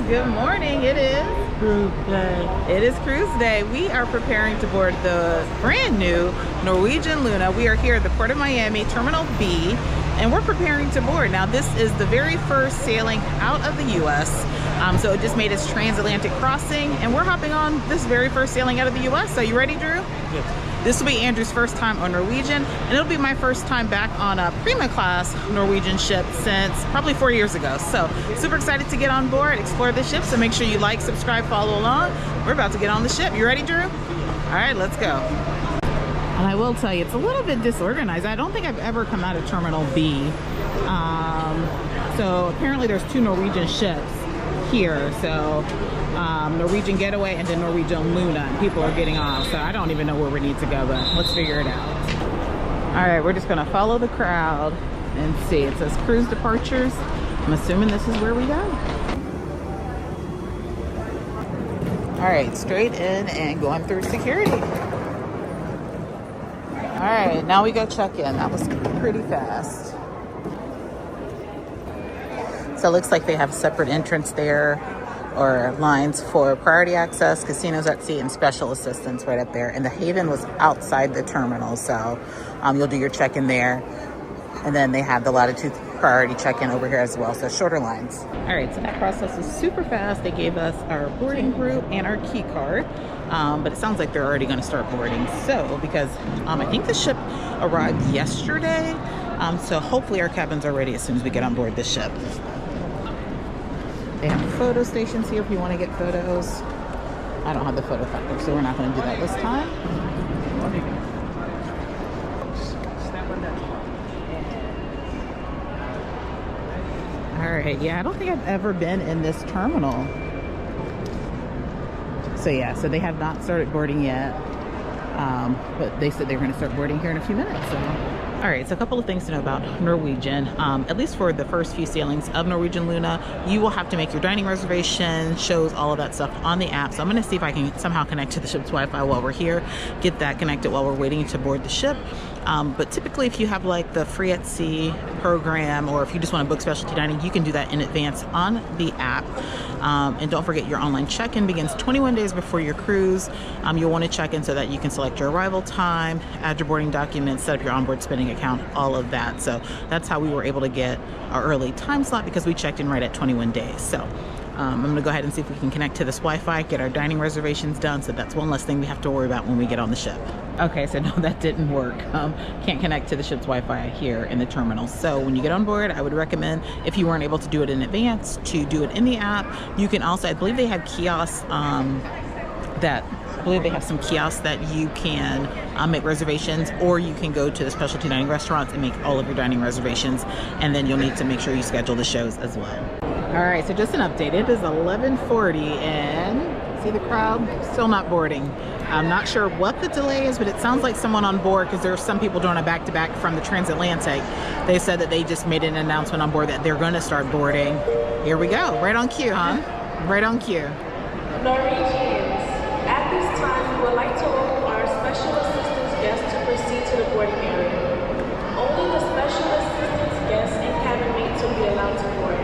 Good morning. It is Cruise Day. It is cruise day. We are preparing to board the brand new Norwegian Luna. We are here at the Port of Miami, Terminal B, and we're preparing to board. Now, this is the very first sailing out of the U.S., so it just made its transatlantic crossing, and we're hopping on this very first sailing out of the U.S. Are you ready, Drew? Yes. This will be Andrew's first time on Norwegian, and it'll be my first time back on a Prima class Norwegian ship since probably 4 years ago. So super excited to get on board, explore the ship. So make sure you like, subscribe, follow along. We're about to get on the ship. You ready, Drew? All right, let's go. And I will tell you, it's a little bit disorganized. I don't think I've ever come out of Terminal B. So apparently there's two Norwegian ships here. So Norwegian Getaway and then Norwegian Luna, and people are getting off, so I don't even know where we need to go, but let's figure it out. All right, we're just gonna follow the crowd and see. It says cruise departures. I'm assuming this is where we go. All right, straight in and going through security. All right, now we go check in. That was pretty fast. So it looks like they have separate entrance there, or lines for priority access, casinos at sea, and special assistance right up there. And the Haven was outside the terminal, so you'll do your check-in there. And then they have the Latitude priority check-in over here as well, so shorter lines. All right, so that process was super fast. They gave us our boarding group and our key card, but it sounds like they're already gonna start boarding. So, because I think the ship arrived yesterday, so hopefully our cabins are ready as soon as we get on board this ship. They have photo stations here if you want to get photos. I don't have the photo factor, so we're not going to do that this time. All right, yeah, I don't think I've ever been in this terminal. So yeah, so they have not started boarding yet, but they said they're going to start boarding here in a few minutes. So. All right, so a couple of things to know about Norwegian. At least for the first few sailings of Norwegian Luna, you will have to make your dining reservation, shows, all of that stuff on the app. So I'm going to see if I can somehow connect to the ship's Wi-Fi while we're here, get that connected while we're waiting to board the ship. But typically if you have like the Free at Sea program, or if you just want to book specialty dining, you can do that in advance on the app. And don't forget, your online check-in begins 21 days before your cruise. You'll want to check in so that you can select your arrival time, add your boarding documents, set up your onboard spending account, all of that. So that's how we were able to get our early time slot, because we checked in right at 21 days. So I'm going to go ahead and see if we can connect to this Wi-Fi, get our dining reservations done. So that's one less thing we have to worry about when we get on the ship. Okay, so no, that didn't work. Can't connect to the ship's Wi-Fi here in the terminal. So when you get on board, I would recommend, if you weren't able to do it in advance, to do it in the app. You can also, I believe they have kiosks they have some kiosks that you can make reservations, or you can go to the specialty dining restaurants and make all of your dining reservations, and then you'll need to make sure you schedule the shows as well. All right, so just an update. It is 11:40, and see the crowd still not boarding. I'm not sure what the delay is, but it sounds like someone on board, because there are some people doing a back-to-back from the transatlantic. They said that they just made an announcement on board that they're going to start boarding. Here we go, right on cue, huh? Right on cue. Norwegians, at this time, we would like to welcome our special assistance guests to proceed to the boarding area. Only the special assistance guests and cabin mates will be allowed to board.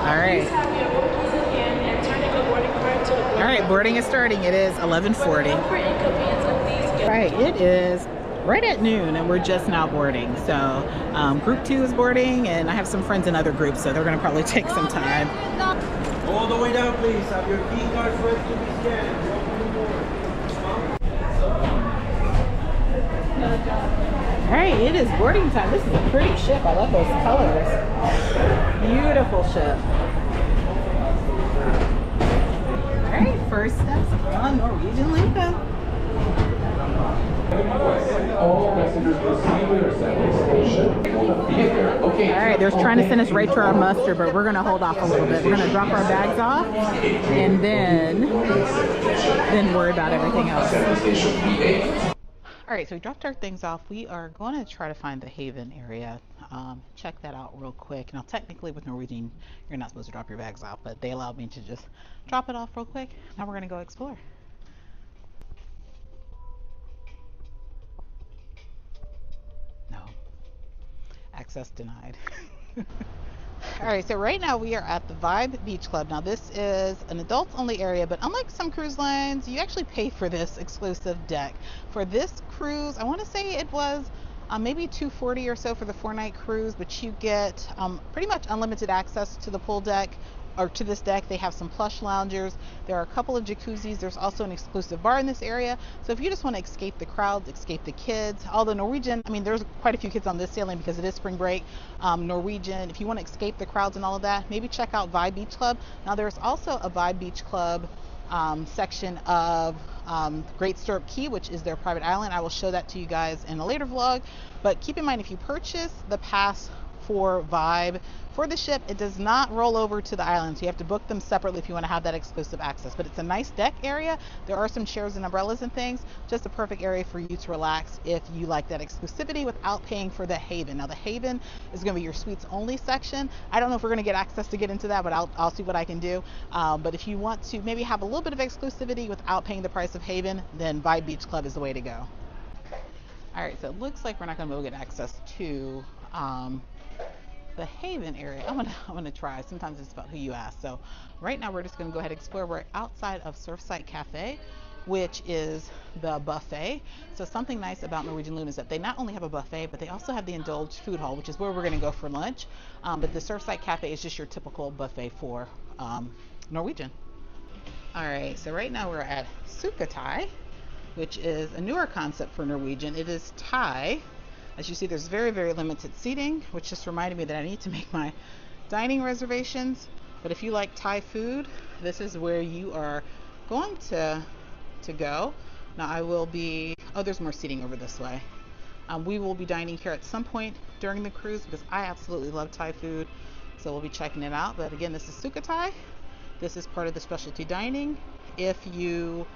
All right. Please have your book keys in hand and turn in your boarding card to the boarding. All right, boarding is starting. It is 11:40. For the comfort and convenience of these guests. Right, it is right at noon, and we're just now boarding. So group 2 is boarding, and I have some friends in other groups, so they're going to probably take some time. All the way down, please. Have your key cards ready to be scanned. All right, it is boarding time. This is a pretty ship. I love those colors. Beautiful ship. All right, first steps on Norwegian Luna. All passengers proceed with their destination. Okay. All right, they're trying to send us right to our muster, but we're going to hold off a little bit. We're going to drop our bags off and then worry about everything else. All right, so we dropped our things off. We are going to try to find the Haven area. Check that out real quick. Now, technically with Norwegian, you're not supposed to drop your bags off, but they allowed me to just drop it off real quick. Now we're going to go explore. No. Access denied. All right, so right now we are at the Vibe Beach Club. Now this is an adults only area, but unlike some cruise lines, you actually pay for this exclusive deck. For this cruise, I want to say it was maybe $240 or so for the 4-night cruise, but you get pretty much unlimited access to the pool deck, or to this deck. They have some plush loungers. There are a couple of jacuzzis. There's also an exclusive bar in this area. So if you just want to escape the crowds, escape the kids, although Norwegian, I mean, there's quite a few kids on this sailing because it is spring break. Norwegian, if you want to escape the crowds and all of that, maybe check out Vibe Beach Club. Now there's also a Vibe Beach Club section of Great Stirrup Key, which is their private island. I will show that to you guys in a later vlog. But keep in mind, if you purchase the pass for Vibe for the ship, it does not roll over to the island, so you have to book them separately if you want to have that exclusive access. But it's a nice deck area. There are some chairs and umbrellas and things. Just a perfect area for you to relax if you like that exclusivity without paying for the Haven. Now the Haven is going to be your suites only section. I don't know if we're going to get access to get into that, but I'll see what I can do. But if you want to maybe have a little bit of exclusivity without paying the price of Haven, then Vibe Beach Club is the way to go. All right, so it looks like we're not going to be able to get access to the Haven area. I'm gonna try. Sometimes it's about who you ask. So right now we're just gonna go ahead and explore. We're outside of Surfside Cafe, which is the buffet. So something nice about Norwegian Luna is that they not only have a buffet, but they also have the indulged food hall, which is where we're gonna go for lunch. But the Surfside Cafe is just your typical buffet for Norwegian. All right, so right now we're at Sukhothai, which is a newer concept for Norwegian. It is Thai. As you see, there's very, very limited seating, which just reminded me that I need to make my dining reservations. But if you like Thai food, this is where you are going to go. Now I will be, oh, there's more seating over this way. We will be dining here at some point during the cruise because I absolutely love Thai food. So we'll be checking it out. But again, this is Sukhothai. This is part of the specialty dining. If you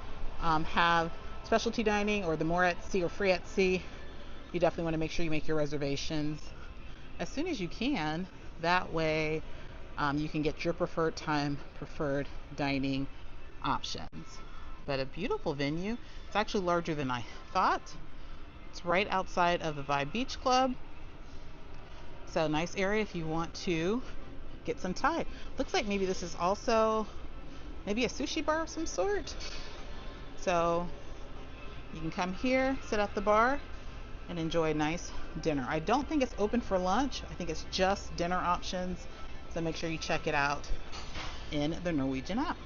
have specialty dining or the more at sea or free at sea, you definitely want to make sure you make your reservations as soon as you can. That way you can get your preferred time, preferred dining options. But a beautiful venue. It's actually larger than I thought. It's right outside of the Vibe Beach Club. So nice area if you want to get some Thai. Looks like maybe this is also maybe a sushi bar of some sort. So you can come here, sit at the bar, and enjoy a nice dinner. I don't think it's open for lunch. I think it's just dinner options. So make sure you check it out in the Norwegian app.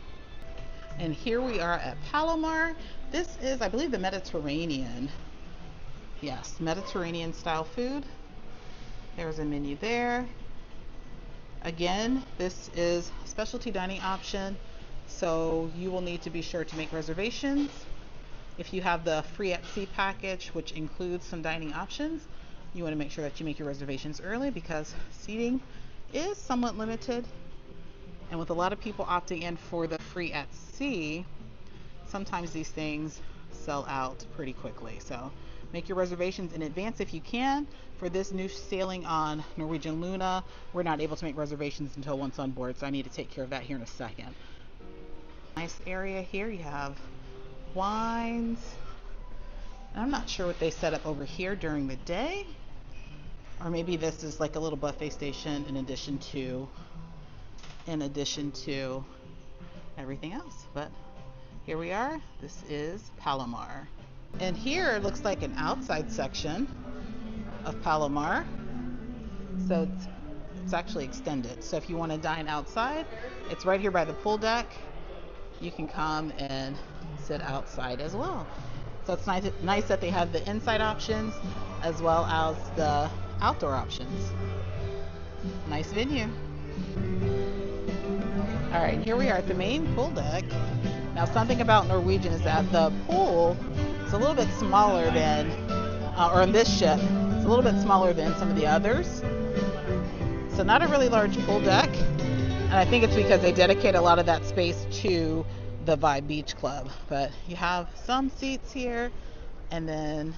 And here we are at Palomar. This is, I believe, the Mediterranean. Yes, Mediterranean style food. There's a menu there. Again, this is a specialty dining option, so you will need to be sure to make reservations. If you have the free at sea package, which includes some dining options, you want to make sure that you make your reservations early because seating is somewhat limited. And with a lot of people opting in for the free at sea, sometimes these things sell out pretty quickly. So make your reservations in advance if you can. For this new sailing on Norwegian Luna, we're not able to make reservations until once on board, so I need to take care of that here in a second. Nice area here. You have wines. I'm not sure what they set up over here during the day, or maybe this is like a little buffet station in addition to everything else. But here we are. This is Palomar, and here it looks like an outside section of Palomar, so it's actually extended. So if you want to dine outside, it's right here by the pool deck. You can come and sit outside as well. So it's nice that they have the inside options as well as the outdoor options. Nice venue. All right, here we are at the main pool deck. Now something about Norwegian is that the pool is a little bit smaller than, or in this ship, it's a little bit smaller than some of the others. So not a really large pool deck. And I think it's because they dedicate a lot of that space to the Vibe Beach Club. But you have some seats here, and then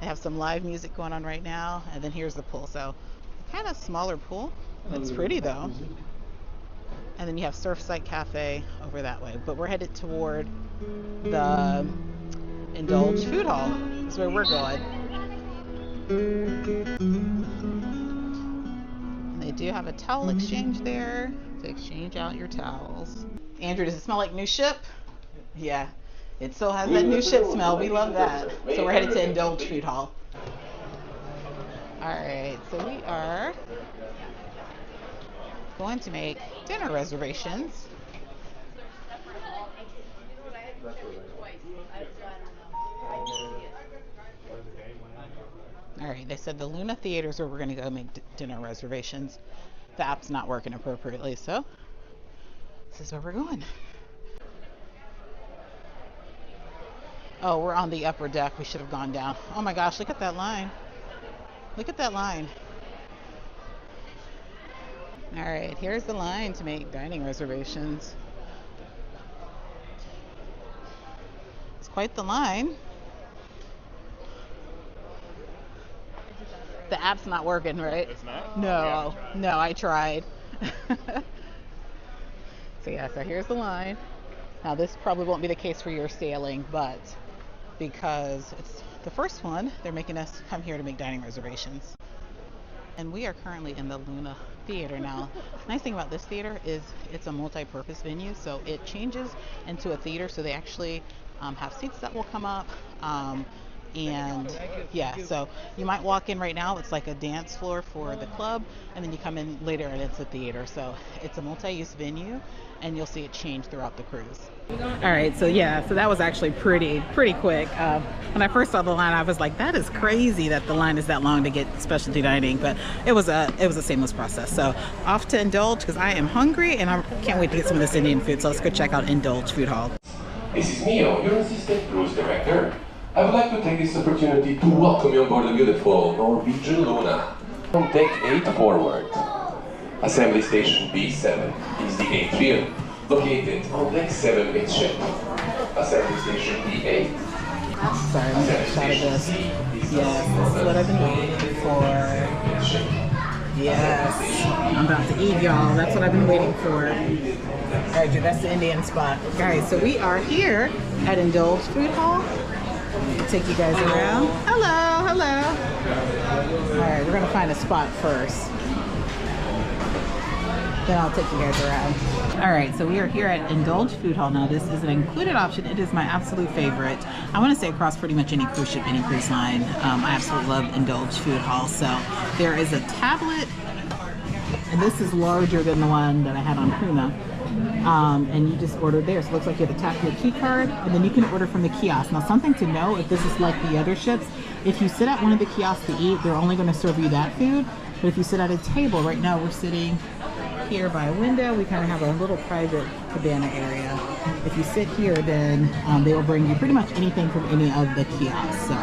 they have some live music going on right now, and then here's the pool. So kind of smaller pool. It's pretty though. And then you have Surfside Cafe over that way. But we're headed toward the Indulged Food Hall. That's where we're going. And they do have a towel exchange there to exchange out your towels. Andrew, does it smell like new ship? Yeah, it still has that new ship smell. We love that. So we're headed to Indulge Food Hall. All right, so we are going to make dinner reservations. All right, they said the Luna Theater is where we're going to go make dinner reservations. The app's not working appropriately, so this is where we're going. Oh, we're on the upper deck. We should have gone down. Oh my gosh, look at that line. Look at that line. All right, here's the line to make dining reservations. It's quite the line. The app's not working, right? It's not? No, no, I tried. So yeah, so here's the line. Now this probably won't be the case for your sailing, but because it's the first one, they're making us come here to make dining reservations. And we are currently in the Luna Theater now. Nice thing about this theater is it's a multi-purpose venue, so it changes into a theater. So they actually have seats that will come up. And yeah, so you might walk in right now, it's like a dance floor for the club, and then you come in later and it's a theater. So it's a multi-use venue, and you'll see it change throughout the cruise. All right, so yeah, so that was actually pretty quick. When I first saw the line, I was like, that is crazy that the line is that long to get specialty dining, but it was a seamless process. So off to Indulge, because I am hungry and I can't wait to get some of this Indian food. So let's go check out Indulge Food Hall. This is Mio, your assistant cruise director. I would like to take this opportunity to welcome you on board the beautiful Norwegian Luna. From deck 8 forward, assembly station B7 is the atrium, located on deck 7 midship. Assembly station B8. Sorry, I'm going to shot of this. Yes, this is what I've been waiting for. Yes, I'm about to eat, y'all. That's what I've been waiting for. All right, dude, that's the Indian spot. Guys, so we are here at Indulge Food Hall. Take you guys around. Hello, hello. All right, we're gonna find a spot first. Then I'll take you guys around. All right, so we are here at Indulge Food Hall. Now this is an included option. It is my absolute favorite. I want to say across pretty much any cruise ship, any cruise line. I absolutely love Indulge Food Hall. So there is a tablet, and this is larger than the one that I had on Puna. And you just order there. So it looks like you have to tap your key card, and then you can order from the kiosk. Now something to know, if this is like the other ships, if you sit at one of the kiosks to eat, they're only going to serve you that food. But if you sit at a table, right now we're sitting here by a window, we kind of have a little private cabana area. If you sit here, then they will bring you pretty much anything from any of the kiosks. So,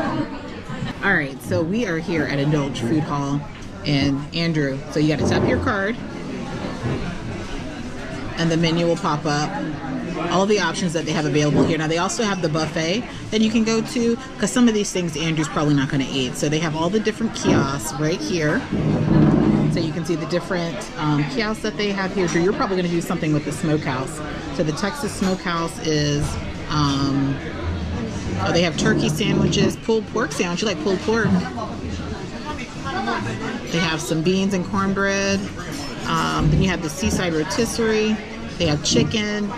all right, so we are here at Indulge Food Hall, and Andrew, so you got to tap your card, and the menu will pop up. All the options that they have available here. Now they also have the buffet that you can go to, because some of these things Andrew's probably not going to eat. So they have all the different kiosks right here. So you can see the different kiosks that they have here. So you're probably going to do something with the smokehouse. So the Texas Smokehouse is, they have turkey sandwiches, pulled pork sandwich. You like pulled pork? They have some beans and cornbread. Then you have the seaside rotisserie. They have chicken,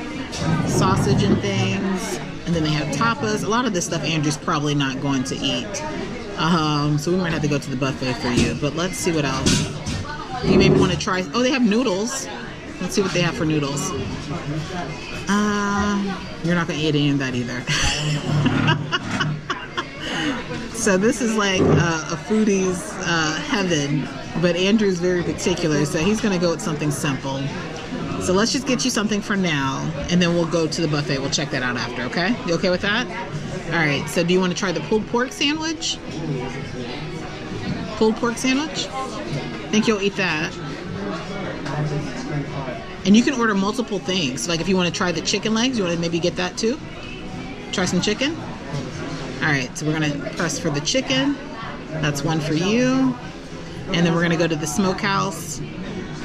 sausage and things. And then they have tapas. A lot of this stuff Andrew's probably not going to eat. So we might have to go to the buffet for you. But let's see what else. You maybe want to try, oh, they have noodles. Let's see what they have for noodles. You're not going to eat any of that either. So this is like a foodie's heaven, but Andrew's very particular, so he's going to go with something simple. So let's just get you something for now, and then we'll go to the buffet. We'll check that out after, okay? You okay with that? All right, so do you want to try the pulled pork sandwich? Pulled pork sandwich? Think you'll eat that? And you can order multiple things. Like if you want to try the chicken legs, you want to maybe get that too? Try some chicken? All right, so we're going to press for the chicken. That's one for you. And then we're going to go to the smokehouse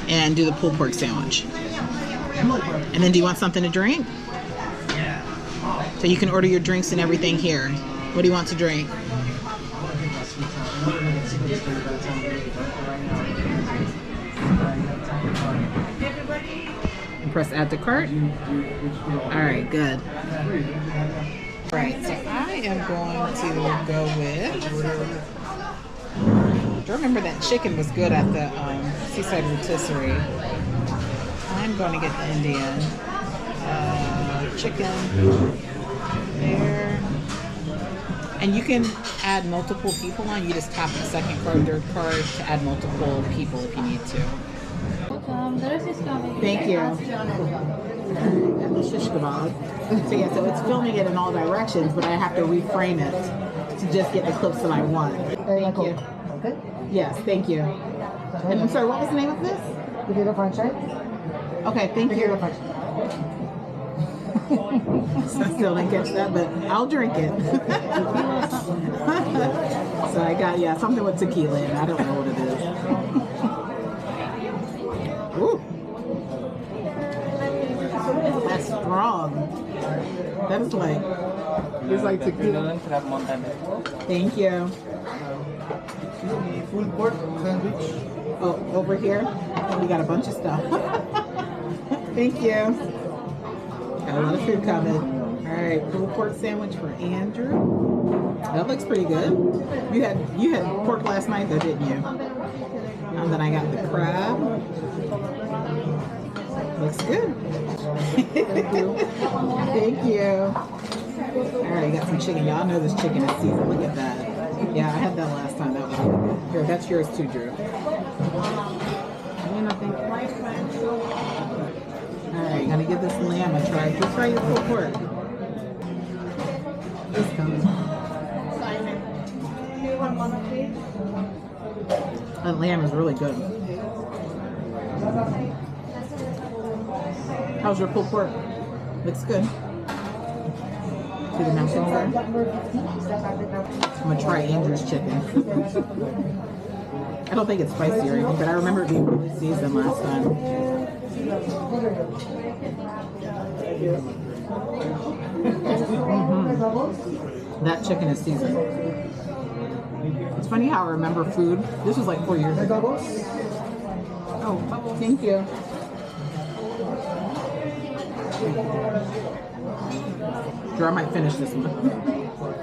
and do the pulled pork sandwich. And then do you want something to drink? So you can order your drinks and everything here. What do you want to drink? press add to cart. All right, good. All right, so I am going to go with, I remember that chicken was good at the Seaside Rotisserie. I'm going to get the Indian chicken there. And you can add multiple people on. You just tap the second card, third card to add multiple people if you need to. Thank you. And the shish kebab. So yeah, so it's filming it in all directions, but I have to reframe it to just get the clips that I want. Thank you. Okay. Yes, thank you. And I'm sorry, what was the name of this? Potato franchise. Okay, thank you. Still didn't catch that, but I'll drink it. So I got, yeah, something with tequila in it. I don't know what it is. Ooh. That's strong. That is like, it's like tequila. Thank you. Full pork sandwich. Oh, over here, we got a bunch of stuff. Thank you. Got a lot of food coming. All right, pulled pork sandwich for Andrew. That looks pretty good. You had pork last night though, didn't you? And then I got the crab. Looks good. Thank you. All right, got some chicken. Y'all know this chicken is seasoned. Look at that. Yeah, I had that last time. That was really good. Here, that's yours too, Drew. Alright, gotta give this lamb a try. Just try your pulled pork. It's coming. That lamb is really good. How's your pulled pork? Looks good. See the mountains there? I'm gonna try Andrew's chicken. I don't think it's spicy or anything, but I remember it being really seasoned last time. That chicken is seasoned. It's funny how I remember food. This was like 4 years ago. Oh, thank you. Sure, I might finish this one.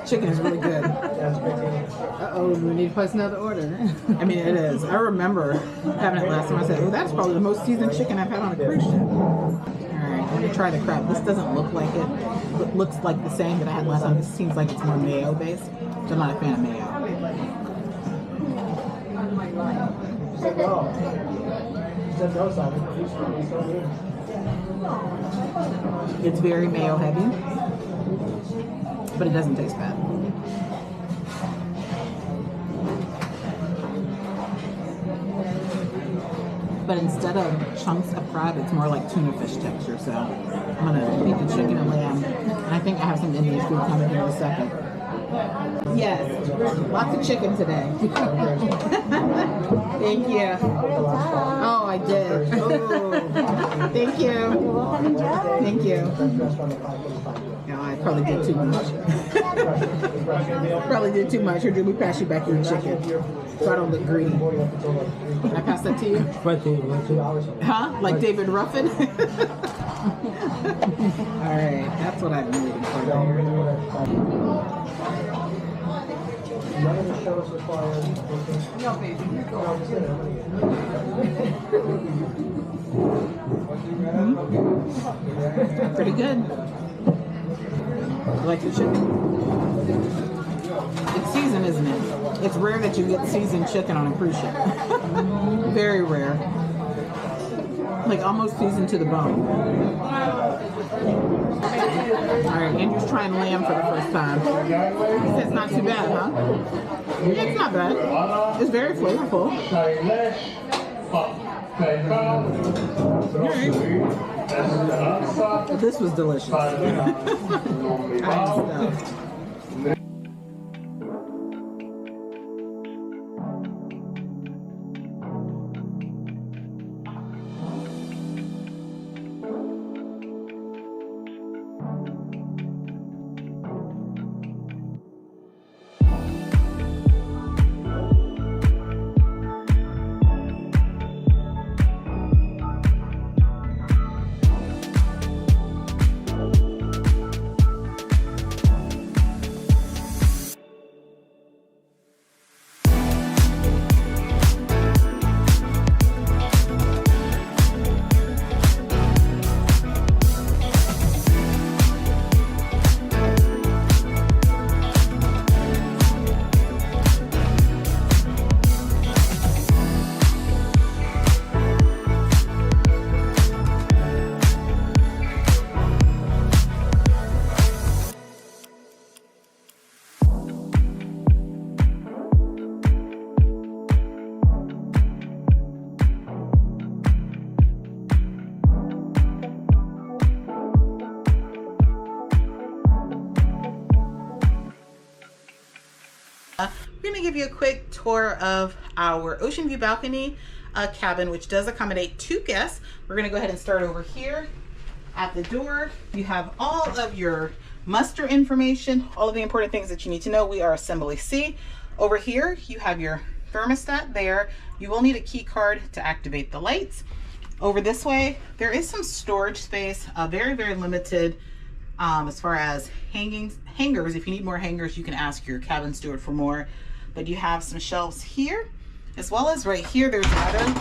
Chicken is really good. Uh-oh, we need to place another order. I mean, it is. I remember having it last time. I said, oh, that's probably the most seasoned chicken I've had on a cruise ship. All right, I'm going to try the crab. This doesn't look like it. It looks like the same that I had last time. This seems like it's more mayo-based. So I'm not a fan of mayo. It's very mayo heavy, but it doesn't taste bad. But instead of chunks of crab, it's more like tuna fish texture. So I'm gonna eat the chicken and lamb. And I think I have some Indian food coming here in a second. Yes, lots of chicken today. Thank you. Oh, I did. Oh, thank you. Thank you. No, I probably did too much. Probably did too much. Or did we pass you back your chicken? So I don't look greedy. Can I pass that to you? Huh? Like David Ruffin? All right, that's what I've been waiting for there. Pretty good. You like your chicken? It's seasoned, isn't it? It's rare that you get seasoned chicken on a cruise ship. Very rare. Like almost seasoned to the bone. Alright, Andrew's trying lamb for the first time. He says it's not too bad, huh? Yeah, it's not bad. It's very flavorful. Alright. This was delicious. We're gonna give you a quick tour of our ocean view balcony cabin, which does accommodate 2 guests. We're gonna go ahead and start over here. At the door, you have all of your muster information, all of the important things that you need to know. We are Assembly C. Over here, you have your thermostat there. You will need a key card to activate the lights. Over this way, there is some storage space, very, very limited as far as hangers. If you need more hangers, you can ask your cabin steward for more. But you have some shelves here, as well as right here, there's another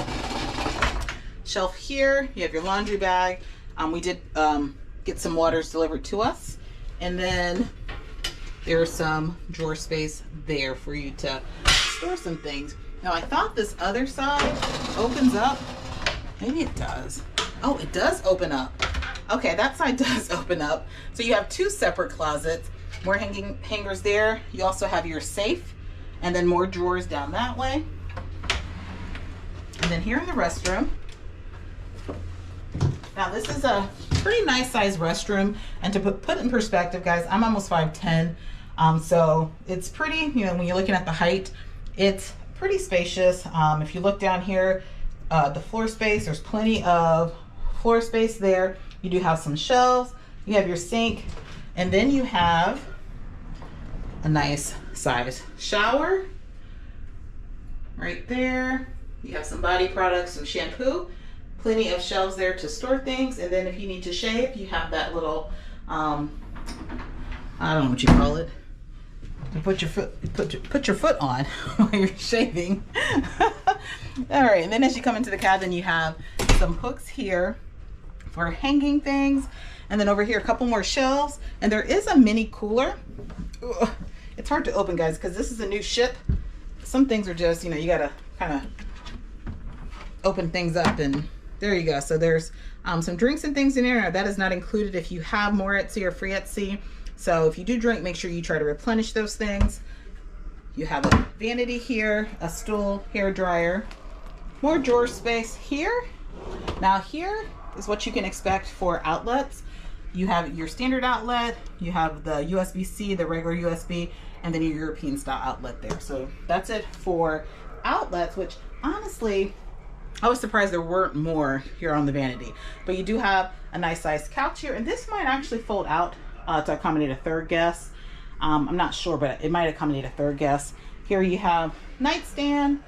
shelf here. You have your laundry bag. We did get some waters delivered to us. And then there's some drawer space there for you to store some things. Now, I thought this other side opens up. Maybe it does. Oh, it does open up. Okay, that side does open up. So you have 2 separate closets, more hangers there. You also have your safe, and then more drawers down that way. And then here in the restroom. Now this is a pretty nice sized restroom, and to put in perspective, guys, I'm almost 5'10", so it's pretty, you know, when you're looking at the height, it's pretty spacious. If you look down here, the floor space, there's plenty of floor space there. You do have some shelves, you have your sink, and then you have a nice size shower right there. You have some body products, some shampoo, plenty of shelves there to store things. And then if you need to shave, you have that little I don't know what you call it, to put your foot on while you're shaving. All right, and then as you come into the cabin, you have some hooks here for hanging things, and then over here a couple more shelves, and there is a mini cooler. Ugh, it's hard to open, guys, because this is a new ship. Some things are just, you know, you gotta kind of open things up, and there you go. So there's some drinks and things in there. Now, that is not included if you have more at sea or free at sea. So if you do drink, make sure you try to replenish those things. You have a vanity here, a stool, hair dryer, more drawer space here. Now here is what you can expect for outlets. You have your standard outlet, you have the USB-C, the regular USB, and then your European style outlet there. So that's it for outlets, which honestly, I was surprised there weren't more here on the vanity. But you do have a nice sized couch here, and this might actually fold out to accommodate a 3rd guest. I'm not sure, but it might accommodate a 3rd guest. Here you have nightstand,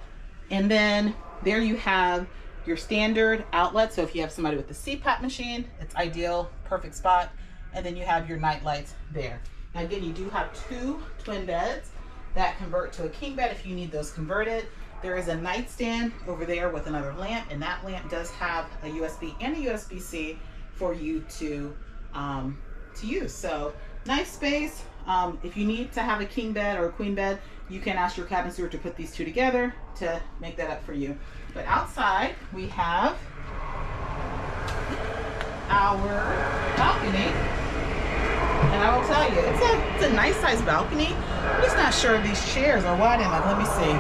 and then there you have your standard outlet. So if you have somebody with the CPAP machine, it's ideal, perfect spot. And then you have your night lights there. Now again, you do have 2 twin beds that convert to a king bed if you need those converted. There is a nightstand over there with another lamp, and that lamp does have a USB and a USB-C for you to use. So nice space. If you need to have a king bed or a queen bed, you can ask your cabin steward to put these 2 together to make that up for you. But outside we have our balcony, and I will tell you, it's a nice sized balcony. I'm just not sure if these chairs are wide enough. Let me see.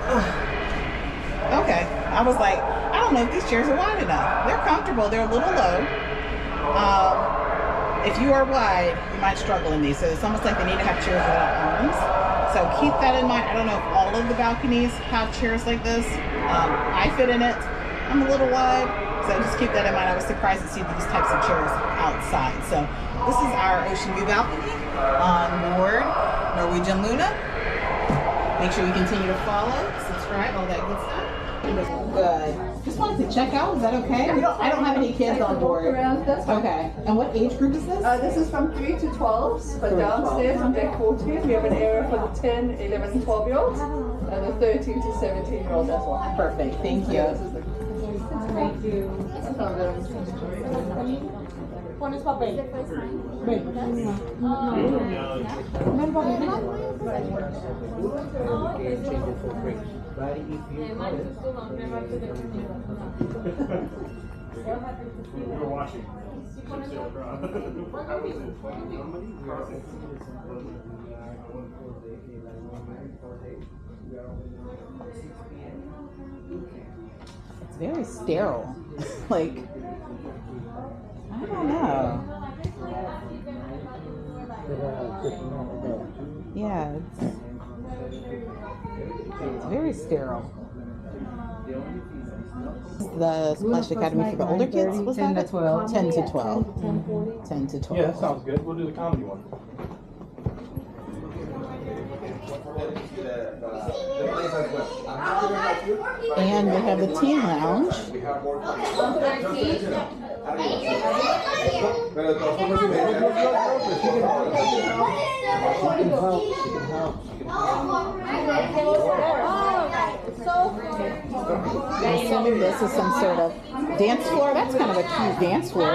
Ugh. Okay, I was like, I don't know if these chairs are wide enough. They're comfortable, they're a little low. If you are wide, you might struggle in these. So it's almost like they need to have chairs without arms. So keep that in mind. I don't know if all of the balconies have chairs like this. I fit in it. I'm a little wide, so just keep that in mind. I was surprised to see these types of chairs outside. So this is our ocean view balcony on board Norwegian Luna. Make sure you continue to follow, subscribe, all that good stuff. Good. Just wanted to check out. Is that okay? I don't have any kids on board. Okay. And what age group is this? This is from 3 to 12, but downstairs on deck 14 we have an area for the 10, 11, 12-year-olds, and the 13 to 17-year-olds as well. Perfect. Thank you. Thank you. ¿Cuál es papel? It's very sterile. Like, I don't know. kids. It's very sterile. The Splash Academy for the older kids? Was 10 that to 12. 10 to 12. 10 to 12. Yeah, that sounds good. We'll do the comedy one. And they have the teen lounge. I'm assuming this is some sort of dance floor. That's kind of a cute dance floor.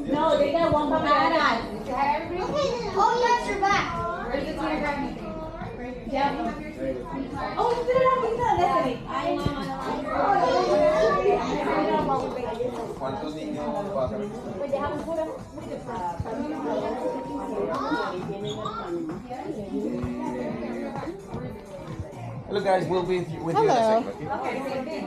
No, they got one banana. Oh, yes, you're back. Where's the tea grab? Yeah. Oh, put it on pizza. That's it. Pues dejamos puro. Hello guys, we'll be with you in Hello. a second. Okay?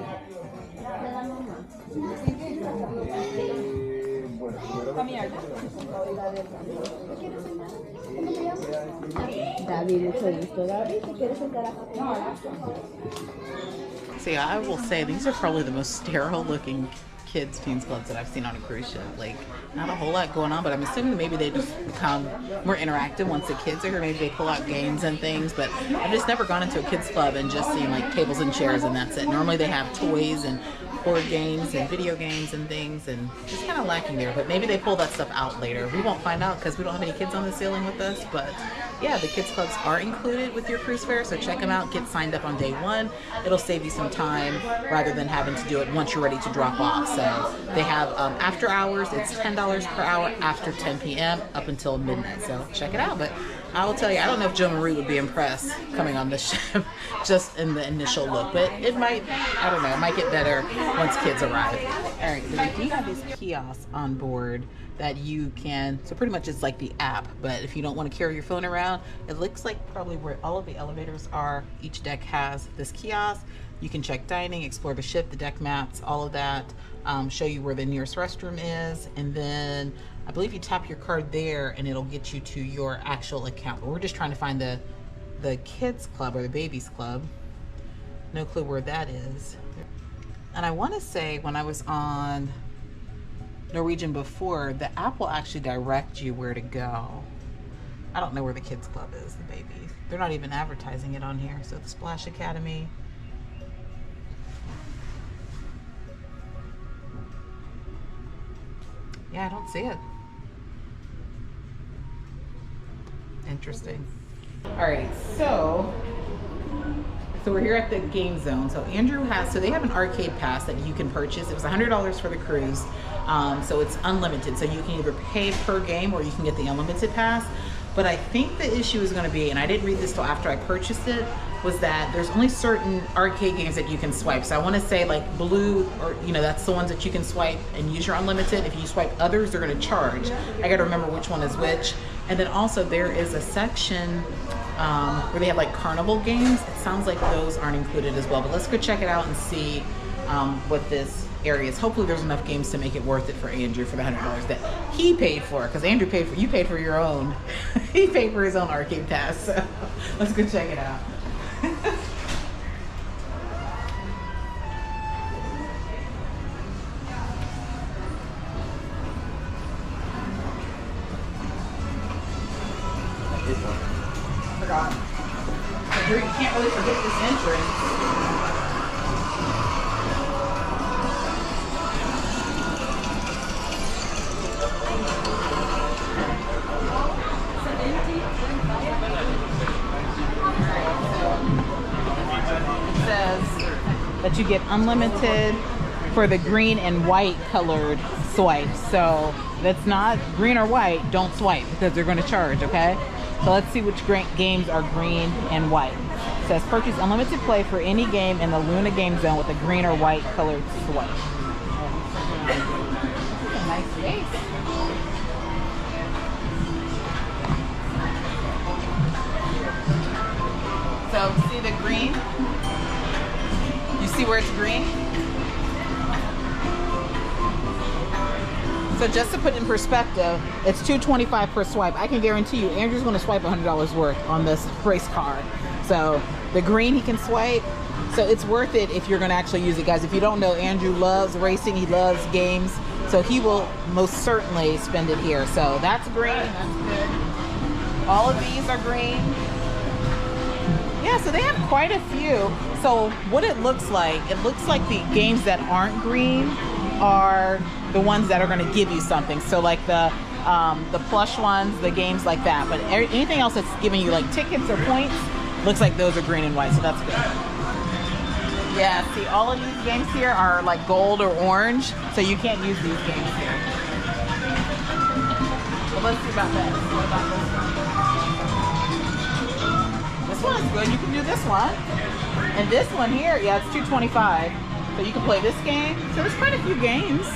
See, I will say these are probably the most sterile looking kids teens clubs that I've seen on a cruise ship. Like, not a whole lot going on, but I'm assuming maybe they just become more interactive once the kids are here. Maybe they pull out games and things, but I've just never gone into a kids club and just seen like tables and chairs and that's it. Normally they have toys and board games and video games and things, and it's kind of lacking there, but maybe they pull that stuff out later. We won't find out because we don't have any kids on the sailing with us, but yeah, the kids clubs are included with your cruise fare, so check them out. Get signed up on day one. It'll save you some time rather than having to do it once you're ready to drop off. So they have after hours. It's $10 per hour after 10 p.m. up until midnight, so check it out. But I will tell you, I don't know if Joe Marie would be impressed coming on this ship just in the initial look, but it might, I don't know, it might get better once kids arrive. All right, so we do have these kiosks on board that you can, so pretty much it's like the app, but if you don't want to carry your phone around, it looks like probably where all of the elevators are, each deck has this kiosk. You can check dining, explore the ship, the deck maps, all of that, show you where the nearest restroom is, and then I believe you tap your card there and it'll get you to your actual account. But we're just trying to find the kids club or the babies club. No clue where that is. And I want to say when I was on Norwegian before, the app will actually direct you where to go. I don't know where the kids club is, the babies. They're not even advertising it on here. So the Splash Academy. Yeah, I don't see it. Interesting. All right, so we're here at the game zone. So Andrew has, so they have an arcade pass that you can purchase. It was $100 for the cruise. So it's unlimited. So you can either pay per game or you can get the unlimited pass. But I think the issue is going to be, and I didn't read this till after I purchased it, was that there's only certain arcade games that you can swipe. So I want to say like blue, or that's the ones that you can swipe and use your unlimited. If you swipe others, they're going to charge. I got to remember which one is which. And then also there is a section where they have like carnival games. It sounds like those aren't included as well. But let's go check it out and see what this area is. Hopefully there's enough games to make it worth it for Andrew for the $100 that he paid for, because Andrew paid for, you paid for your own. He paid for his own arcade pass. So let's go check it out. Forgot. You can't really forget this entrance. That you get unlimited for the green and white colored swipes. So that's not green or white, don't swipe because they're going to charge, okay? So let's see which games are green and white. It says purchase unlimited play for any game in the Luna game zone with a green or white colored swipe. That's a nice space. So see the green? You see where it's green? So just to put in perspective, it's $2.25 per swipe. I can guarantee you Andrew's going to swipe $100 worth on this race card. So the green he can swipe. So it's worth it if you're going to actually use it, guys. If you don't know, Andrew loves racing. He loves games. So he will most certainly spend it here. So that's green. That's good. All of these are green. Yeah, so they have quite a few. So what it looks like the games that aren't green are the ones that are going to give you something. So like the plush ones, the games like that. But anything else that's giving you like tickets or points, looks like those are green and white. So that's good. Yeah, see, all of these games here are like gold or orange, so you can't use these games here. Well, let's see about this. What about this one? This one is good. You can do this one. And this one here, yeah, it's $2.25. So you can play this game. So there's quite a few games.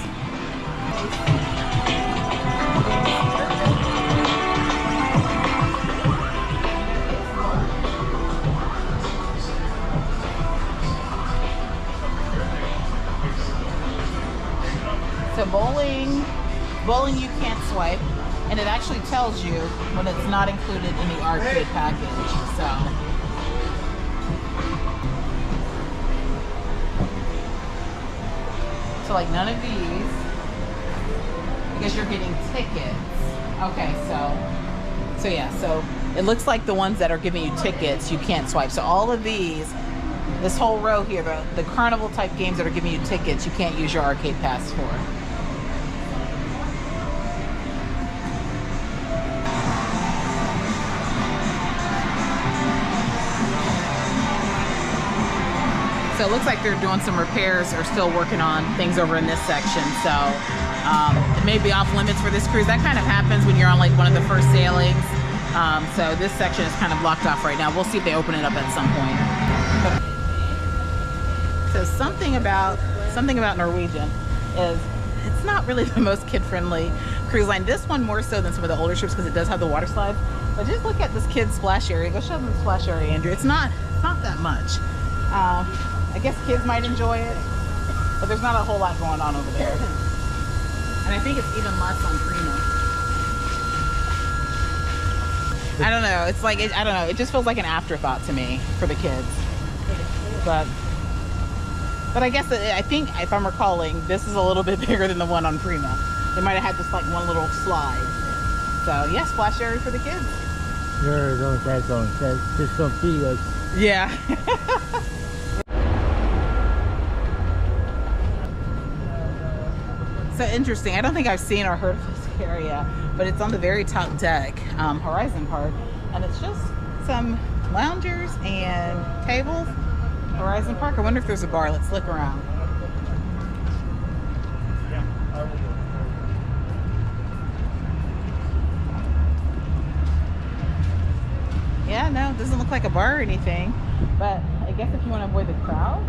So bowling you can't swipe, and it actually tells you when it's not included in the arcade package. So like none of these, because you're getting tickets. Okay, so yeah, so it looks like the ones that are giving you tickets, you can't swipe. So all of these, this whole row here, the carnival type games that are giving you tickets, you can't use your arcade pass for. So it looks like they're doing some repairs or still working on things over in this section. So it may be off limits for this cruise. That kind of happens when you're on like one of the first sailings. So this section is kind of blocked off right now. We'll see if they open it up at some point. So something about Norwegian is it's not really the most kid-friendly cruise line. This one more so than some of the older ships because it does have the water slides. But just look at this kid's splash area. Go show them the splash area, Andrew. It's not that much. I guess kids might enjoy it, but there's not a whole lot going on over there. And I think it's even less on Prima. I don't know. It's like, I don't know. It just feels like an afterthought to me for the kids. But I guess I think, if I'm recalling, this is a little bit bigger than the one on Prima. They might have had just like one little slide. So yeah, splash area for the kids. Yeah. So interesting. I don't think I've seen or heard of this area, but it's on the very top deck, Horizon part, and it's just some loungers and tables. Horizon Park. I wonder if there's a bar. Let's look around. Yeah, no, it doesn't look like a bar or anything, but I guess if you want to avoid the crowd,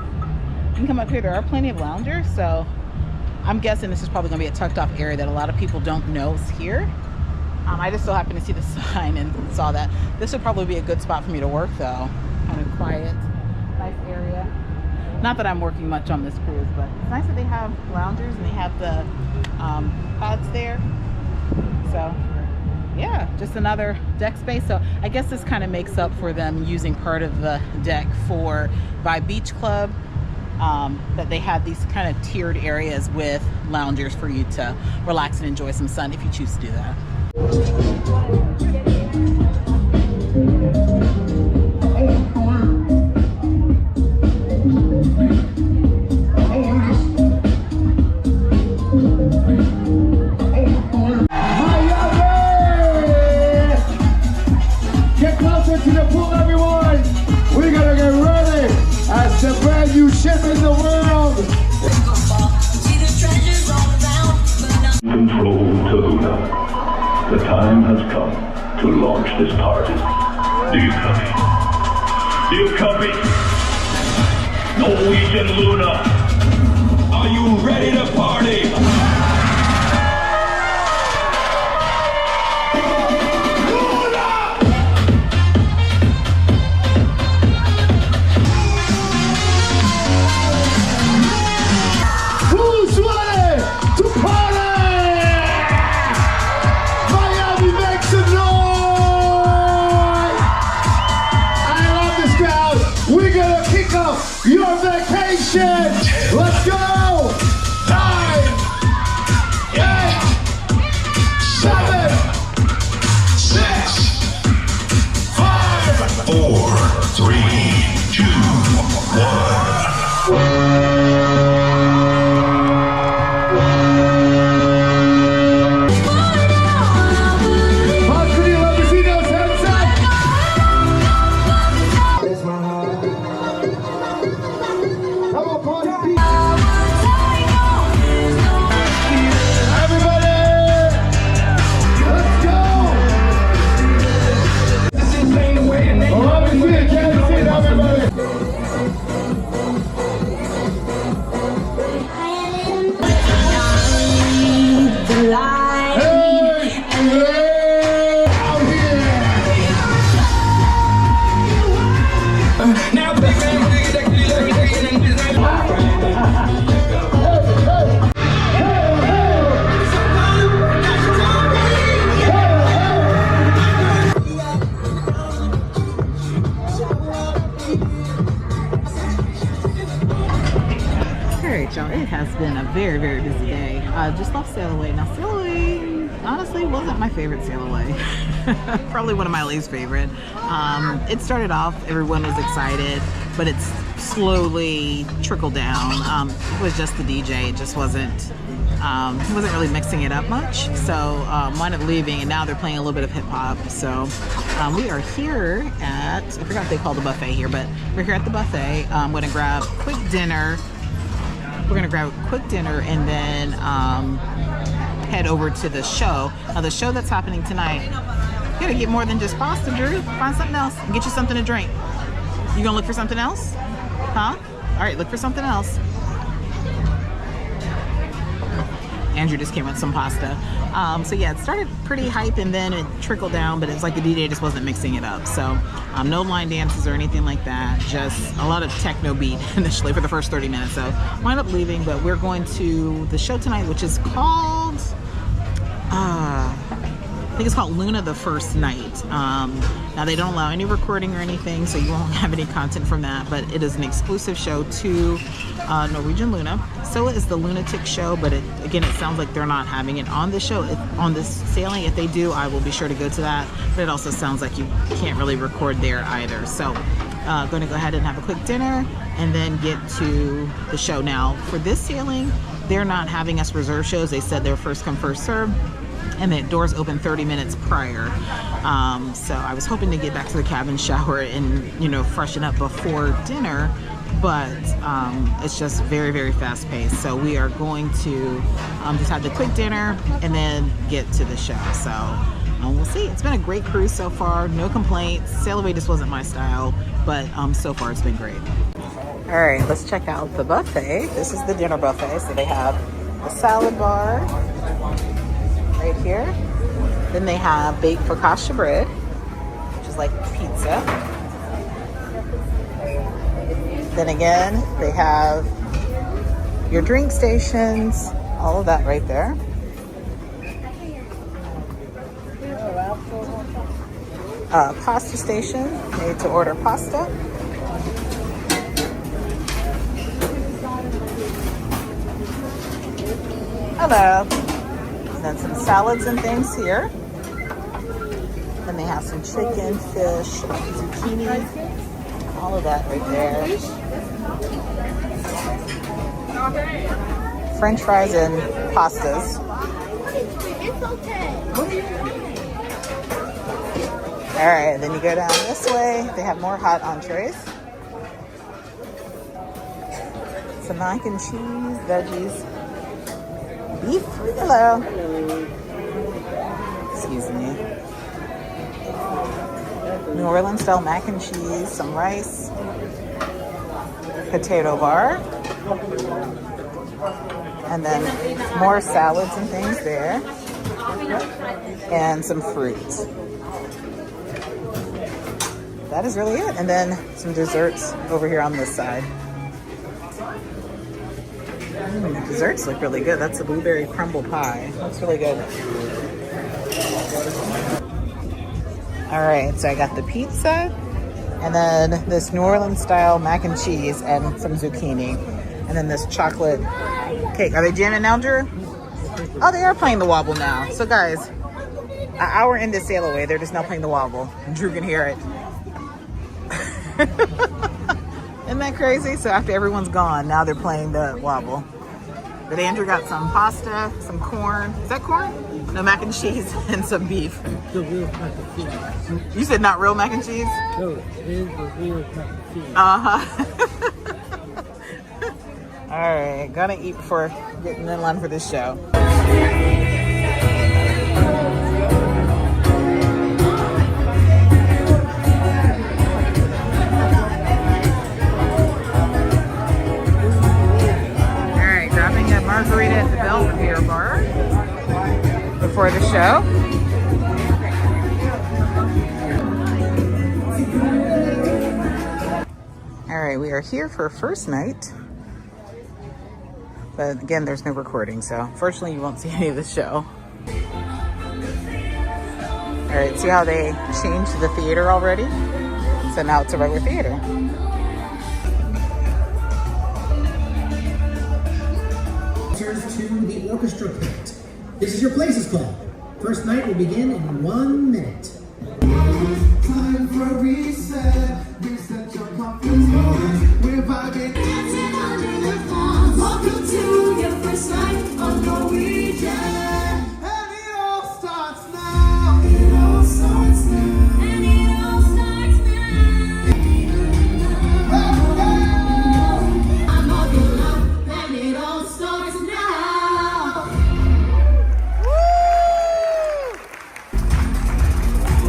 you can come up here. There are plenty of loungers, so I'm guessing this is probably going to be a tucked off area that a lot of people don't know is here. I just so happened to see the sign and saw that. This would probably be a good spot for me to work though. Kind of quiet, nice area. Not that I'm working much on this cruise, but it's nice that they have loungers and they have the pods there. So yeah, just another deck space. So I guess this kind of makes up for them using part of the deck by Beach Club. That they have these kind of tiered areas with loungers for you to relax and enjoy some sun if you choose to do that. Get closer to the pool, everyone. We're gonna get ready as the brand new ship in the world. Control to Luna. The time has come to launch this party. Do you copy? Do you copy? Norwegian Luna, are you ready to party? Who's ready to party? right, y'all, it has been a very, very busy day. Just left Sail Away. Now, Sail Away honestly wasn't my favorite Sail Away. Probably one of my least favorite. It started off, everyone was excited, but it's slowly trickled down. It was just the DJ. It just wasn't really mixing it up much. So wound up leaving, and now they're playing a little bit of hip hop. So we are here at, I forgot what they call the buffet here, but we're here at the buffet. I'm gonna grab a quick dinner. We're gonna grab a quick dinner and then head over to the show. Now the show that's happening tonight, you gotta get more than just pasta, Drew. Find something else and get you something to drink. You gonna look for something else? Huh? All right, look for something else. Andrew just came with some pasta. So yeah, it started pretty hype and then it trickled down, but it was like the DJ just wasn't mixing it up. So no line dances or anything like that. Just a lot of techno beat initially for the first 30 minutes. So wound up leaving, but we're going to the show tonight, which is called, I think it's called Luna the First Night. Now they don't allow any recording or anything, so you won't have any content from that, but it is an exclusive show to Norwegian Luna. So is the Lunatic show, but again, it sounds like they're not having it on this show, on this sailing. If they do, I will be sure to go to that, but it also sounds like you can't really record there either. So going to go ahead and have a quick dinner and then get to the show. Now for this sailing, they're not having us reserve shows. They said they're first come, first serve, and the doors open 30 minutes prior. So I was hoping to get back to the cabin, shower, and freshen up before dinner, but it's just very, very fast paced. So we are going to just have the quick dinner and then get to the show. So we'll see. It's been a great cruise so far, no complaints. Sail Away just wasn't my style, but so far it's been great. All right, let's check out the buffet. This is the dinner buffet. So they have the salad bar right here. Then they have baked focaccia bread, which is like pizza. Then again, they have your drink stations, all of that right there. Pasta station, made to order pasta. Hello. Then some salads and things here. Then they have some chicken, fish, zucchini, all of that right there. French fries and pastas. All right, then you go down this way. They have more hot entrees. Some mac and cheese, veggies, beef. Hello. Excuse me. New Orleans style mac and cheese, some rice, potato bar, and then more salads and things there, and some fruit. That is really it. And then some desserts over here on this side. Desserts look really good. That's a blueberry crumble pie. Looks really good. All right, so I got the pizza and then this New Orleans style mac and cheese and some zucchini. And then this chocolate cake. Are they jamming now, Drew? Oh, they are playing the wobble now. So guys, an hour into Sail Away, they're just now playing the wobble. Drew can hear it. Isn't that crazy? So after everyone's gone, now they're playing the wobble. But Andrew got some pasta, some corn. Is that corn? No, mac and cheese and some beef. The real mac and cheese. You said not real mac and cheese? No, it is the real mac and cheese. Uh-huh. All right, gonna eat before getting in line for this show. Margarita at the Belvedere Bar before the show. All right, we are here for first night, but again, there's no recording, so unfortunately you won't see any of the show. All right, see how they changed the theater already? So now it's a regular theater. To the orchestra pit. This is your Places Club. First night will begin in 1 minute. Time for a reset. Reset your confidence. We're vibing. Dancing under the palms. Welcome to your first night on Norwegian. And it all starts now. It all starts now. And it all starts now. I'm all your love. And it all starts now.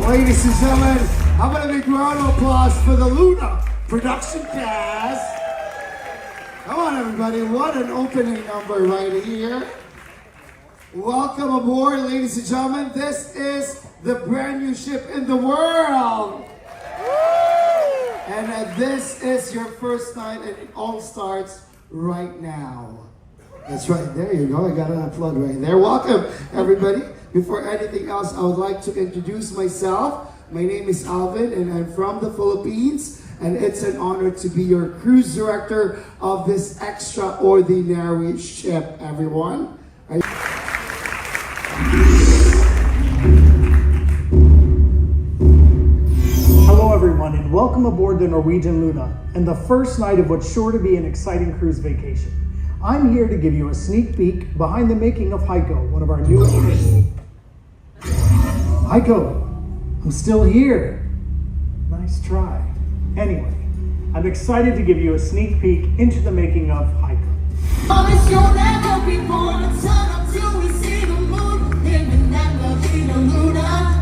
Ladies and gentlemen, how about a big round of applause for the Luna production cast? Come on, everybody. What an opening number right here. Welcome aboard, ladies and gentlemen. This is the brand new ship in the world. And this is your first night, and it all starts right now. That's right. There you go. I got an applaud right there. Welcome, everybody. Before anything else, I would like to introduce myself. My name is Alvin, and I'm from the Philippines. And it's an honor to be your cruise director of this extraordinary ship, everyone. Hello everyone, and welcome aboard the Norwegian Luna and the first night of what's sure to be an exciting cruise vacation. I'm here to give you a sneak peek behind the making of Heiko, one of our newest ships. Heiko, I'm still here. Nice try. Anyway, I'm excited to give you a sneak peek into the making of Heiko.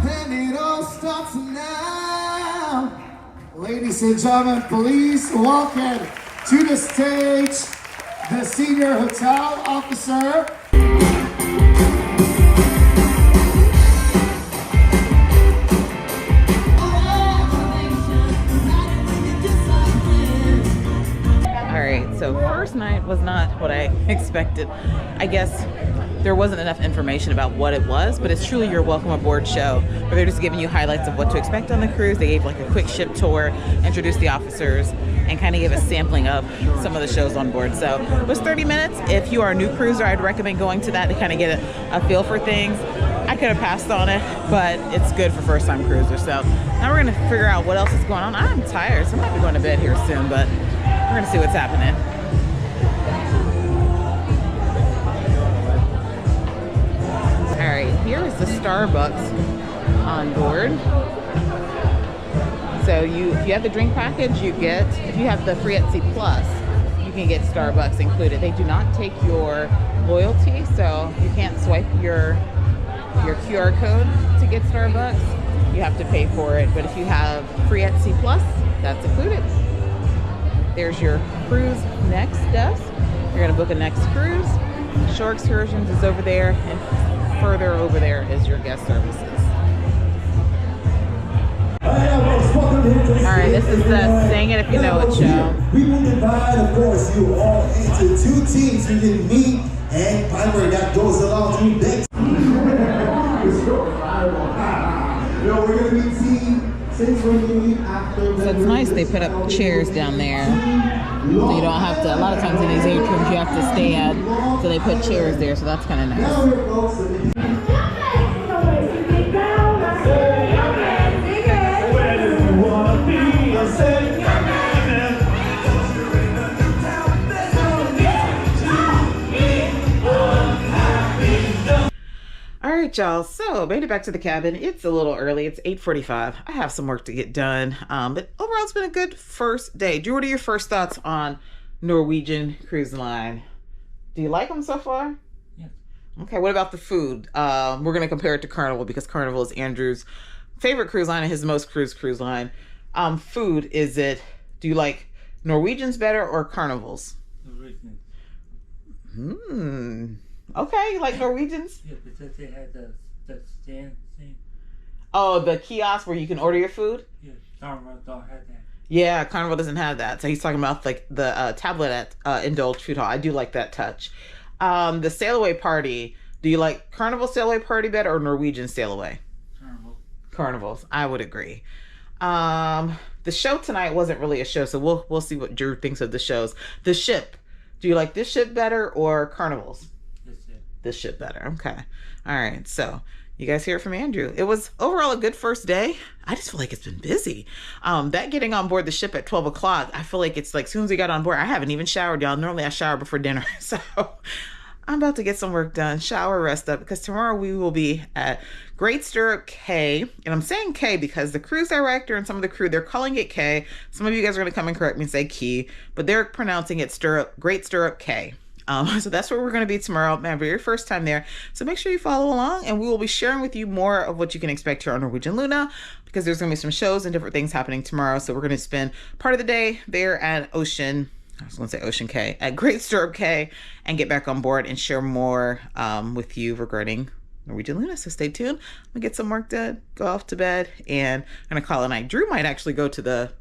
And it all starts now. Ladies and gentlemen, please welcome to the stage the senior hotel officer. So first night was not what I expected. I guess there wasn't enough information about what it was, but it's truly your welcome aboard show where they're just giving you highlights of what to expect on the cruise. They gave like a quick ship tour, introduced the officers, and kind of gave a sampling of some of the shows on board. So it was 30 minutes. If you are a new cruiser, I'd recommend going to that to kind of get a feel for things. I could have passed on it, but it's good for first-time cruisers. So now we're gonna figure out what else is going on. I'm tired, so I might be going to bed here soon, but we're gonna see what's happening. All right, here is the Starbucks on board. So if you have the drink package, you get, if you have the Free at Sea Plus, you can get Starbucks included. They do not take your loyalty, so you can't swipe your QR code to get Starbucks. You have to pay for it, but if you have Free at Sea Plus, that's included. There's your cruise next desk. You're gonna book a next cruise. Shore Excursions is over there, and further over there is your guest services. All right, this is the Sing It If You Know It show. We will divide, of course, you all into two teams. You get me and Piper. That goes along to next. No, we're gonna be team. Since we're leaving after. So it's nice they put up chairs down there, so you don't have to. A lot of times in these atriums you have to stand, so they put chairs there. So that's kind of nice. All right, y'all, so made it back to the cabin. It's a little early. It's 8:45. I have some work to get done, but overall it's been a good first day. Drew, what are your first thoughts on Norwegian Cruise Line? Do you like them so far? Yeah. Okay, what about the food? We're going to compare it to Carnival because Carnival is Andrew's favorite cruise line and his most cruise line. Food, do you like Norwegians better or Carnivals? Norwegian. Okay, you like Norwegians? Yeah, because they had the stand thing. Oh, the kiosk where you can order your food? Yeah, Carnival don't have that. Yeah, Carnival doesn't have that. So he's talking about like the tablet at Indulge Food Hall. I do like that touch. The sail away party. Do you like Carnival sail away party better or Norwegian sail away? Carnival. Carnivals. I would agree. The show tonight wasn't really a show, so we'll see what Drew thinks of the shows. The ship. Do you like this ship better or Carnival's? This ship. This ship better. Okay. All right. So you guys hear it from Andrew. It was overall a good first day. I just feel like it's been busy. That getting on board the ship at 12 o'clock, I feel like it's like as soon as we got on board, I haven't even showered, y'all. Normally I shower before dinner. So I'm about to get some work done, shower, rest up, because tomorrow we will be at Great Stirrup Cay. And I'm saying Cay because the cruise director and some of the crew, they're calling it Cay. Some of you guys are going to come and correct me and say Key, but they're pronouncing it Great Stirrup Cay. So that's where we're going to be tomorrow, my very first time there. So make sure you follow along, and we will be sharing with you more of what you can expect here on Norwegian Luna, because there's going to be some shows and different things happening tomorrow. So we're going to spend part of the day there at Ocean Cay, at Great Stirrup Cay, and get back on board and share more with you regarding Norwegian Luna. So stay tuned. I'm gonna get some work done, go off to bed, and I'm gonna call it a night. Drew might actually go to the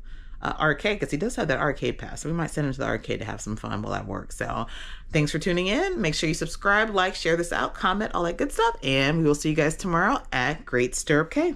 arcade, because he does have that arcade pass, so we might send him to the arcade to have some fun while at work. So thanks for tuning in. Make sure you subscribe, like, share this out, comment, all that good stuff, and we will see you guys tomorrow at Great Stirrup Cay.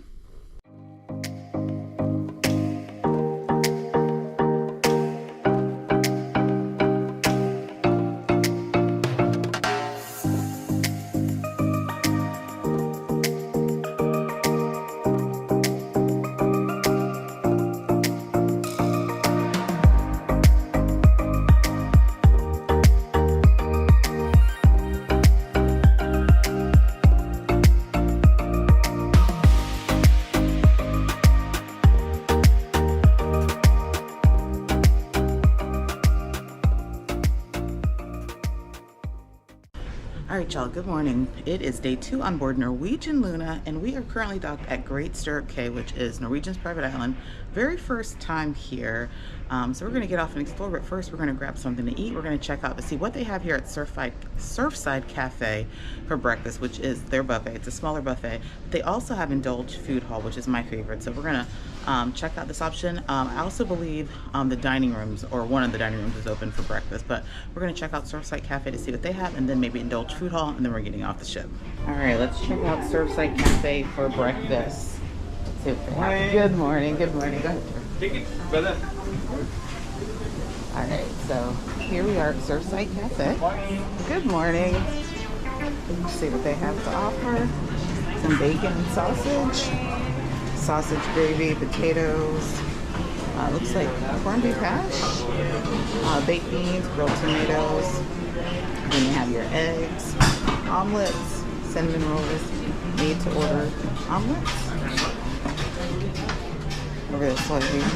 All right, y'all, good morning. It is day 2 on board Norwegian Luna, and we are currently docked at Great Stirrup Cay, which is Norwegian's private island. Very first time here. So we're gonna get off and explore, but first we're gonna grab something to eat. We're gonna check out to see what they have here at Surfside Cafe for breakfast, which is their buffet. It's a smaller buffet. They also have indulged food hall, which is my favorite. So we're gonna check out this option. I also believe the dining rooms, or one of the dining rooms, is open for breakfast, but we're gonna check out Surfside Cafe to see what they have, and then maybe indulge food hall, and then we're getting off the ship. All right, let's check out Surfside Cafe for breakfast. Let's see what they have. Good morning, good morning. Go ahead, sir. Take it, brother. All right, so here we are at Surfside Cafe. Good morning. Let's see what they have to offer. Some bacon and sausage gravy, potatoes. Looks like corned beef hash, baked beans, grilled tomatoes. Then you have your eggs, omelets, cinnamon rolls, made to order omelets. Over this way here,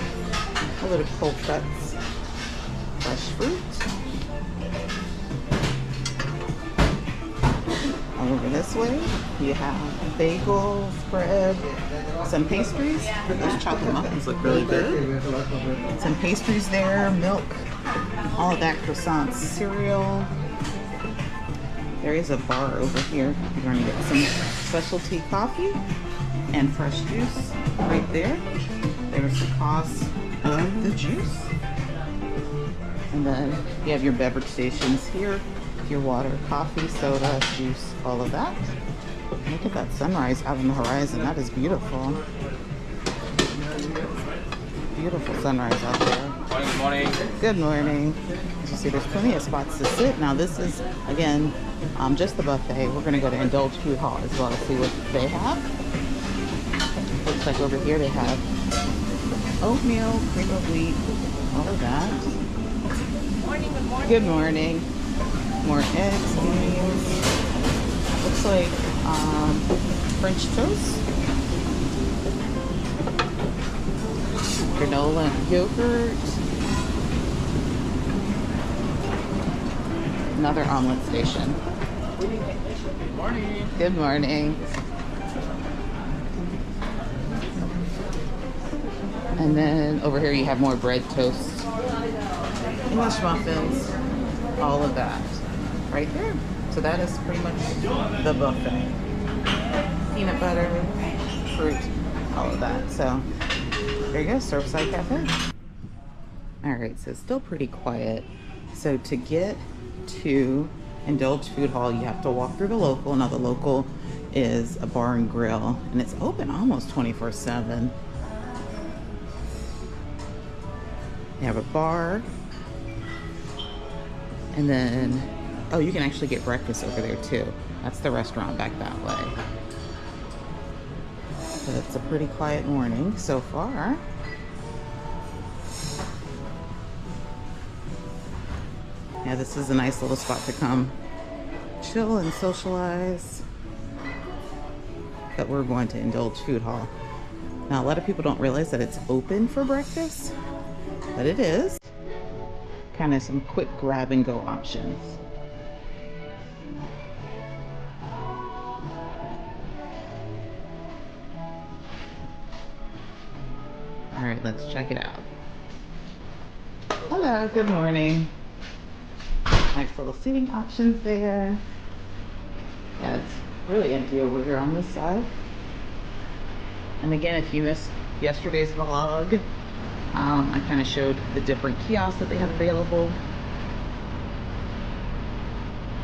a little cold cuts, fresh fruit. Over this way, you have bagels, bread, some pastries. Those chocolate muffins look really good. Some pastries there, milk, all of that, croissants, cereal. There is a bar over here. You're going to get some specialty coffee and fresh juice right there. There's the cost of the juice. And then you have your beverage stations here. Your water, coffee, soda, juice, all of that. Look at that sunrise out on the horizon. That is beautiful. Beautiful sunrise out there. Good morning. Good morning. As you see, there's plenty of spots to sit. Now this is, again, just the buffet. We're going to go to Indulge Food Hall as well to see what they have. Looks like over here they have oatmeal, cream of wheat, all of that. Morning, good morning. Good morning. More eggs, beans. Looks like French toast. Granola and yogurt. Another omelet station. Good morning. Good morning. And then over here you have more bread, toast, English muffins, all of that right there. So that is pretty much the buffet. Peanut butter, fruit, all of that. So there you go, Surfside Cafe. All right, so still pretty quiet. So to get to Indulge Food Hall, you have to walk through the local. Now the local is a bar and grill, and it's open almost 24/7. You have a bar. And then, oh, you can actually get breakfast over there too. That's the restaurant back that way. But it's a pretty quiet morning so far. Yeah, this is a nice little spot to come chill and socialize. But we're going to Indulge Food Hall. Now, a lot of people don't realize that it's open for breakfast, but it is. Kind of some quick grab and go options. All right, let's check it out. Hello, good morning. Nice little seating options there. Yeah, it's really empty over here on this side. And again, if you missed yesterday's vlog, I kind of showed the different kiosks that they have available.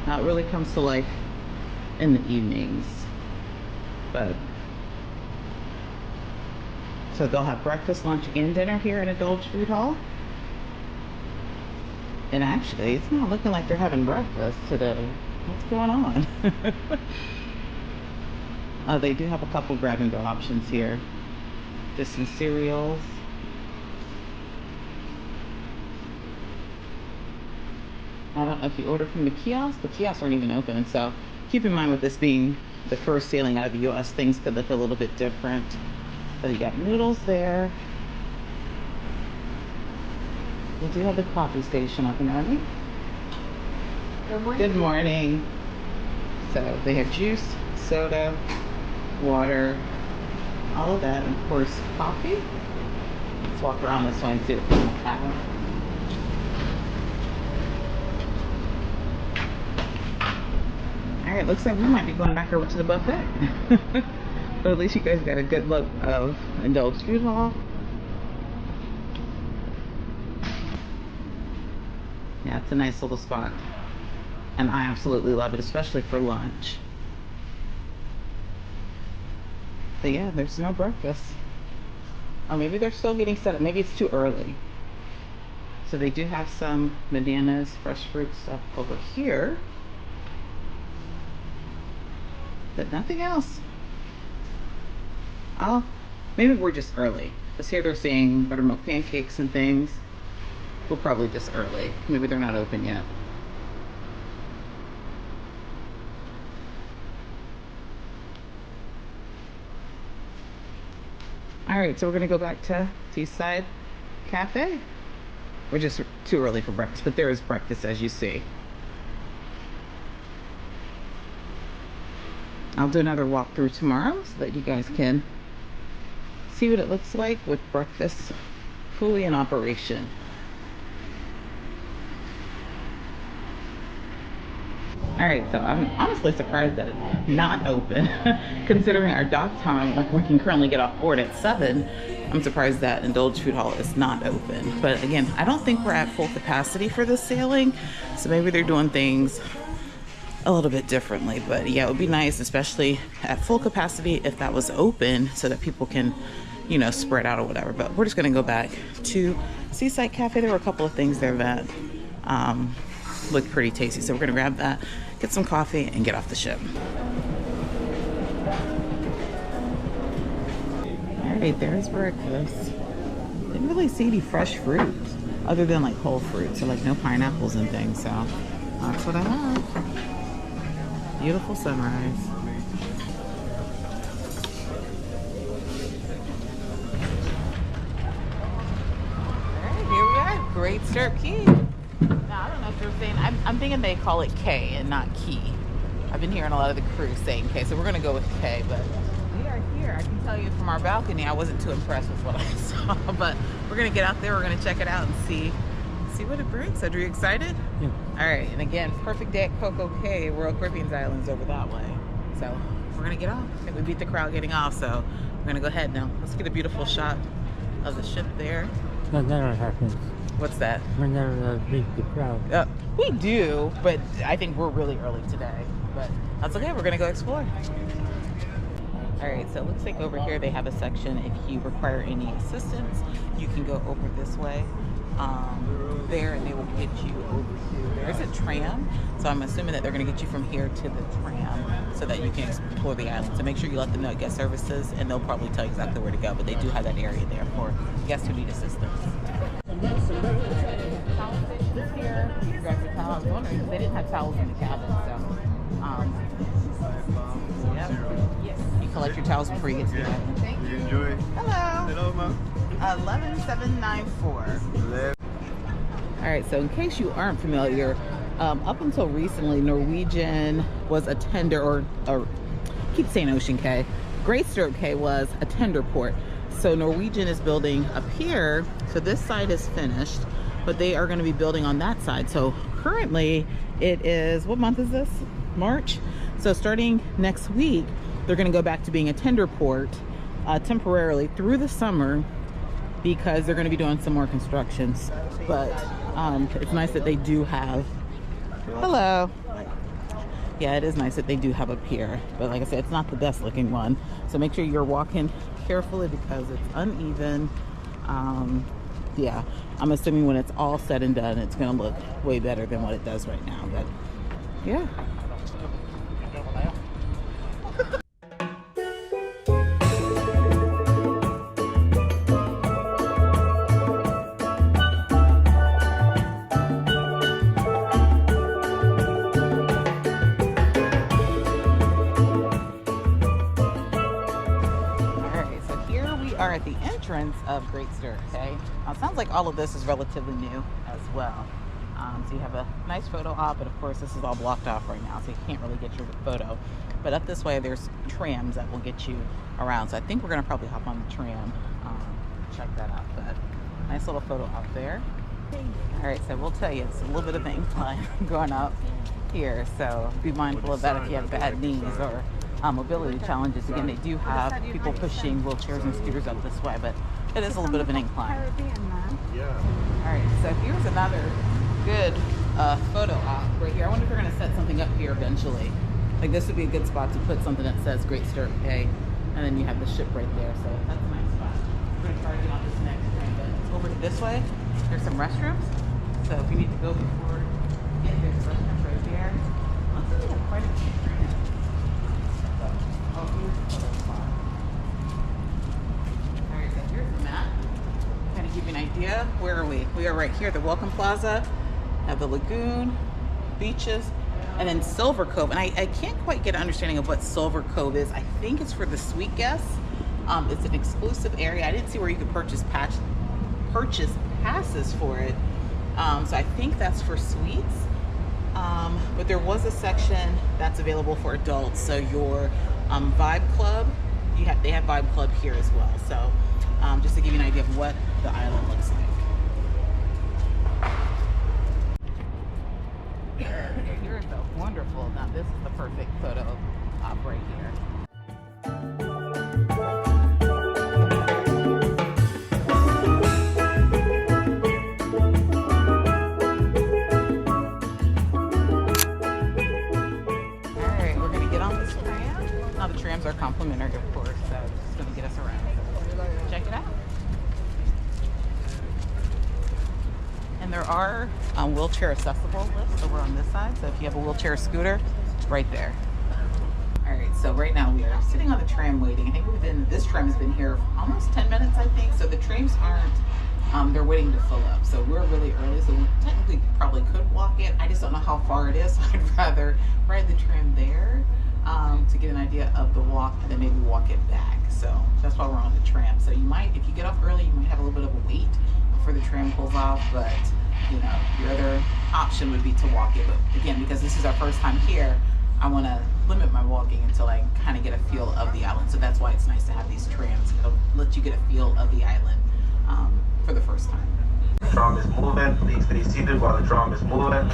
Now it really comes to life in the evenings. But so they'll have breakfast, lunch, and dinner here at Indulge Food Hall. And actually, it's not looking like they're having breakfast today. What's going on? They do have a couple grab and go options here. Just some cereals. I don't know if you order from the kiosks aren't even open. So keep in mind, with this being the first sailing out of the US, things could look a little bit different. So you got noodles there. We do have the coffee station up and running. Good morning. Good morning. So they have juice, soda, water, all of that, and of course coffee. Let's walk around this one too. All right, looks like we might be going back over to the buffet. But at least you guys got a good look of Indulge Food Hall. Yeah, it's a nice little spot. And I absolutely love it, especially for lunch. But yeah, there's no breakfast. Or maybe they're still getting set up. Maybe it's too early. So they do have some bananas, fresh fruit stuff over here. But nothing else. Oh, maybe we're just early. Because here they're seeing buttermilk pancakes and things. We're probably just early. Maybe they're not open yet. All right, so we're gonna go back to Seaside Cafe. We're just too early for breakfast, but there is breakfast, as you see. I'll do another walkthrough tomorrow so that you guys can see what it looks like with breakfast fully in operation. All right, so I'm honestly surprised that it's not open. Considering our dock time, like we can currently get off board at 7, I'm surprised that Indulge Food Hall is not open. But again, I don't think we're at full capacity for this sailing, so maybe they're doing things a little bit differently. But yeah, it would be nice, especially at full capacity, if that was open so that people can, you know, spread out or whatever. But we're just gonna go back to Seaside Cafe. There were a couple of things there that looked pretty tasty, so we're gonna grab that, get some coffee, and get off the ship. All right, there's breakfast. Didn't really see any fresh fruit other than like whole fruit, so like no pineapples and things. So that's what I have. Beautiful sunrise. All right, here we are, Great Stirrup Key. Now, I don't know if you're saying, I'm thinking they call it K and not Key. I've been hearing a lot of the crew saying K, so we're gonna go with K, but we are here. I can tell you from our balcony, I wasn't too impressed with what I saw, but we're gonna get out there, we're gonna check it out and see what it brings. So, are you excited? Yeah. All right, and again, perfect day at Coco Cay, Royal Caribbean's Islands over that way. So, we're gonna get off. I think we beat the crowd getting off, so we're gonna go ahead now. Let's get a beautiful shot of the ship there. That never happens. What's that? We never beat the crowd. We do, but I think we're really early today. But that's okay, we're gonna go explore. All right, so it looks like over here they have a section if you require any assistance, you can go over this way. there, and they will get you over to, there's a tram, so I'm assuming that they're going to get you from here to the tram so that you can explore the island. So make sure you let them know at guest services, and they'll probably tell you exactly where to go, but they do have that area there for guests who need assistance. Towel stations here. You grab your towel. I was wondering if they didn't have towels in the cabin, so yep. Yes. You collect your towels before you get to the island. Thank you. Enjoy. Hello. Hello, ma'am. 11794. All right, so in case you aren't familiar, up until recently, Norwegian was a tender, or keep saying Ocean Cay. Great Stirrup Cay was a tender port. So Norwegian is building a pier. So this side is finished, but they are going to be building on that side. So currently it is, what month is this? March. So starting next week, they're going to go back to being a tender port temporarily through the summer, because they're going to be doing some more constructions. But it's nice that they do have, hello. Yeah, it is nice that they do have a pier, but like I said, it's not the best looking one. So make sure you're walking carefully because it's uneven. Yeah, I'm assuming when it's all said and done, it's going to look way better than what it does right now. But yeah. At the entrance of Great Stirrup Cay. Sounds like all of this is relatively new as well. So you have a nice photo op, but of course this is all blocked off right now, so you can't really get your photo. But up this way there's trams that will get you around. So I think we're gonna probably hop on the tram, check that out. But nice little photo op there. All right, so we'll tell you, it's a little bit of an incline going up here, so be mindful of that if you have bad knees or mobility challenges. Again, they do have people pushing wheelchairs and scooters up this way, but it is a little bit of an incline. All right, so here's another good photo op right here. I wonder if they're going to set something up here eventually. Like this would be a good spot to put something that says Great Stirrup Cay, and then you have the ship right there. So that's a nice spot. We're going to try to get on this next train, but over to this way, there's some restrooms. So if you need to go before you get there, there's restrooms right there. Looks like we have quite a few trains. Alright, so here's the map. Kind of give you an idea. Where are we? We are right here, the Welcome Plaza. Have the lagoon, beaches, and then Silver Cove. And I can't quite get an understanding of what Silver Cove is. I think it's for the suite guests. It's an exclusive area. I didn't see where you could purchase passes for it. So I think that's for suites. But there was a section that's available for adults. So your Vibe Club, they have Vibe Club here as well. So just to give you an idea of what the island looks like. Here is a wonderful, now this is the perfect photo op right here. The trams are complimentary, of course, so it's going to get us around. Check it out. And there are wheelchair accessible lifts over on this side, so if you have a wheelchair or scooter, right there. All right, so right now we are sitting on the tram waiting. I think this tram has been here for almost 10 minutes, I think. So the trams aren't, they're waiting to fill up. So we're really early, so we technically probably could walk it. I just don't know how far it is, so I'd rather ride the tram there. To get an idea of the walk, and then maybe walk it back. So that's why we're on the tram. So you might, if you get off early, you might have a little bit of a wait before the tram pulls off, but you know, your other option would be to walk it. But again, because this is our first time here, I want to limit my walking until I kind of get a feel of the island. So that's why it's nice to have these trams. It'll let you get a feel of the island for the first time. The drum is moving. Please stay seated while the drum is moving.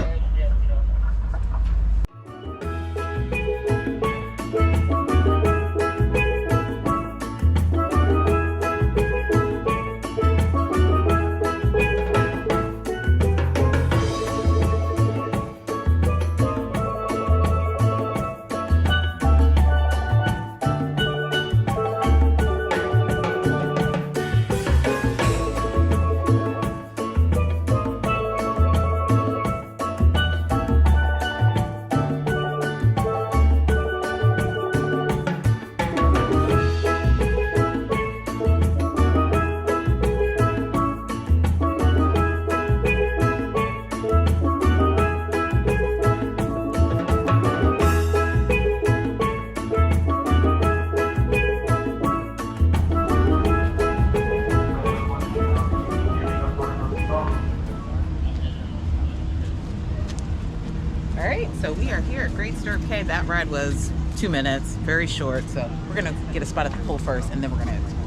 Stirrup Cay, that ride was 2 minutes, very short. So we're gonna get a spot at the pool first, and then we're gonna explore.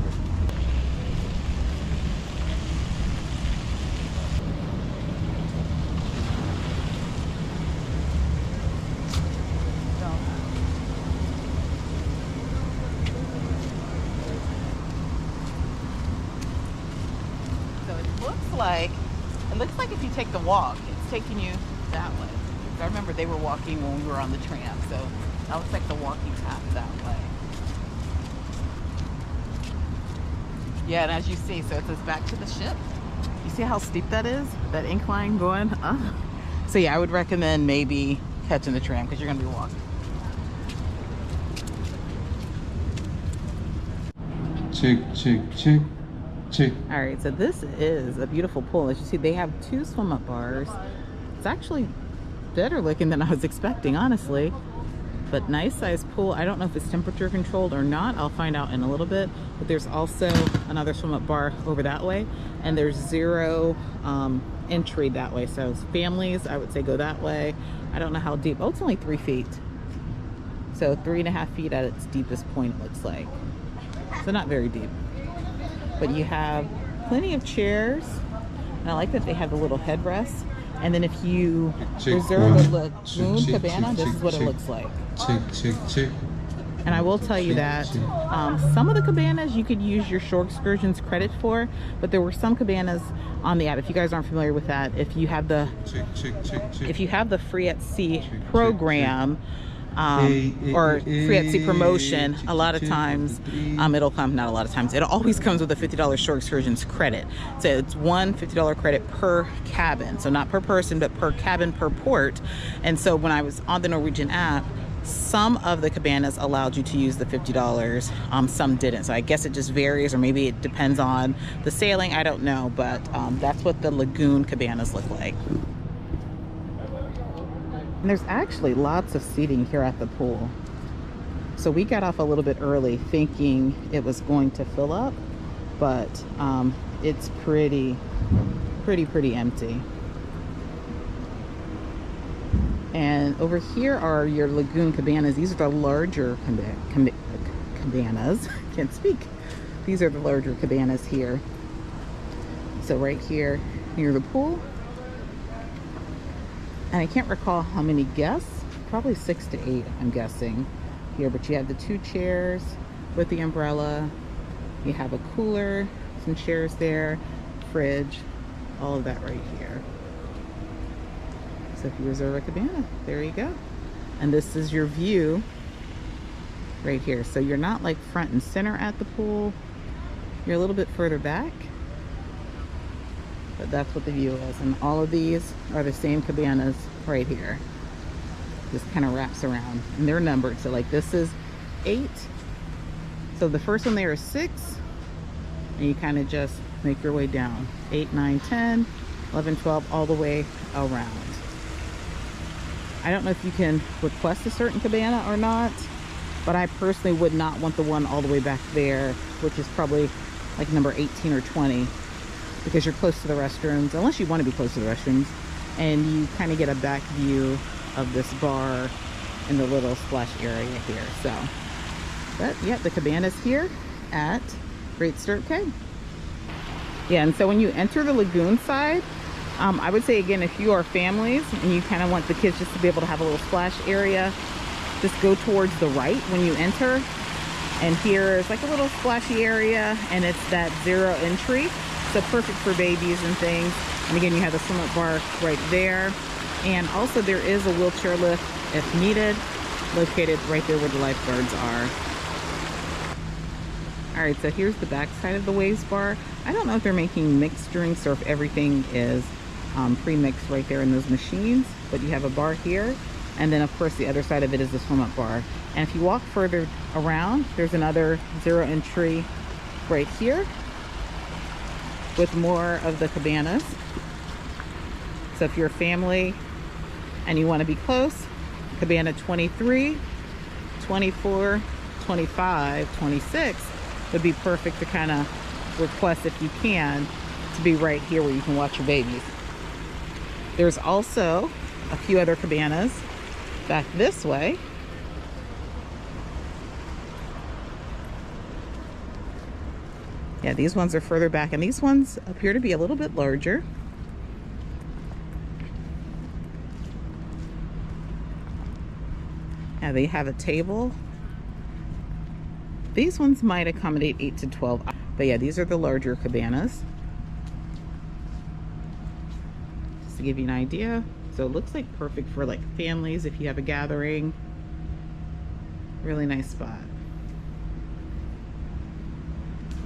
It looks like if you take the walk, it's taking you that way. I remember they were walking when we were on the tram, so that looks like the walking path that way. Yeah, and as you see, so it says back to the ship. You see how steep that is? That incline going up? So yeah, I would recommend maybe catching the tram because you're gonna be walking. Check. All right, so this is a beautiful pool. As you see, they have 2 swim-up bars. It's actually better looking than I was expecting, honestly. But nice sized pool. I don't know if it's temperature controlled or not. I'll find out in a little bit. But there's also another swim-up bar over that way, and there's 0 entry that way. So families, I would say go that way. I don't know how deep. Oh, it's only 3 feet. So 3.5 feet at its deepest point, it looks like. So not very deep. But you have plenty of chairs, and I like that they have the little headrests. And then if you reserve a lagoon cabana, this is what it looks like. And I will tell you that some of the cabanas you could use your shore excursions credit for, but there were some cabanas on the app. If you guys aren't familiar with that, if you have the free at sea program, or free at sea promotion, a lot of times it'll come, not a lot of times, it always comes with a $50 shore excursions credit. So it's one $50 credit per cabin, so not per person but per cabin per port. And so when I was on the Norwegian app, some of the cabanas allowed you to use the $50, some didn't. So I guess it just varies, or maybe it depends on the sailing, I don't know. But that's what the lagoon cabanas look like. And there's actually lots of seating here at the pool. So we got off a little bit early thinking it was going to fill up, but it's pretty empty. And over here are your lagoon cabanas. These are the larger cabanas. Can't speak. These are the larger cabanas here. So right here near the pool. And I can't recall how many guests, probably 6 to 8, I'm guessing here. But you have the 2 chairs with the umbrella. You have a cooler, some chairs there, fridge, all of that right here. So if you reserve a cabana, there you go. And this is your view right here. So you're not like front and center at the pool. You're a little bit further back. But that's what the view is. And all of these are the same cabanas right here. Just kind of wraps around. And they're numbered. So like this is 8. So the first one there is 6. And you kind of just make your way down. 8, 9, 10, 11, 12, all the way around. I don't know if you can request a certain cabana or not, but I personally would not want the one all the way back there, which is probably like number 18 or 20. Because you're close to the restrooms, unless you want to be close to the restrooms, and you kind of get a back view of this bar in the little splash area here. So, but yeah, the cabana's here at Great Stirrup Cay. Yeah, and so when you enter the lagoon side, I would say again, if you are families and you kind of want the kids just to be able to have a little splash area, just go towards the right when you enter. And here is like a little splashy area, and it's that 0 entry. So perfect for babies and things. And again, you have the swim-up bar right there. And also there is a wheelchair lift if needed, located right there where the lifeguards are. All right, so here's the back side of the waves bar. I don't know if they're making mixed drinks or if everything is pre-mixed right there in those machines, but you have a bar here. And then of course the other side of it is the swim-up bar. And if you walk further around, there's another 0 entry right here, with more of the cabanas. So if you're a family and you want to be close, cabana 23, 24, 25, 26 would be perfect to kind of request, if you can, to be right here where you can watch your babies. There's also a few other cabanas back this way. Yeah, these ones are further back, and these ones appear to be a little bit larger. Yeah, they have a table. These ones might accommodate 8 to 12, but yeah, these are the larger cabanas. Just to give you an idea. So it looks like perfect for like families if you have a gathering. Really nice spot.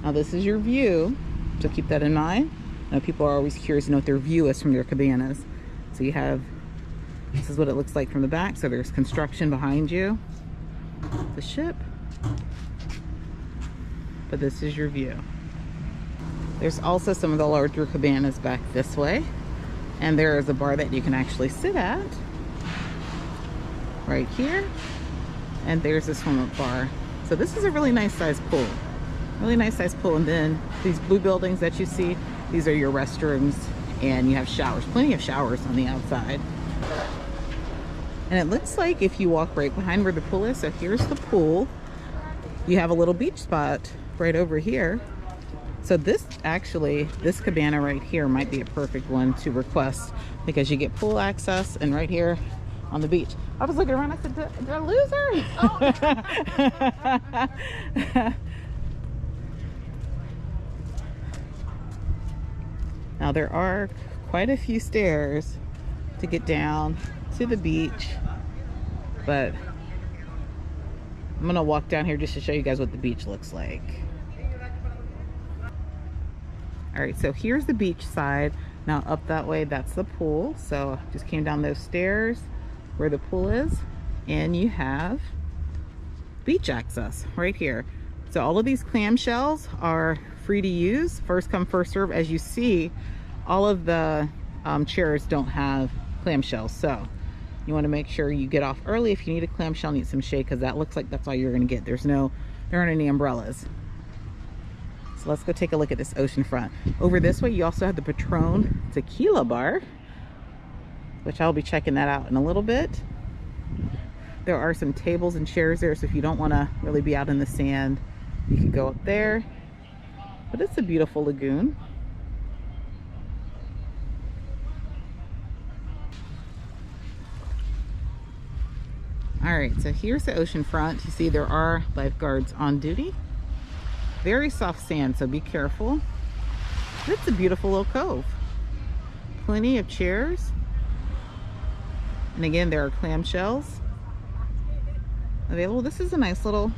Now this is your view, so keep that in mind. Now people are always curious to know what their view is from their cabanas. So you have, this is what it looks like from the back. So there's construction behind you, the ship, but this is your view. There's also some of the larger cabanas back this way, and there is a bar that you can actually sit at right here, and there's this swim-up bar. So this is a really nice sized pool. Really nice size pool. And then these blue buildings that you see, these are your restrooms, and you have showers, plenty of showers on the outside. And it looks like if you walk right behind where the pool is, so here's the pool, you have a little beach spot right over here. So this actually, this cabana right here might be a perfect one to request, because you get pool access and right here on the beach. I was looking around, I said, did I lose her? Oh. Now there are quite a few stairs to get down to the beach, but I'm gonna walk down here just to show you guys what the beach looks like. All right, so here's the beach side. Now up that way, that's the pool. So just came down those stairs where the pool is, and you have beach access right here. So all of these clamshells are free to use, first come first serve. As you see, all of the chairs don't have clamshells, so you want to make sure you get off early if you need a clamshell, need some shade, because that looks like that's all you're going to get. There aren't any umbrellas. So let's go take a look at this ocean front. Over this way you also have the Patron tequila bar, which I'll be checking that out in a little bit. There are some tables and chairs there, so if you don't want to really be out in the sand, you can go up there. But it's a beautiful lagoon. All right, so here's the ocean front. You see there are lifeguards on duty. Very soft sand, so be careful. But it's a beautiful little cove. Plenty of chairs. And again, there are clamshells available. This is a nice little,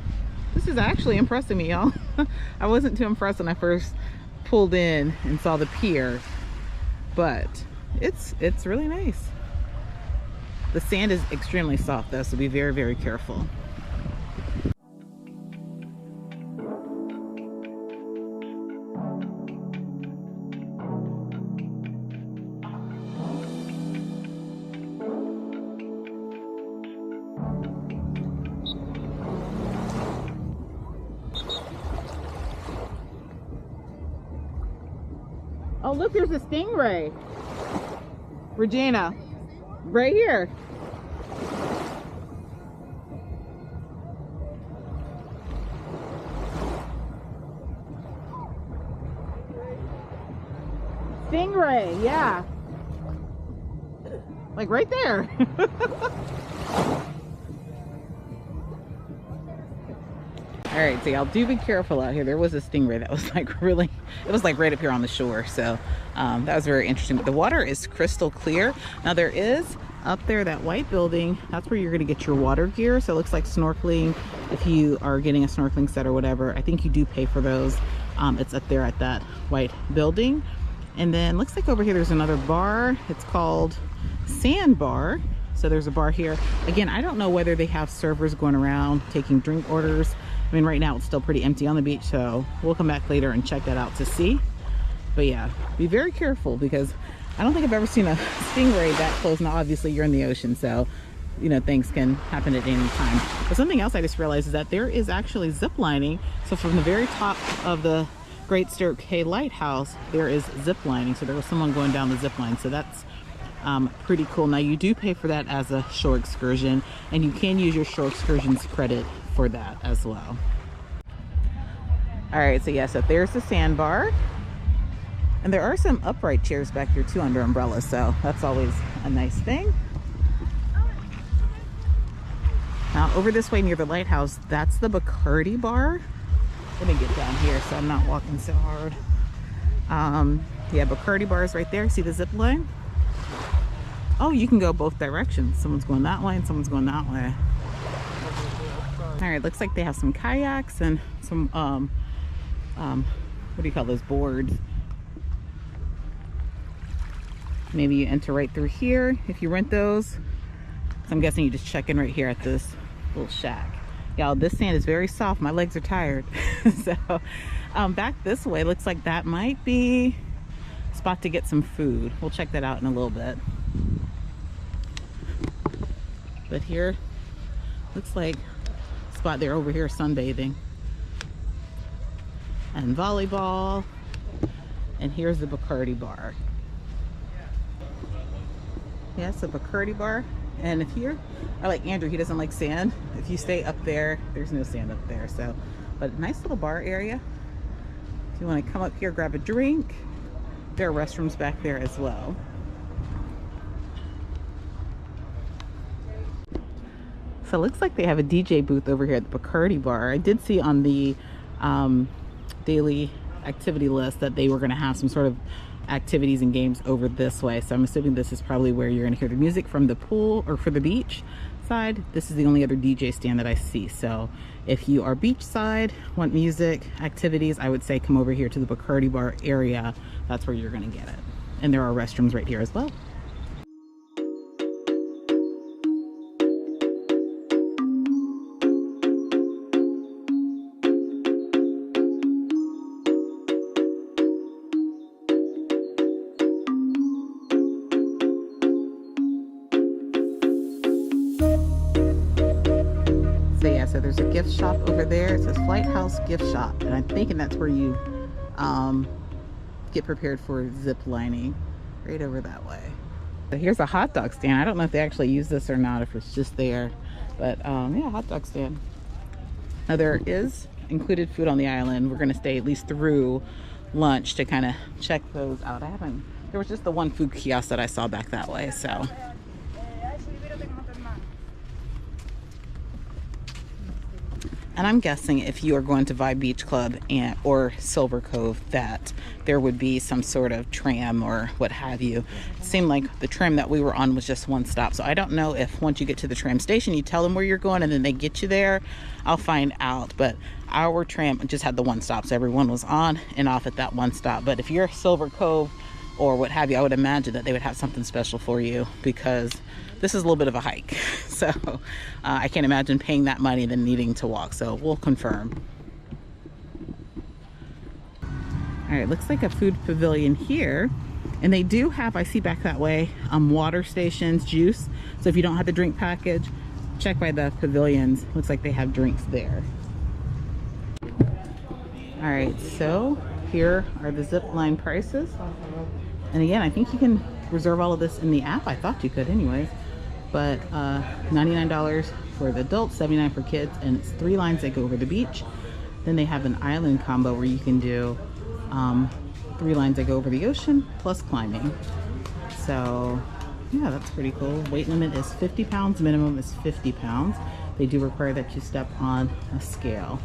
this is actually impressing me, y'all. I wasn't too impressed when I first pulled in and saw the pier, but it's really nice. The sand is extremely soft though, so be very, very careful. Oh, look, there's a stingray. Regina, right here. Stingray, yeah. Like right there. All right, so y'all do be careful out here. There was a stingray that was like really, it was like right up here on the shore. So that was very interesting. But the water is crystal clear. Now there is up there, that white building, that's where you're gonna get your water gear. So it looks like snorkeling, if you are getting a snorkeling set or whatever, I think you do pay for those. It's up there at that white building. And then looks like over here there's another bar. It's called Sand Bar. So there's a bar here. Again, I don't know whether they have servers going around taking drink orders. I mean, right now it's still pretty empty on the beach, so we'll come back later and check that out to see. But yeah, be very careful, because I don't think I've ever seen a stingray that close. Now obviously you're in the ocean, so you know things can happen at any time. But something else I just realized is that there is actually zip lining. So from the very top of the Great Stirrup Cay Lighthouse, there is zip lining. So there was someone going down the zip line, so that's Pretty cool. Now you do pay for that as a shore excursion, and you can use your shore excursions credit for that as well. All right, so yeah, so there's the sandbar, and there are some upright chairs back here too under umbrellas, so that's always a nice thing. Now over this way near the lighthouse, that's the Bacardi bar. Let me get down here so I'm not walking so hard. Yeah, Bacardi bar is right there. See the zip line? Oh, you can go both directions. Someone's going that way and someone's going that way. All right, looks like they have some kayaks and some what do you call those, boards? Maybe you enter right through here if you rent those. So I'm guessing you just check in right here at this little shack. Y'all, this sand is very soft. My legs are tired. So back this way, looks like that might be a spot to get some food. We'll check that out in a little bit. But here looks like a spot there over here sunbathing and volleyball. And here's the Bacardi bar. Yeah, it's a Bacardi bar. And if you're like Andrew, he doesn't like sand. If you stay up there, there's no sand up there. So, but nice little bar area. If you want to come up here, grab a drink, there are restrooms back there as well. So it looks like they have a DJ booth over here at the Bacardi bar. I did see on the daily activity list that they were going to have some sort of activities and games over this way, so I'm assuming this is probably where you're going to hear the music from the pool or for the beach side. This is the only other DJ stand that I see, so if you are beachside, want music activities, I would say come over here to the Bacardi bar area. That's where you're going to get it, and there are restrooms right here as well. So there's a gift shop over there. It says Flight House Gift Shop, and I'm thinking that's where you get prepared for zip lining, right over that way. So here's a hot dog stand. I don't know if they actually use this or not, if it's just there, but yeah, hot dog stand. Now there is included food on the island. We're gonna stay at least through lunch to kind of check those out. There was just the one food kiosk that I saw back that way, so. And I'm guessing if you are going to Vibe Beach Club or Silver Cove that there would be some sort of tram or what have you. It seemed like the tram that we were on was just one stop. So I don't know if once you get to the tram station, you tell them where you're going and then they get you there. I'll find out. But our tram just had the one stop. So everyone was on and off at that one stop. But if you're Silver Cove or what have you, I would imagine that they would have something special for you, because this is a little bit of a hike. So I can't imagine paying that money and then needing to walk. So we'll confirm. All right, looks like a food pavilion here. And they do have, I see back that way, water stations, juice. So if you don't have the drink package, check by the pavilions. Looks like they have drinks there. All right, so here are the zip line prices. And again, I think you can reserve all of this in the app. I thought you could anyways. But $99 for the adults, $79 for kids, and it's 3 lines that go over the beach. Then they have an island combo where you can do 3 lines that go over the ocean plus climbing. So yeah, that's pretty cool. Weight limit is 50 pounds, minimum is 50 pounds. They do require that you step on a scale.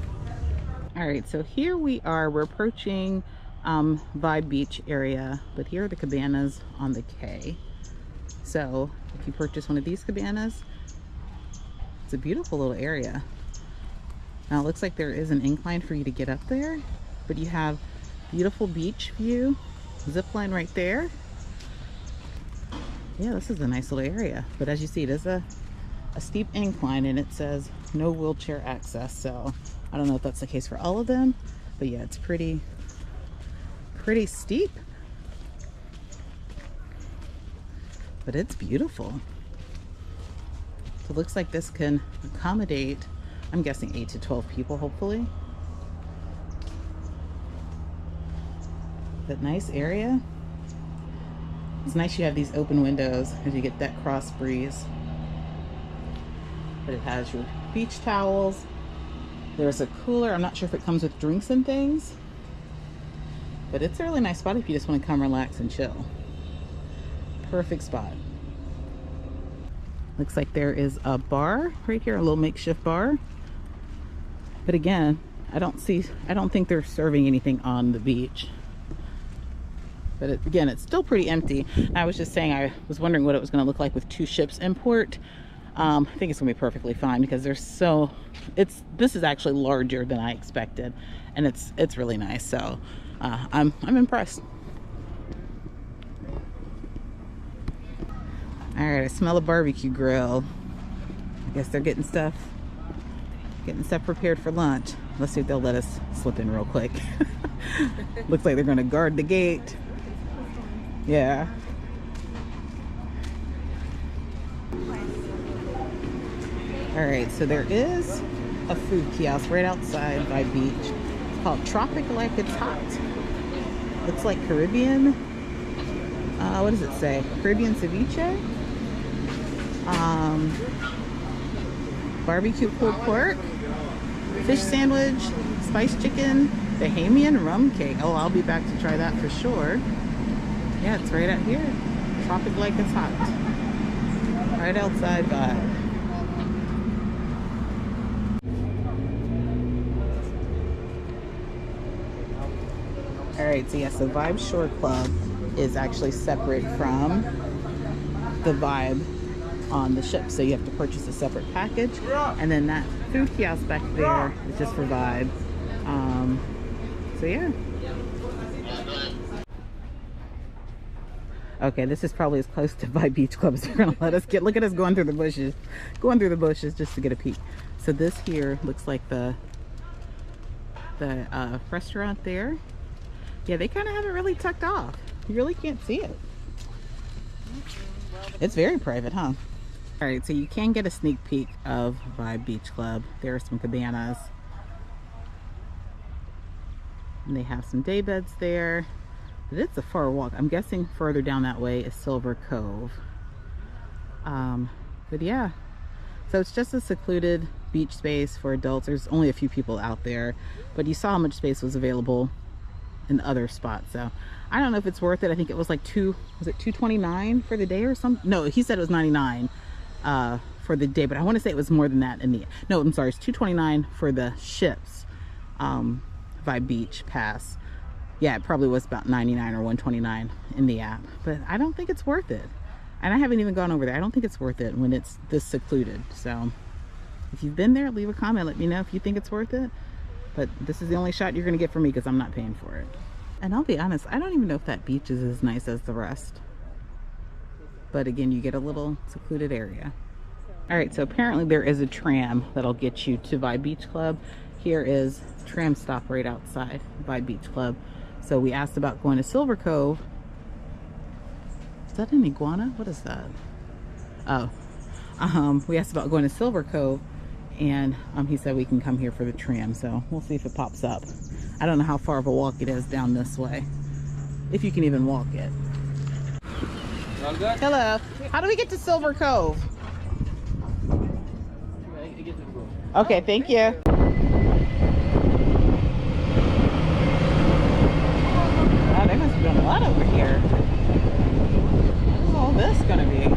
All right, so here we are, we're approaching Vibe Beach area, but here are the cabanas on the quay. So if you purchase one of these cabanas, it's a beautiful little area. Now it looks like there is an incline for you to get up there, but you have beautiful beach view, zip line right there. Yeah, this is a nice little area, but as you see, it is a steep incline, and it says no wheelchair access. So I don't know if that's the case for all of them, but yeah, it's pretty steep, but it's beautiful. So it looks like this can accommodate, I'm guessing 8 to 12 people, hopefully. But nice area. It's nice you have these open windows because you get that cross breeze. But it has your beach towels. There's a cooler. I'm not sure if it comes with drinks and things, but it's a really nice spot if you just want to come relax and chill. Perfect spot. Looks like there is a bar right here, a little makeshift bar. But again, I don't think they're serving anything on the beach. But again, it's still pretty empty. I was just saying, I was wondering what it was going to look like with 2 ships in port. I think it's going to be perfectly fine because this is actually larger than I expected, and it's really nice. So I'm impressed. All right, I smell a barbecue grill. I guess they're getting stuff prepared for lunch. Let's see if they'll let us slip in real quick. Looks like they're going to guard the gate. Yeah. All right, so there is a food kiosk right outside by beach. It's called Tropic Like It's Hot. Looks like Caribbean. What does it say? Caribbean ceviche. Barbecue pulled pork, fish sandwich, spiced chicken, Bahamian rum cake. Oh, I'll be back to try that for sure. Yeah, it's right out here. Tropic Like It's Hot. Right outside Vibe. Alright, so yeah, so Vibe Shore Club is actually separate from the Vibe on the ship. So you have to purchase a separate package. And then that food kiosk back there is just for Vibe. So yeah. Okay, this is probably as close to Vibe Beach Club as they're gonna let us get. Look at us going through the bushes. Going through the bushes just to get a peek. So this here looks like the restaurant there. Yeah, they kind of have it really tucked off. You really can't see it. It's very private, huh? All right, so you can get a sneak peek of Vibe Beach Club. There are some cabanas. And they have some day beds there. But it's a far walk. I'm guessing further down that way is Silver Cove. But yeah, so it's just a secluded beach space for adults. There's only a few people out there, but you saw how much space was available in other spots. So I don't know if it's worth it. I think it was like $229 for the day or something? No, he said it was $99 for the day, but I want to say it was more than that in the, no, I'm sorry, it's $229 for the ships Vibe Beach pass. Yeah, it probably was about $99 or $129 in the app, but I don't think it's worth it. And I haven't even gone over there. I don't think it's worth it when it's this secluded. So if you've been there, leave a comment, let me know if you think it's worth it. But this is the only shot you're gonna get from me because I'm not paying for it. And I'll be honest, I don't even know if that beach is as nice as the rest. But again, you get a little secluded area. All right, so apparently there is a tram that'll get you to Vibe Beach Club. Here is tram stop right outside Vibe Beach Club. So we asked about going to Silver Cove. Is that an iguana? What is that? Oh, we asked about going to Silver Cove, and he said we can come here for the tram. So we'll see if it pops up. I don't know how far of a walk it is down this way, if you can even walk it. Hello. How do we get to Silver Cove? Okay, thank you. Wow, they must be doing a lot over here. What's all this gonna be?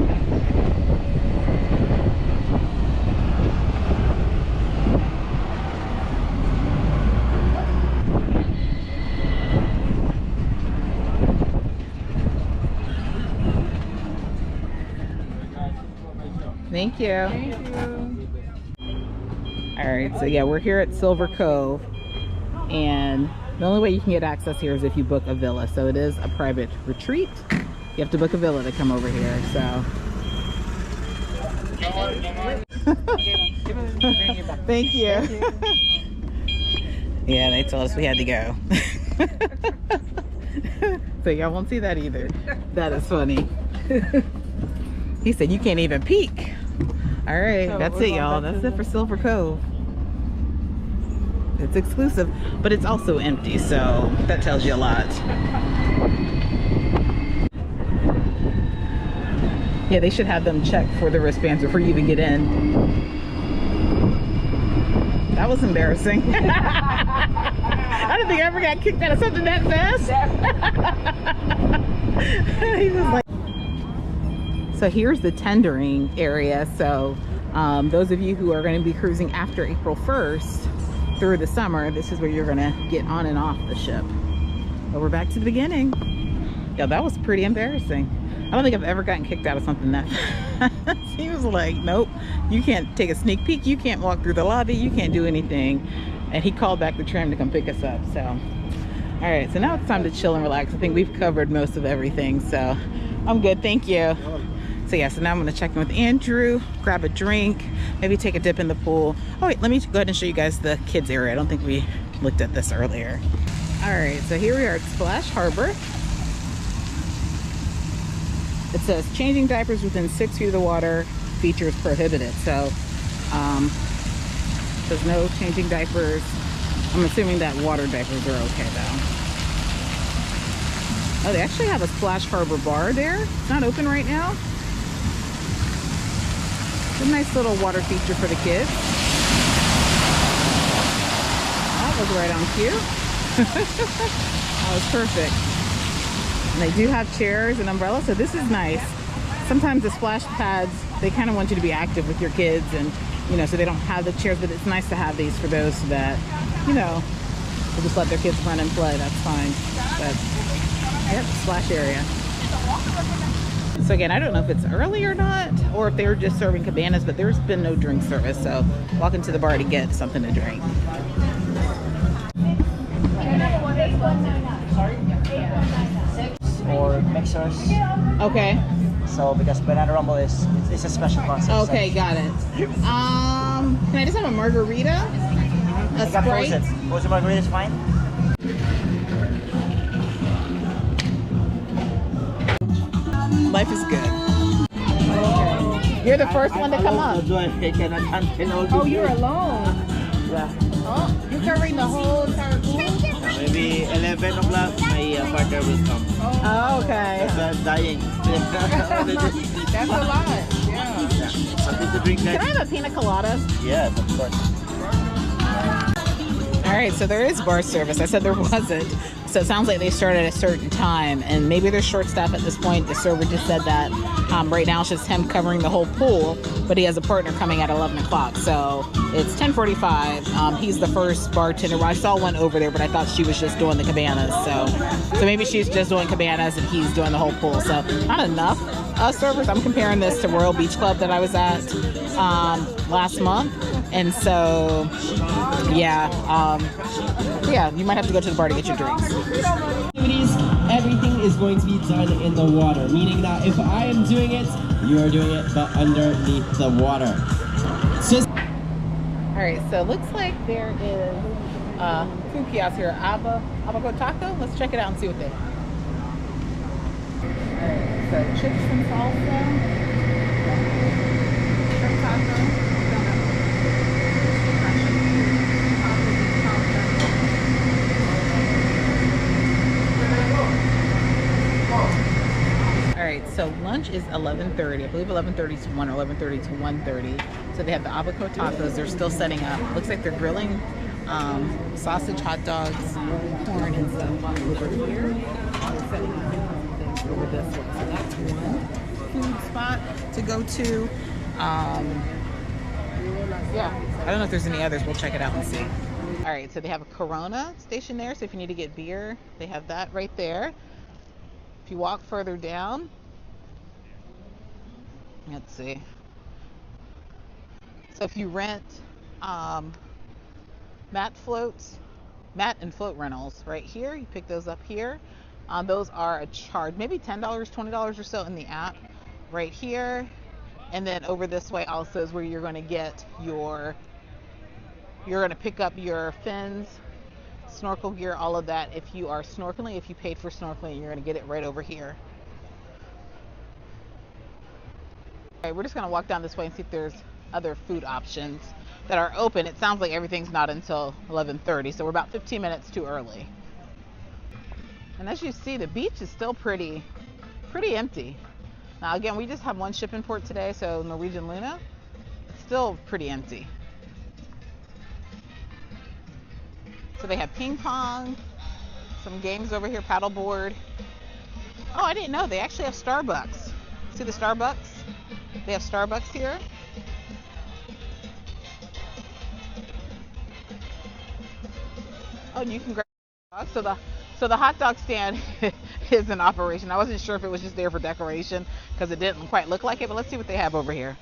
Thank you. Thank you. All right, so yeah, we're here at Silver Cove, and the only way you can get access here is if you book a villa. So it is a private retreat. You have to book a villa to come over here. So thank you. Yeah, they told us we had to go. So y'all won't see that either. That is funny. He said you can't even peek. All right, that's it, y'all. That's it for Silver Cove. It's exclusive, but it's also empty, so that tells you a lot. Yeah, they should have them check for the wristbands before you even get in. That was embarrassing. I don't think I ever got kicked out of something that fast. He was like... So here's the tendering area. So those of you who are going to be cruising after April 1st through the summer, this is where you're going to get on and off the ship. But we're back to the beginning. Yeah, that was pretty embarrassing. I don't think I've ever gotten kicked out of something that fast. He was like, nope, you can't take a sneak peek, you can't walk through the lobby, you can't do anything. And he called back the tram to come pick us up. So all right, so now it's time to chill and relax. I think we've covered most of everything, so I'm good, thank you. So yeah, so now I'm gonna check in with Andrew, grab a drink, maybe take a dip in the pool. Oh wait, let me go ahead and show you guys the kids area. I don't think we looked at this earlier. All right, so here we are at Splash Harbor. It says changing diapers within 6 feet of the water, features prohibited. So there's no changing diapers. I'm assuming that water diapers are okay though. Oh, they actually have a Splash Harbor bar there. It's not open right now. It's a nice little water feature for the kids. That was right on cue. That was perfect. And they do have chairs and umbrellas, so this is nice. Sometimes the splash pads, they kind of want you to be active with your kids, and you know, so they don't have the chairs, but it's nice to have these for those that, you know, will just let their kids run and play. That's fine. But yep, splash area. So again, I don't know if it's early or not, or if they were just serving cabanas, but there's been no drink service, so walk into the bar to get something to drink. Or mixers. Okay. So because banana rumble is it's a special concept. Okay, got it. Can I just have a margarita? A Sprite? Frozen margarita is fine. Life is good. Okay. You're the first one to come up. Oh, you're alone. Yeah. Oh, you're covering the whole entire pool? Maybe 11 o'clock, my partner will come. Oh, okay. That's dying. That's a lot. Yeah. Something to drink. Can I have a pina colada? Yes, of course. All right, so there is bar service. I said there wasn't. So it sounds like they start at a certain time, and maybe they're short staffed at this point. The server just said that right now it's just him covering the whole pool, but he has a partner coming at 11 o'clock. So it's 10:45. He's the first bartender. Well, I saw one over there, but I thought she was just doing the cabanas. So maybe she's just doing cabanas and he's doing the whole pool. So not enough servers. I'm comparing this to Royal Beach Club that I was at last month. And so, yeah, you might have to go to the bar to get your drinks. Everything is going to be done in the water, meaning that if I am doing it, you are doing it, but underneath the water. All right, so it looks like there is food kiosk here, Abaco Taco. Let's check it out and see what they have. All right, so chips and salsa, shrimp taco. All right, so lunch is 11:30. I believe 11:30 to 1 or 11:30 to 1:30. So they have the Abaco tacos. They're still setting up. Looks like they're grilling sausage, hot dogs, corn, and stuff over here. They're setting up things over this one. So that's one food spot to go to. Yeah, I don't know if there's any others. We'll check it out and see. All right, so they have a Corona station there. So if you need to get beer, they have that right there. If you walk further down, let's see. So if you rent mat and float rentals right here, you pick those up here. Those are a charge, maybe $10, $20 or so in the app right here. And then over this way also is where you're going to get you're going to pick up your fins, snorkel gear, all of that. If you are snorkeling, if you paid for snorkeling, you're going to get it right over here. All right, we're just going to walk down this way and see if there's other food options that are open. It sounds like everything's not until 11:30, so we're about 15 minutes too early. And as you see, the beach is still pretty empty. Now again, we just have one shipping port today, so Norwegian Luna, still pretty empty. So they have ping pong, some games over here, paddleboard. Oh, I didn't know, they actually have Starbucks. See the Starbucks? They have Starbucks here. Oh, and you can grab hot dogs. So the hot dog stand is in operation. I wasn't sure if it was just there for decoration because it didn't quite look like it, but let's see what they have over here.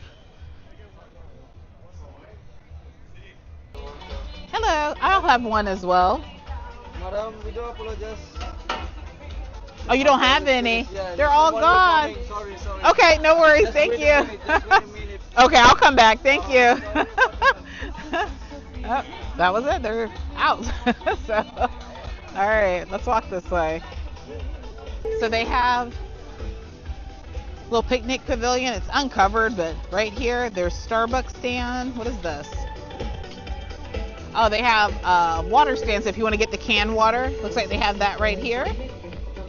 Hello, I'll have one as well. Madam, we do apologize. Oh, you don't have any? Yeah, they're all gone. Sorry. Okay, no worries. Thank you. Okay, I'll come back. Thank you. Oh, that was it. They're out. So, all right, let's walk this way. So they have a little picnic pavilion. It's uncovered, but right here, there's Starbucks stand. What is this? Oh, they have water stands if you want to get the canned water. Looks like they have that right here.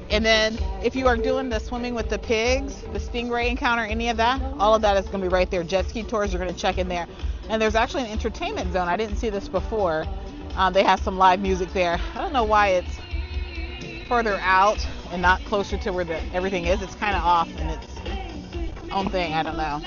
And then if you are doing the swimming with the pigs, the stingray encounter, any of that, all of that is going to be right there. Jet ski tours, you're going to check in there. And there's actually an entertainment zone. I didn't see this before. They have some live music there. I don't know why it's further out and not closer to where everything is. It's kind of off in its own thing. I don't know.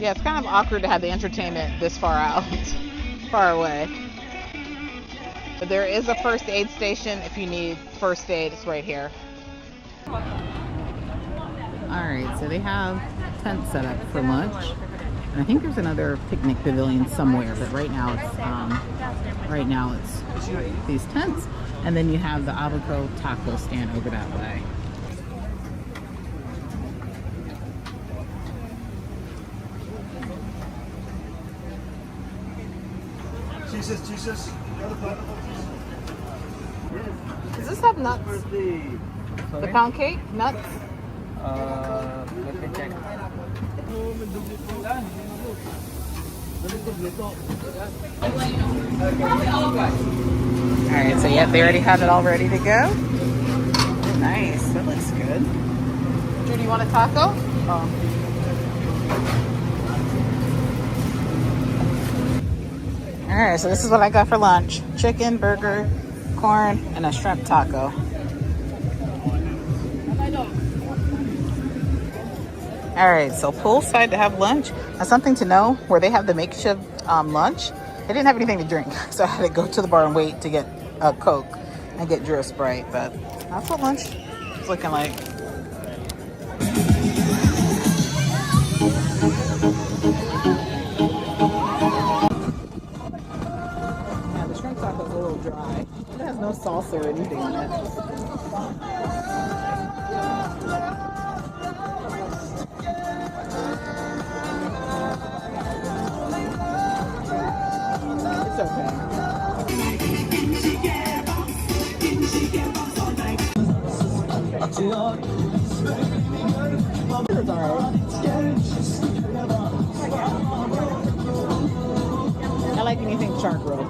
Yeah, it's kind of awkward to have the entertainment this far out, far away. But there is a first aid station if you need first aid. It's right here. All right, so they have tents set up for lunch, and I think there's another picnic pavilion somewhere. But right now it's these tents, and then you have the avocado taco stand over that way. Jesus. Does this have nuts? The pound cake? Nuts? Let me check. Alright, so yeah, they already have it all ready to go. Nice, that looks good. Judy, you want a taco? Oh. Alright, so this is what I got for lunch. Chicken, burger, corn, and a shrimp taco. Alright, so poolside to have lunch. Now something to know, where they have the makeshift lunch, they didn't have anything to drink. So I had to go to the bar and wait to get a Coke and get Drew a Sprite. But that's what lunch is looking like. Taco's a little dry. It has no salsa or anything on it. It's okay. It's alright. I like anything charcoal.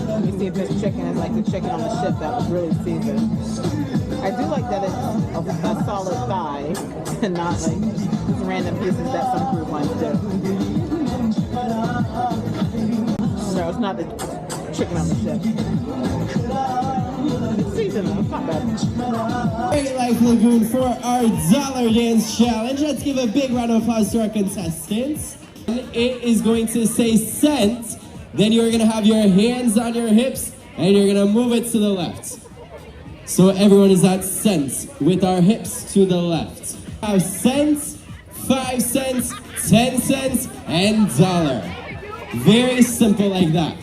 Let me see if this chicken is like the chicken on the ship that was really seasoned. I do like that it's a solid thigh and not like just random pieces that some group ones do. No, it's not the chicken on the ship. It's seasoned though, it's not bad. Great Life Lagoon for our dollar dance challenge. Let's give a big round of applause to our contestants. It is going to say cent, then you're going to have your hands on your hips and you're going to move it to the left. So everyone is at cent with our hips to the left. Have cents, 5 cents, 10 cents, and dollar. Very simple like that.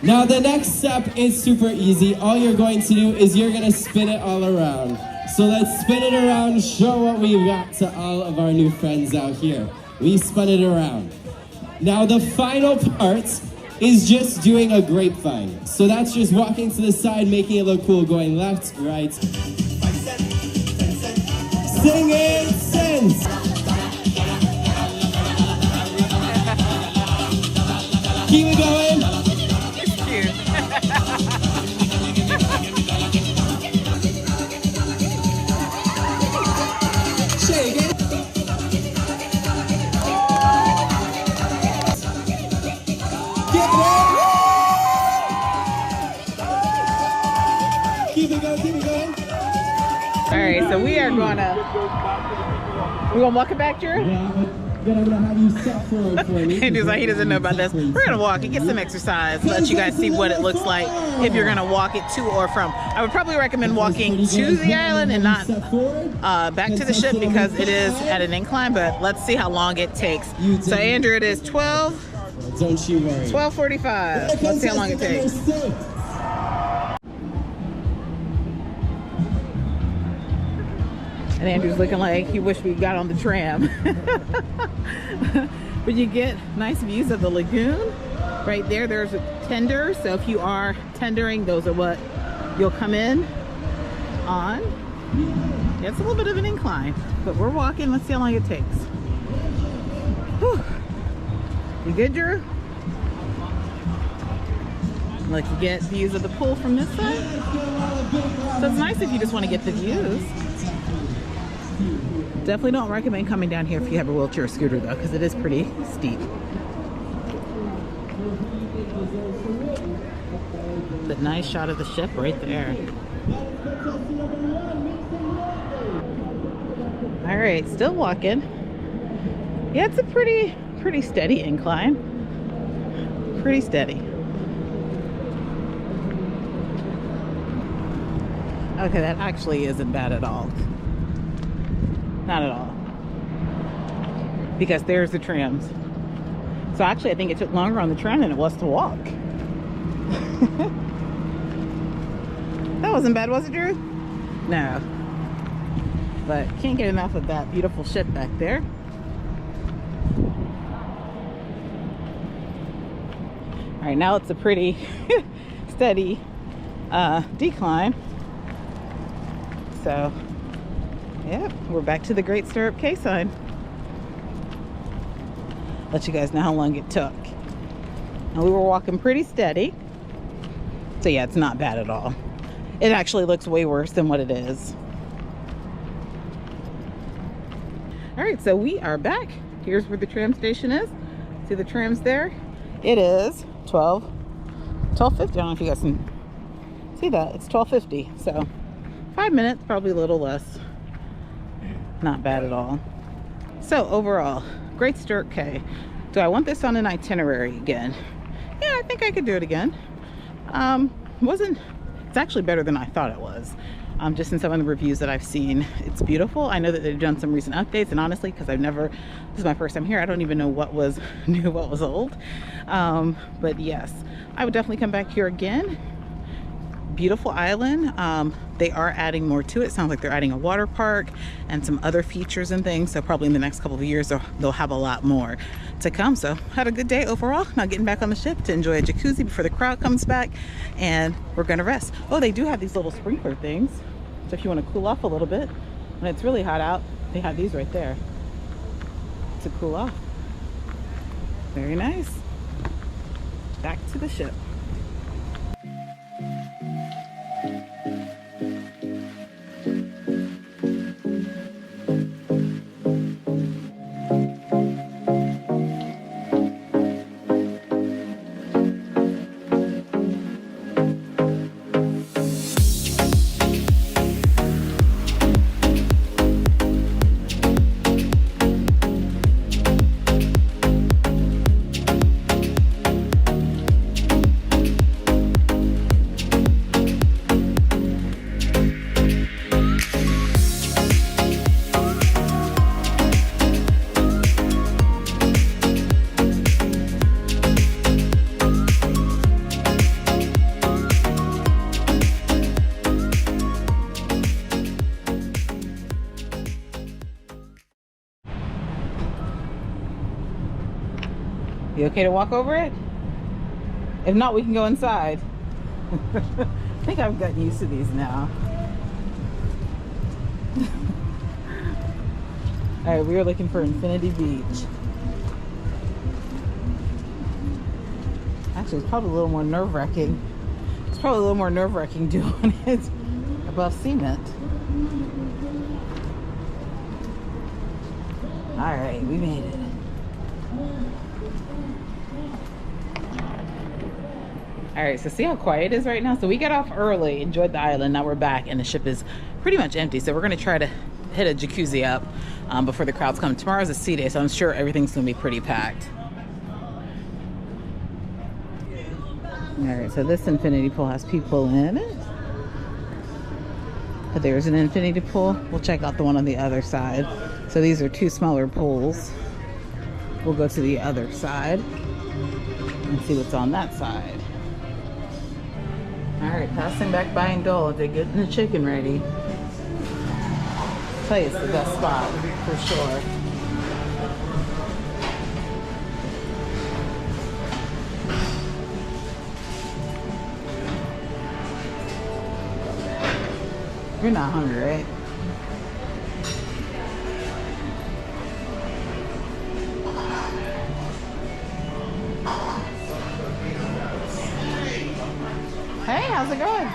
Now the next step is super easy. All you're going to do is you're going to spin it all around. So let's spin it around, show what we've got to all of our new friends out here. We spun it around. Now the final part is just doing a grapevine. So that's just walking to the side, making it look cool, going left, right. Sing it, sense. Keep it going. It's cute. Shake it. Get it. Keep it going, keep it going. All right, so we're gonna walk it back, Drew? Yeah, but I'm gonna have you step forward for me. Andrew's like, he doesn't know about this. We're gonna walk it, get some exercise, let you guys see what it looks like if you're gonna walk it to or from. I would probably recommend walking to the island and not back to the ship because it is at an incline, but let's see how long it takes. So Andrew, it is 12. Don't you worry. 12:45. Let's see how long it takes. And Andrew's looking like he wished we got on the tram. But you get nice views of the lagoon. Right there, there's a tender. So if you are tendering, those are what you'll come in on. Yeah, it's a little bit of an incline, but we're walking. Let's see how long it takes. Whew. You good, Drew? Look, you get views of the pool from this side. So it's nice if you just want to get the views. Definitely don't recommend coming down here if you have a wheelchair or scooter though, because it is pretty steep. But nice shot of the ship right there. All right, still walking. Yeah, it's a pretty steady incline. Pretty steady. Okay, that actually isn't bad at all. Not at all. Because there's the trams. So actually I think it took longer on the tram than it was to walk. That wasn't bad, was it, Drew? No. But can't get enough of that beautiful ship back there. All right, now it's a pretty steady decline. So yep, we're back to the Great Stirrup Quay sign. Let you guys know how long it took. And we were walking pretty steady. So yeah, it's not bad at all. It actually looks way worse than what it is. All right, so we are back. Here's where the tram station is. See the trams there? It is 12:50. I don't know if you guys can see that. It's 12:50. So 5 minutes, probably a little less. Not bad at all. So overall, Great Stirrup Quay. Do I want this on an itinerary again? Yeah, I think I could do it again. It's actually better than I thought it was. Just in some of the reviews that I've seen, it's beautiful. I know that they've done some recent updates, and honestly, because this is my first time here, I don't even know what was new, what was old. But yes, I would definitely come back here again. Beautiful island. They are adding more to it. Sounds like they're adding a water park and some other features and things, so probably in the next couple of years they'll have a lot more to come. So had a good day overall. Now getting back on the ship to enjoy a jacuzzi before the crowd comes back, and we're gonna rest. Oh, they do have these little sprinkler things, so if you want to cool off a little bit when it's really hot out, they have these right there to cool off. Very nice. Back to the ship. You okay to walk over it? If not, we can go inside. I think I've gotten used to these now. All right, we are looking for Infinity Beach. Actually, it's probably a little more nerve-wracking. It's probably a little more nerve-wracking doing it above cement. All right, we made it. All right, so see how quiet it is right now? So we got off early, enjoyed the island. Now we're back and the ship is pretty much empty. So we're gonna try to hit a jacuzzi up before the crowds come. Tomorrow's a sea day, so I'm sure everything's gonna be pretty packed. All right, so this infinity pool has people in it. But there's an infinity pool. We'll check out the one on the other side. So these are two smaller pools. We'll go to the other side and see what's on that side. All right, passing back by Indole. They're getting the chicken ready. Play is the best spot for sure. You're not hungry, right? Hey, how's it going?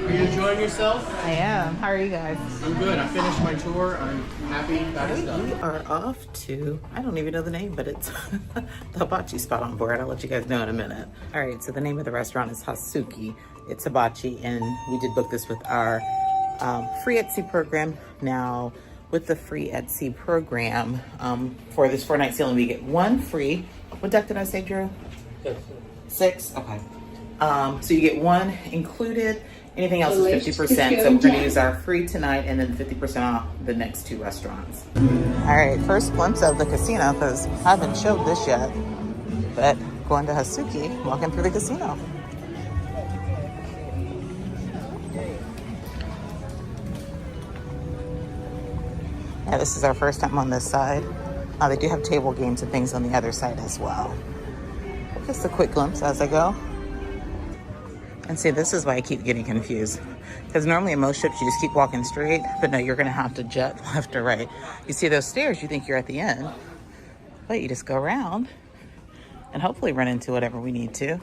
Are you enjoying yourself? I am. How are you guys? I'm good. I finished my tour. I'm happy that it's done. We are off to, I don't even know the name, but it's the hibachi spot on board. I'll let you guys know in a minute. All right, so the name of the restaurant is Hasuki. It's hibachi, and we did book this with our free at sea program. Now, with the free at sea program, for this 4-night sailing, we get one free. What deck did I say, Drew? 6? Okay. So you get one included. Anything else is 50%. So we're going to use our free tonight and then 50% off the next 2 restaurants. All right, first glimpse of the casino, because I haven't showed this yet. But going to Hasuki, walking through the casino. Yeah, this is our first time on this side. They do have table games and things on the other side as well. Just a quick glimpse as I go. And see, this is why I keep getting confused. Because normally in most ships, you just keep walking straight, but no, you're gonna have to jet left or right. You see those stairs, you think you're at the end, but you just go around and hopefully run into whatever we need to.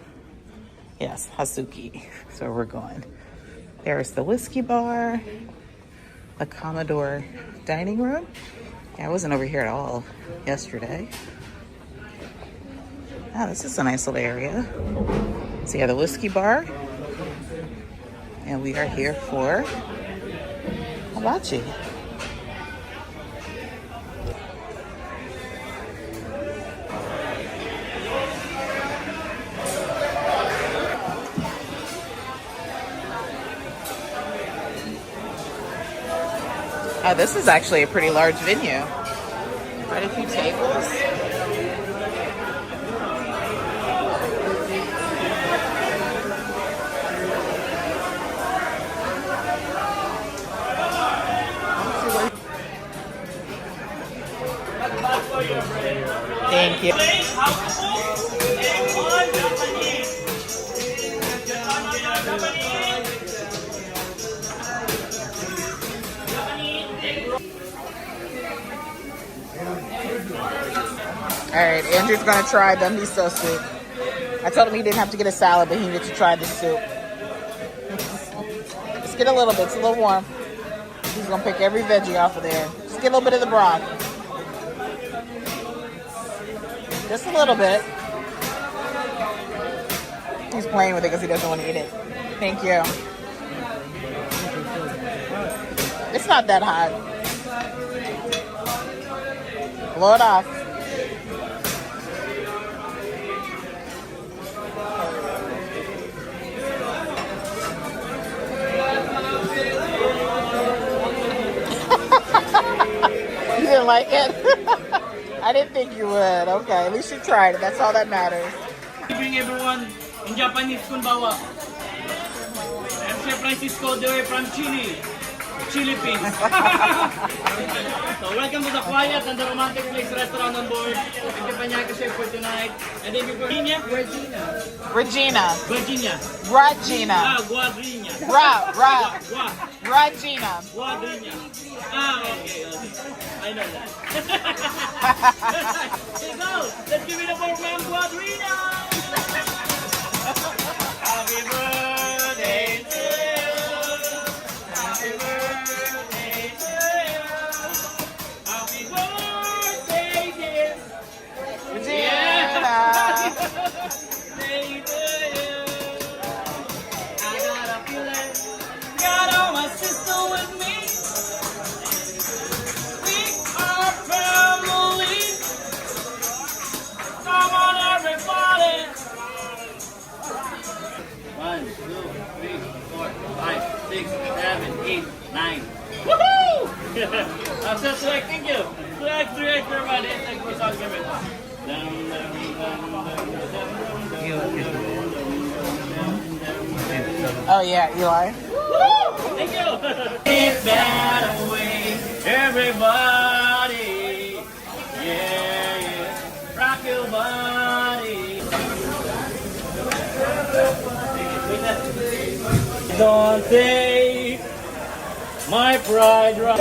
Yes, Hasuki, that's where we're going. There's the whiskey bar, the Commodore dining room. Yeah, I wasn't over here at all yesterday. Oh, this is a nice little area. So yeah, the whiskey bar. And we are here for hibachi. Oh, this is actually a pretty large venue. Quite a few tables. Thank you. All right, Andrew's gonna try them. He's so sweet. I told him he didn't have to get a salad, but he needed to try the soup. Just get a little bit, it's a little warm. He's gonna pick every veggie off of there. Just get a little bit of the broth. Just a little bit. He's playing with it because he doesn't want to eat it. Thank you. It's not that hot. Blow it off. You didn't like it? I didn't think you would. Okay, at least you tried it. That's all that matters. Bring everyone in Japanese kunbawa. I'm Chef Francisco de from Chile. chili beans. So welcome to the quiet and the romantic place restaurant on board. Thank you, Panyaka Chef, for tonight. And then before Regina. Regina. Virginia. Regina. Guadrina. Regina. Guadrina. Okay. I know that. So, let's give it up for Ma'am Guadrina. Happy birthday to you. Happy birthday to you. Happy birthday, dear. Regina. Birthday to you. I got a feeling. Got all my sister with me. We are family. Come on, everybody. 1, 2, 3, 4, 5, 6, 7, 8, 9. Woohoo! I'm so swag, thank you. Swag, everybody. Thank you for talking about Oh yeah, Eli. Thank you. It's that way, everybody. Yeah. Rock your body. Don't take my pride right.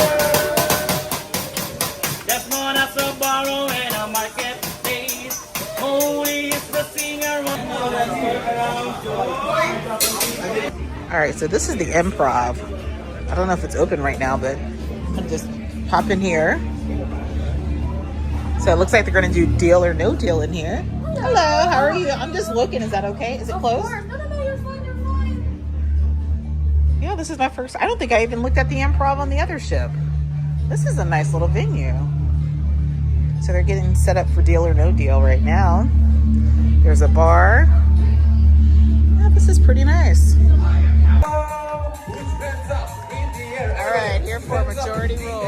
That's not a Subaru and a marketplace. Holy is the singer. All right, so this is the Improv. I don't know if it's open right now, but I'll just hop in here. So it looks like they're gonna do deal or no deal in here. Hello, how are you? I'm just looking, is that okay? Is it closed? No, you're fine, you're fine. Yeah, this is my first. I don't think I even looked at the Improv on the other ship. This is a nice little venue. So they're getting set up for deal or no deal right now. There's a bar. Yeah, this is pretty nice. All right, here for majority rule.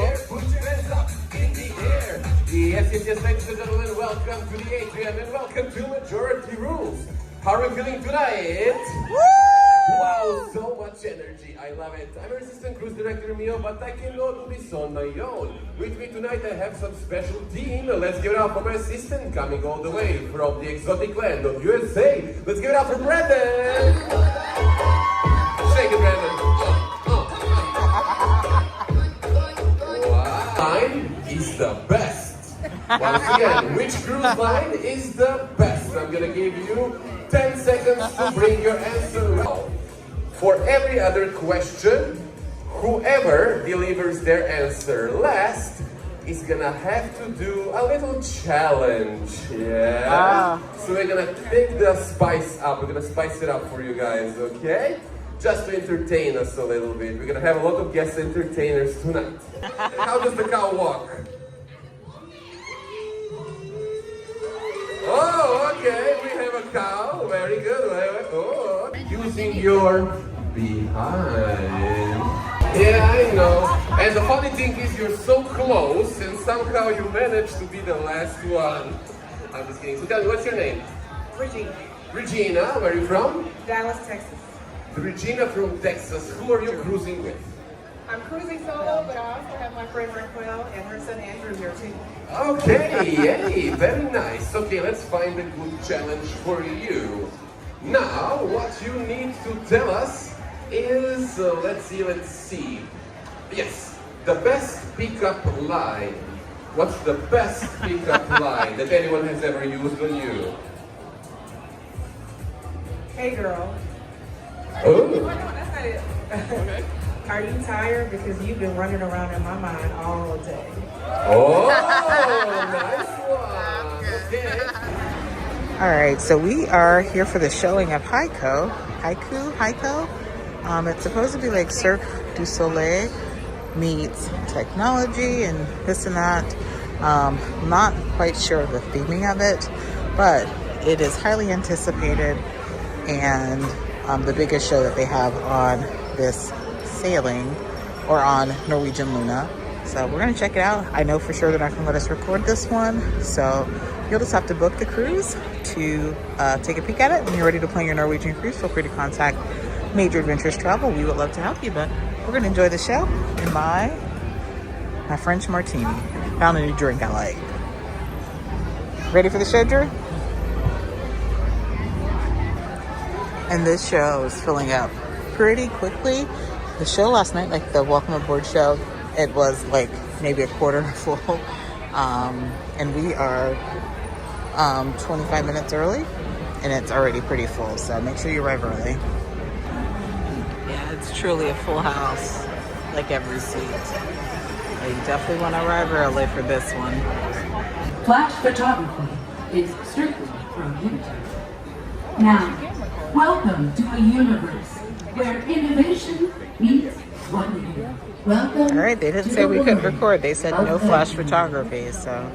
Yes, ladies and gentlemen, welcome to the atrium and welcome to Majority Rules. How are we feeling tonight? Woo! Wow, so much energy. I love it. I'm Assistant Cruise Director Mio, but I cannot do this on my own. With me tonight, I have some special team. Let's give it up for my assistant coming all the way from the exotic land of USA. Let's give it up for Brandon. Shake it, Brandon. Wow. Line is the best. Once again, which cruise line is the best? I'm gonna give you 10 seconds to bring your answer. For every other question, whoever delivers their answer last is gonna have to do a little challenge. Yeah. So we're gonna take the spice up. We're gonna spice it up for you guys, okay? Just to entertain us a little bit. We're gonna have a lot of guest entertainers tonight. How does the cow walk? Oh, okay, we have a cow. Very good. Oh, using your behind. Yeah, I know. And the funny thing is you're so close and somehow you managed to be the last one. I'm just kidding. So tell me, what's your name? Regina. Regina, where are you from? Dallas, Texas. Regina from Texas. Who are you cruising with? I'm cruising solo, but I also have my friend Raquel and her son Andrew here too. Okay, yay, very nice. Okay, let's find a good challenge for you. Now, what you need to tell us is, let's see. Yes, the best pickup line. What's the best pickup line that anyone has ever used on you? Hey girl. Oh. No, that's not it. Okay. Are you tired? Because you've been running around in my mind all day. Oh, nice one. Okay. All right, so we are here for the showing of Haiku. It's supposed to be like Cirque du Soleil meets technology and this and that. Not quite sure of the theming of it, but it is highly anticipated and the biggest show that they have on this sailing or on Norwegian Luna. So we're gonna check it out. I know for sure they're not gonna let us record this one, so you'll just have to book the cruise to take a peek at it. When you're ready to plan your Norwegian cruise, feel free to contact Major Adventures Travel. We would love to help you, but we're gonna enjoy the show in my French martini. Found a new drink I like. Ready for the show, Drew? And this show is filling up pretty quickly. The show last night, like the welcome aboard show, it was like maybe a quarter full. And we are 25 minutes early and it's already pretty full. So make sure you arrive early. Yeah, it's truly a full house, like every seat. So you definitely want to arrive early for this one. Flash photography is strictly prohibited. Now, welcome to a universe where innovation meets wonder. Welcome. All right, they didn't say we couldn't record. They said no flash photography, so.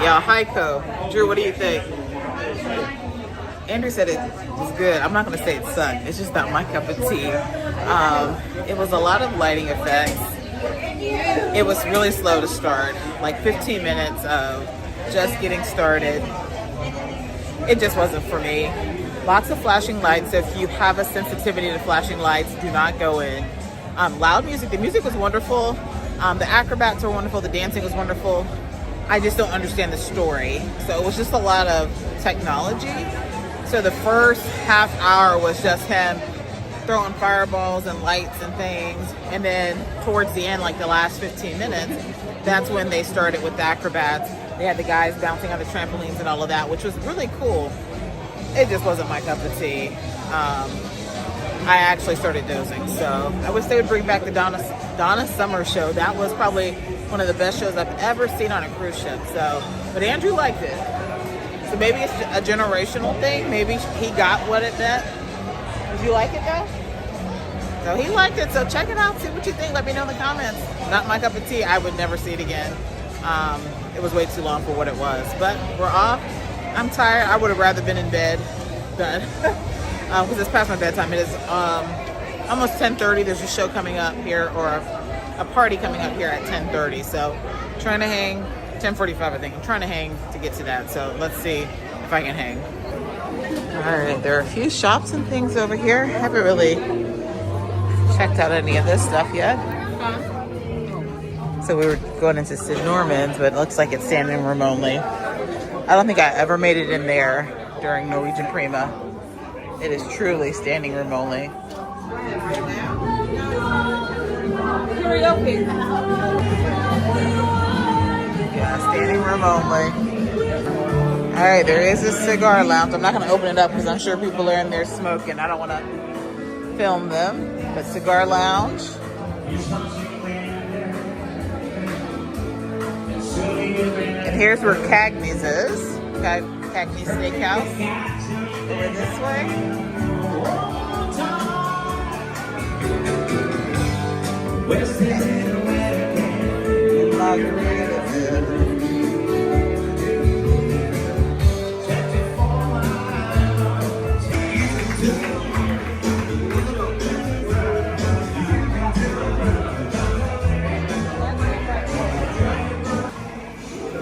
Y'all, Heiko. Drew, what do you think? Andrew said it was good. I'm not going to say it sucked. It's just not my cup of tea. It was a lot of lighting effects. It was really slow to start. Like 15 minutes of just getting started. It just wasn't for me. Lots of flashing lights. So if you have a sensitivity to flashing lights, do not go in. Loud music. The music was wonderful. The acrobats were wonderful. The dancing was wonderful. I just don't understand the story. So it was just a lot of technology. So the first half hour was just him throwing fireballs and lights and things. And then towards the end, like the last 15 minutes, that's when they started with the acrobats. They had the guys bouncing on the trampolines and all of that, which was really cool. It just wasn't my cup of tea. I actually started dozing. So I wish they would bring back the Donna Summer show. That was probably one of the best shows I've ever seen on a cruise ship. So, but Andrew liked it. So maybe it's a generational thing. Maybe he got what it meant. Did you like it though? So he liked it. So check it out. See what you think. Let me know in the comments. Not my cup of tea. I would never see it again. It was way too long for what it was. But we're off. I'm tired. I would have rather been in bed. But because it's past my bedtime. It is almost 10:30. There's a show coming up here, or a party coming up here at 10:30. So trying to hang. 10:45, I think. I'm trying to hang to get to that. So let's see if I can hang. right, there are a few shops and things over here. I haven't really checked out any of this stuff yet. So we were going into St. Norman's, but it looks like it's standing room only. I don't think I ever made it in there during Norwegian Prima. It is truly standing room only. Yeah, standing room only. All right, there is a cigar lounge. I'm not going to open it up because I'm sure people are in there smoking. I don't want to film them. But cigar lounge. And here's where Cagney's is. Cagney's Steakhouse. Over this way.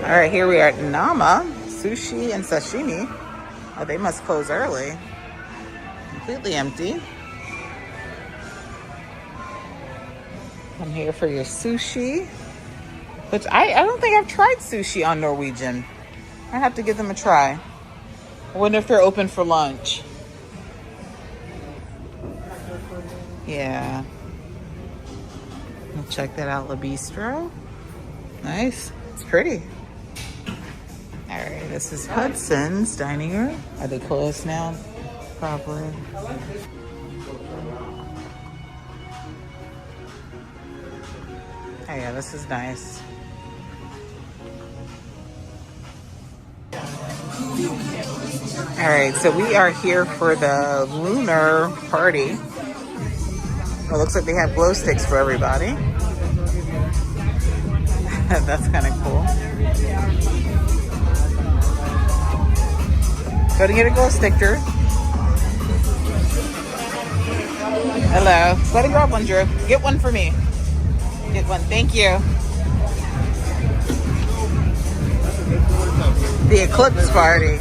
All right, here we are at Nama, sushi and sashimi. Oh, they must close early. Completely empty. Come here for your sushi, which I don't think I've tried sushi on Norwegian. I have to give them a try. I wonder if they're open for lunch. Yeah. We'll check that out, La Bistro. Nice. It's pretty. All right, this is Hudson's dining room. Are they closed now? Probably. Oh yeah, this is nice. All right, so we are here for the lunar party. It looks like they have glow sticks for everybody. That's kind of cool. Go to get a glow stick, Drew. Hello. Let it grab one, Drew. Get one for me. Get one. Thank you. The eclipse party.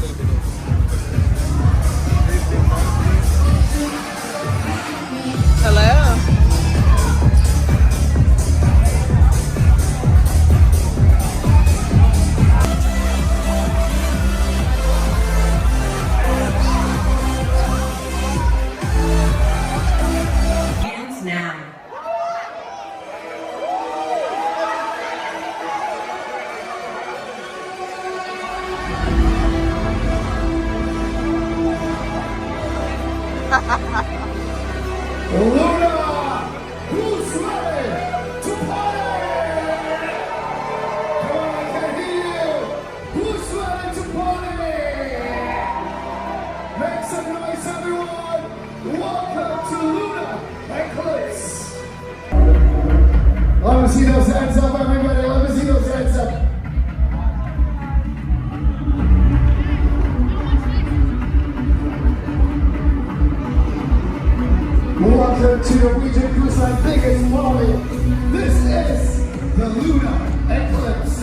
Hello. Luna, who's ready to party? Come on, I can hear you. Who's ready to party? Make some noise, everyone. Welcome to Luna Eclipse. Let me see those hands up, everybody. Let me see those hands up. Welcome to Norwegian Cruise Line biggest party. This is the Luna Eclipse.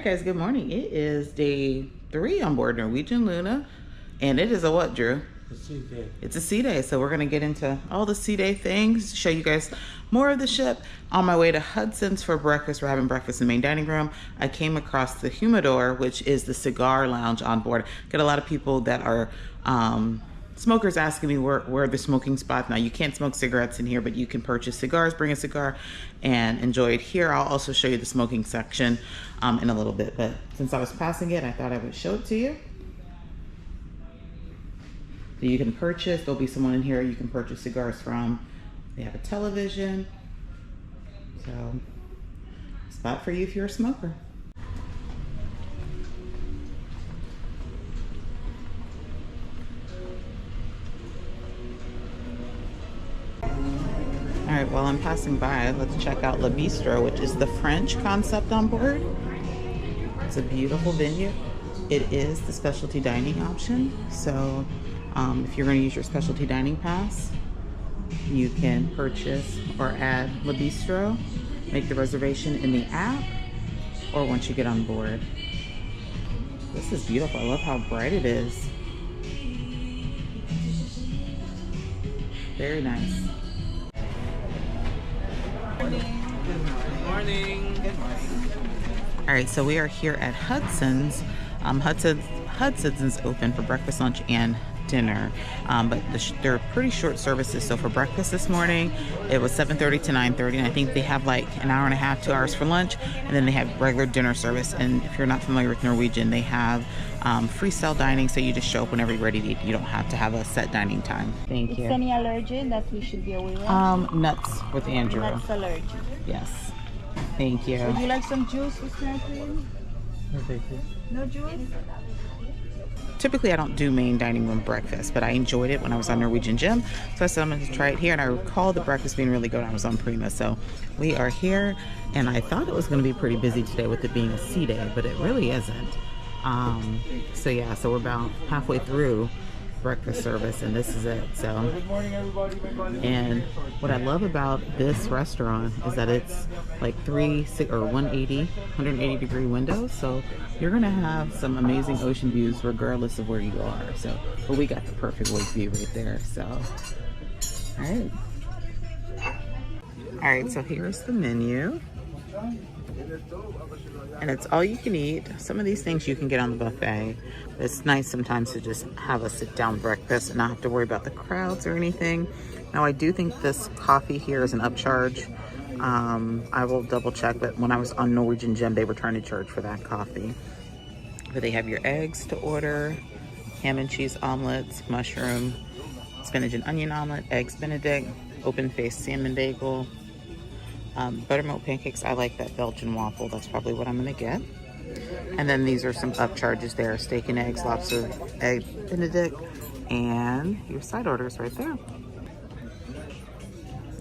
Guys, good morning. It is day 3 on board Norwegian Luna, and it is a what, Drew? It's a sea day. It's a sea day, so we're gonna get into all the sea day things, show you guys more of the ship. On my way to Hudson's for breakfast, we're having breakfast in the main dining room. I came across the humidor, which is the cigar lounge on board. Get a lot of people that are smokers asking me where are the smoking spots. Now, you can't smoke cigarettes in here, but you can purchase cigars, bring a cigar, and enjoy it here. I'll also show you the smoking section in a little bit, but since I was passing it, I thought I would show it to you. So you can purchase, there'll be someone in here you can purchase cigars from. They have a television. So, spot for you if you're a smoker. All right, while I'm passing by, let's check out Le Bistro, which is the French concept on board. It's a beautiful venue. It is the specialty dining option. So if you're going to use your specialty dining pass, you can purchase or add Le Bistro, make the reservation in the app, or once you get on board. This is beautiful. I love how bright it is. Very nice. Good morning. Good morning. All right, so we are here at Hudson's. Hudson's is open for breakfast, lunch, and dinner, but they're pretty short services. So for breakfast this morning, it was 7:30 to 9:30, and I think they have like an hour and a half, 2 hours for lunch, and then they have regular dinner service. And if you're not familiar with Norwegian, they have freestyle dining, so you just show up whenever you're ready to eat. You don't have to have a set dining time. Thank you. Is any allergen that we should be aware of? Nuts with Andrew. Nuts allergy. Yes. Thank you. Would you like some juice with sparkling? No, thank you. No juice? Typically, I don't do main dining room breakfast, but I enjoyed it when I was on Norwegian Gym. So I said I'm going to try it here, and I recall the breakfast being really good when I was on Prima. So we are here, and I thought it was going to be pretty busy today with it being a sea day, but it really isn't. So yeah, so we're about halfway through breakfast service, and this is it. So, and what I love about this restaurant is that it's like 180 degree windows, so you're gonna have some amazing ocean views regardless of where you are. So, but we got the perfect lake view right there. So, all right, so here's the menu, and it's all you can eat. Some of these things you can get on the buffet. It's nice sometimes to just have a sit-down breakfast and not have to worry about the crowds or anything. Now, I do think this coffee here is an upcharge. I will double check, but when I was on Norwegian Gym, they were trying to charge for that coffee. But they have your eggs to order, ham and cheese omelets, mushroom, spinach and onion omelet, eggs Benedict, open-faced salmon bagel, buttermilk pancakes. I like that Belgian waffle. That's probably what I'm gonna get. And then these are some upcharges there: steak and eggs, lobster, egg Benedict, and your side orders right there.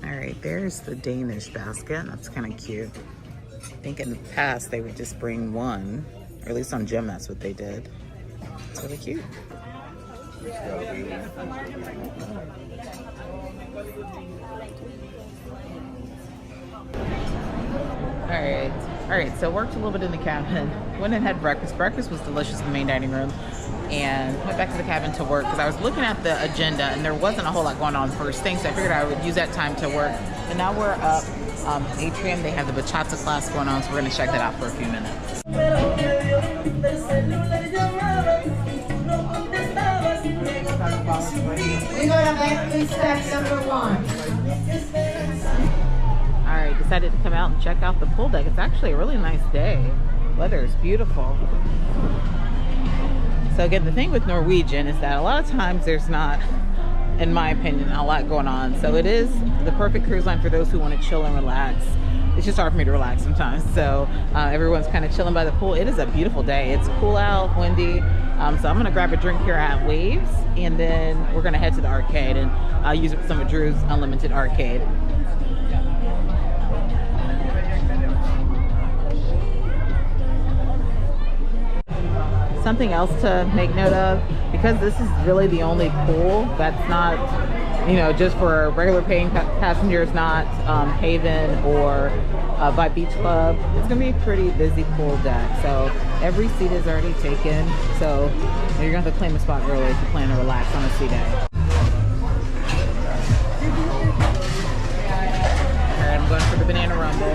All right, there's the Danish basket. That's kind of cute. I think in the past they would just bring one, or at least on Gym that's what they did. It's really cute. All right, so worked a little bit in the cabin, went and had breakfast. Breakfast was delicious in the main dining room, and went back to the cabin to work because I was looking at the agenda and there wasn't a whole lot going on first thing, so I figured I would use that time to work. And now we're up Atrium. They have the bachata class going on, so we're gonna check that out for a few minutes. We're gonna make step number 1. All right, decided to come out and check out the pool deck. It's actually a really nice day. Weather is beautiful. So again, the thing with Norwegian is that a lot of times there's not, in my opinion, a lot going on. So it is the perfect cruise line for those who want to chill and relax. It's just hard for me to relax sometimes. So everyone's kind of chilling by the pool. It is a beautiful day. It's cool out, windy. So I'm gonna grab a drink here at Waves, and then we're gonna head to the arcade and use some of Drew's unlimited arcade. Something else to make note of, because this is really the only pool that's not, you know, just for regular paying passengers, not Haven or by Beach Club. It's gonna be a pretty busy pool deck, so every seat is already taken, so you're gonna have to claim a spot early if you plan to relax on a sea day. banana rumble.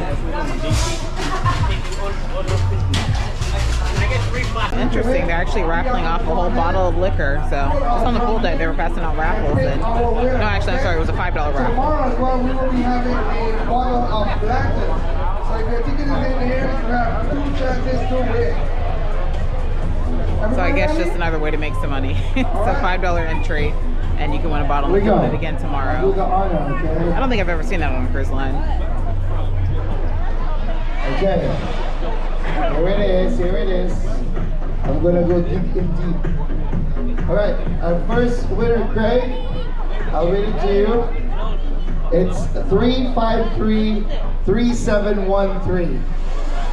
Interesting, they're actually raffling off a whole bottle of liquor. So just on the pool deck, they were passing out raffles. And, no, actually, I'm sorry, it was a $5 raffle. Tomorrow as well, we will be having a bottle of Lactus. So if your ticket is in here, you have 2 chances to win. So I guess just another way to make some money. It's a $5 entry, and you can win a bottle and do it again tomorrow. I don't think I've ever seen that on a cruise line. Okay. Here it is, here it is. I'm gonna go deep in deep. Alright, our first winner, Craig. I'll read it to you. It's 353-3713.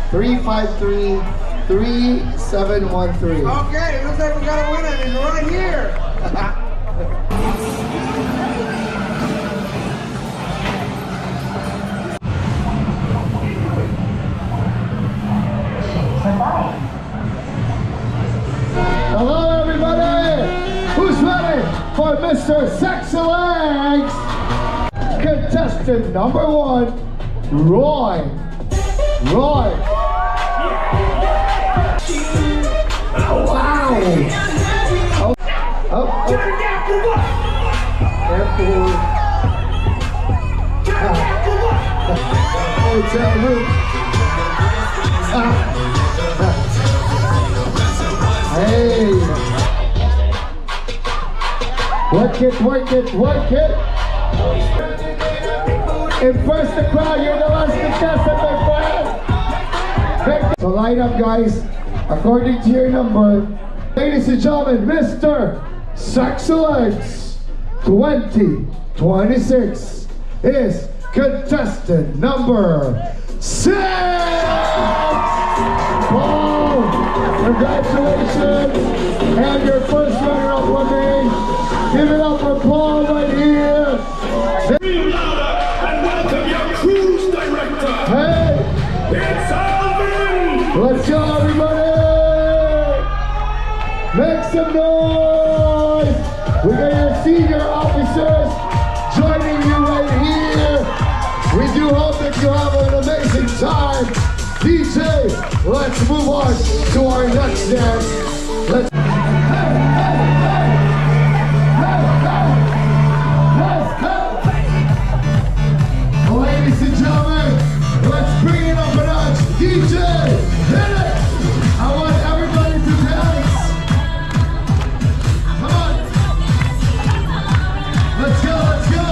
353-3713. Okay, it looks like we got a winner, and it's right here. Hello, everybody! Who's ready for Mr. Sexy Legs? Contestant number 1, Roy. Roy. Oh, wow! Oh. Careful. Hotel room. Hey! Work it, work it, work it! Impress the crowd, you're the last contestant, my friend! So line up, guys, according to your number. Ladies and gentlemen, Mr. Sexy Legs 2026 is contestant number 6! Boom! Congratulations! And your first runner-up woman. Give it up for Paul right here. Scream louder and welcome your cruise director. Hey! It's Alvin! Let's go, everybody! Make some noise! We got your senior officers joining you right here. We do hope that you have an amazing time. DJ, let's move on to our next dance. Let's ladies and gentlemen, let's bring it up a notch. DJ, hit it! I want everybody to dance. Come on. Let's go, let's go.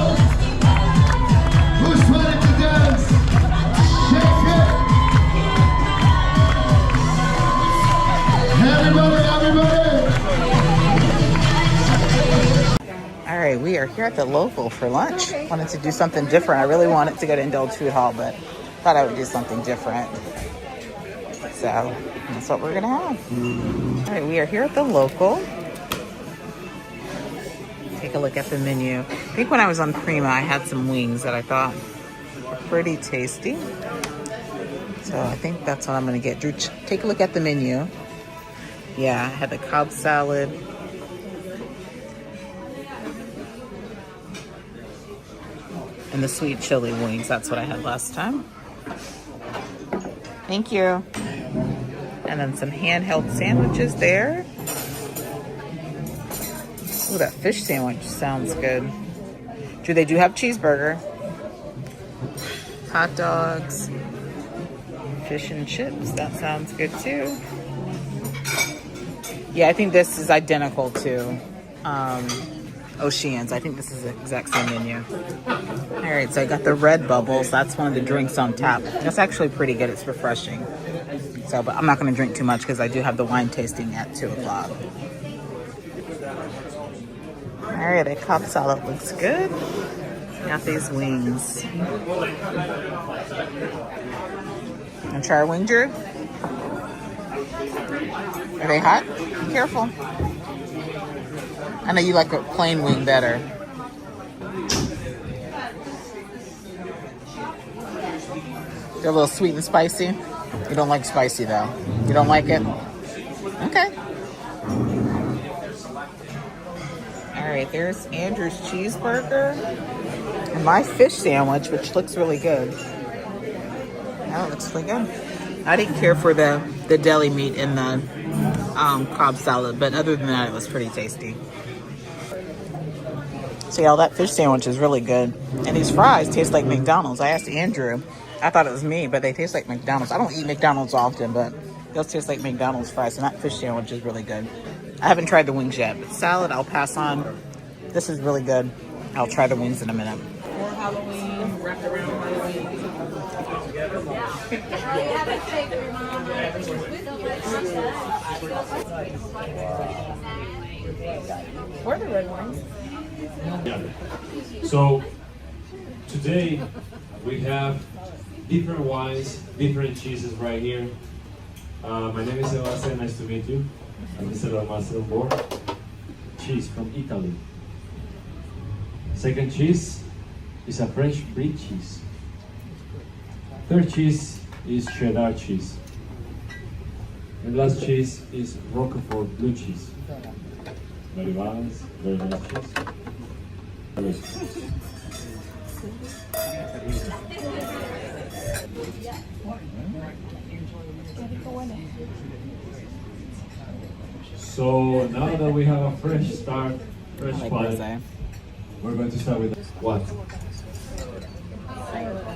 Who's ready to dance? Shake it. Everybody, everybody. All right, we are here at the local for lunch. Wanted to do something different. I really wanted to go to Indulge Food Hall, but thought I would do something different. So that's what we're gonna have. All right, we are here at the local. Take a look at the menu. I think when I was on Prima, I had some wings that I thought were pretty tasty. So I think that's what I'm gonna get. Drew, take a look at the menu. Yeah, I had the Cobb salad. And the sweet chili wings. That's what I had last time. Thank you. And then some handheld sandwiches there. Ooh, that fish sandwich sounds good. Drew, they do have cheeseburger. Hot dogs. Fish and chips. That sounds good too. Yeah, I think this is identical to Oceans. I think this is the exact same menu. All right, so I got the red bubbles. That's one of the drinks on tap. That's actually pretty good. It's refreshing. So, but I'm not going to drink too much because I do have the wine tasting at 2 o'clock. All right, that Cobb salad looks good. Got these wings. Want to try our wing, Drew? Are they hot? Be careful. I know you like a plain wing better. They're a little sweet and spicy. You don't like spicy though. You don't like it? Okay. All right, there's Andrew's cheeseburger and my fish sandwich, which looks really good. Yeah, it looks really good. I didn't care for the deli meat in the Cobb salad, but other than that, it was pretty tasty. See, all that fish sandwich is really good. And these fries taste like McDonald's. I asked Andrew. I thought it was me, but they taste like McDonald's. I don't eat McDonald's often, but those taste like McDonald's fries. And that fish sandwich is really good. I haven't tried the wings yet, but salad, I'll pass on. This is really good. I'll try the wings in a minute. More Halloween, wrapped around Halloween. Where the red wines? Yeah. So today we have different wines, different cheeses right here. My name is Sebastian, nice to meet you. I'm Mr. Master on board. Cheese from Italy. Second cheese is a French brie cheese. Third cheese is cheddar cheese. And last cheese is Roquefort blue cheese. Very balanced, very nice cheese. So now that we have a fresh start, fresh palette, we're going to start with what?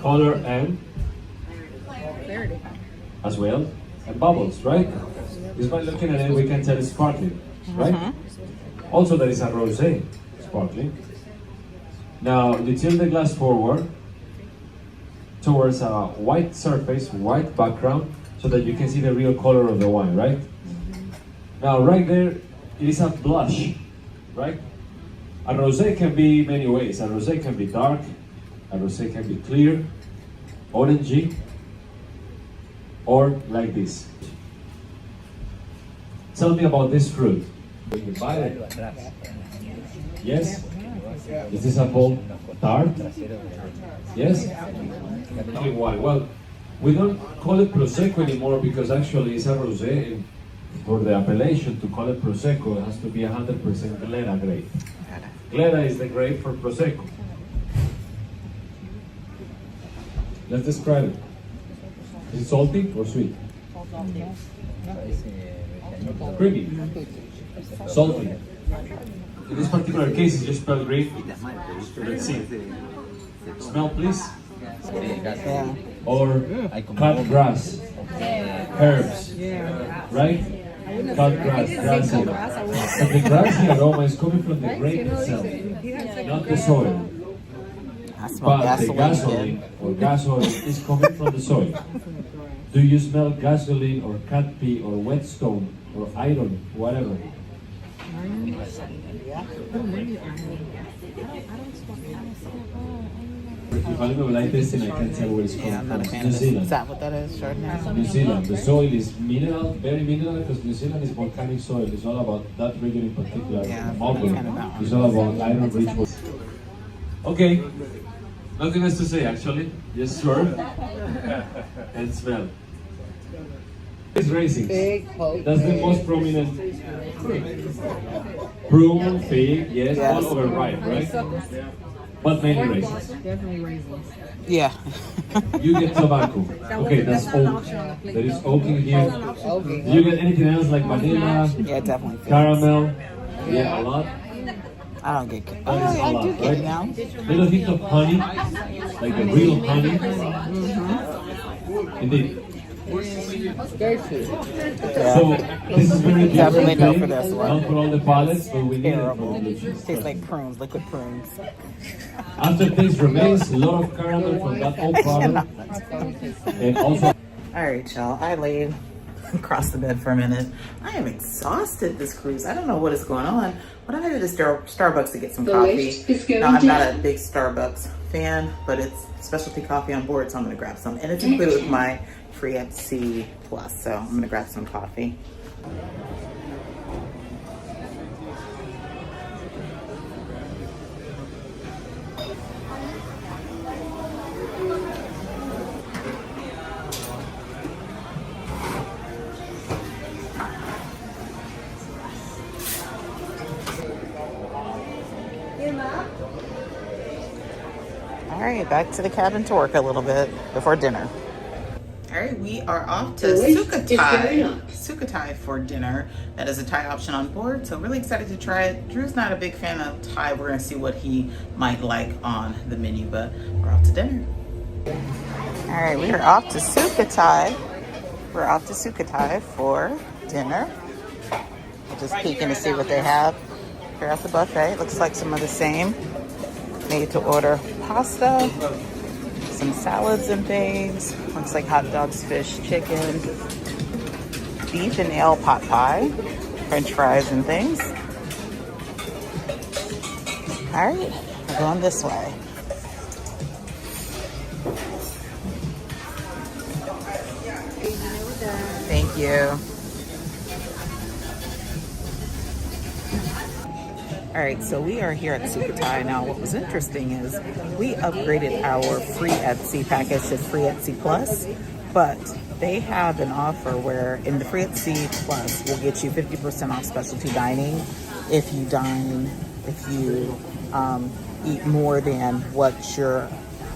Color and as well, and bubbles, right? Just by looking at it, we can tell it's sparkling, right? Also, there is a rosé, sparkling. Now, you tilt the glass forward towards a white surface, white background, so that you can see the real color of the wine, right? Now, right there, it is a blush, right? A rosé can be many ways. A rosé can be dark, a rosé can be clear, orangey, or like this. Tell me about this fruit. When you buy it, yes? Is this apple tart? Yes? Why? Well, we don't call it Prosecco anymore because actually it's a rosé, and for the appellation to call it Prosecco, it has to be 100% Glera grape. Glera is the grape for Prosecco. Let's describe it. Is it salty or sweet? Creamy. Salty. In this particular case, it's just spelled grape. Let's see. Smell, please. Or cut grass, herbs, right? Cut grass, grassy. But the grassy aroma is coming from the grape itself, not the soil. But the gasoline or gas oil is coming from the soil. Do you smell gasoline or cat pee or whetstone or iron, whatever? If I look like this, then I can tell where it's coming from. New Zealand. Is that what that is, Chardonnay? New Zealand. The soil is mineral, very mineral, because New Zealand is volcanic soil. It's all about that region in particular. Yeah, Melbourne. It's all about iron-rich. Okay. Nothing else to say, actually. Just serve and smell. It's racing. That's the most prominent prune, fig, yes, all over ripe, right? But many raisins. Definitely raisins. Yeah. You get tobacco. Okay, that's oak. There is oak in here. Do you get anything else like vanilla? Yeah, definitely. Caramel? Yeah, a lot. I don't get That is a lot, right? Little hint of honey, like the real honey. Indeed. Very sweet. So this is very definitely different. go for this one. Not for all the palates, but we need it for Tastes like prunes, liquid prunes. Aftertaste remains a lot of caramel from that old bottle. And also, all right, y'all. I laid across the bed for a minute. I am exhausted this cruise. I don't know what is going on. But I'm headed to Starbucks to get some coffee. Now, I'm not a big Starbucks fan, but it's specialty coffee on board, so I'm going to grab some. And it's included with my free FC Plus, so I'm going to grab some coffee. All right, back to the cabin to work a little bit before dinner. All right, we are off to Sukhothai for dinner. That is a Thai option on board, so really excited to try it. Drew's not a big fan of Thai. We're gonna see what he might like on the menu, but we're off to dinner. All right, we are off to Sukhothai. We're off to Sukhothai for dinner. We're just peeking to see what they have here at the buffet. Looks like some of the same. Made to order pasta, some salads and things. Looks like hot dogs, fish, chicken, beef and ale pot pie, French fries and things. All right, we're going this way. Thank you. All right, so we are here at Sukhothai. Now, what was interesting is we upgraded our free at sea package to free at sea plus, but they have an offer where in the free at sea plus will get you 50% off specialty dining if you eat more than what your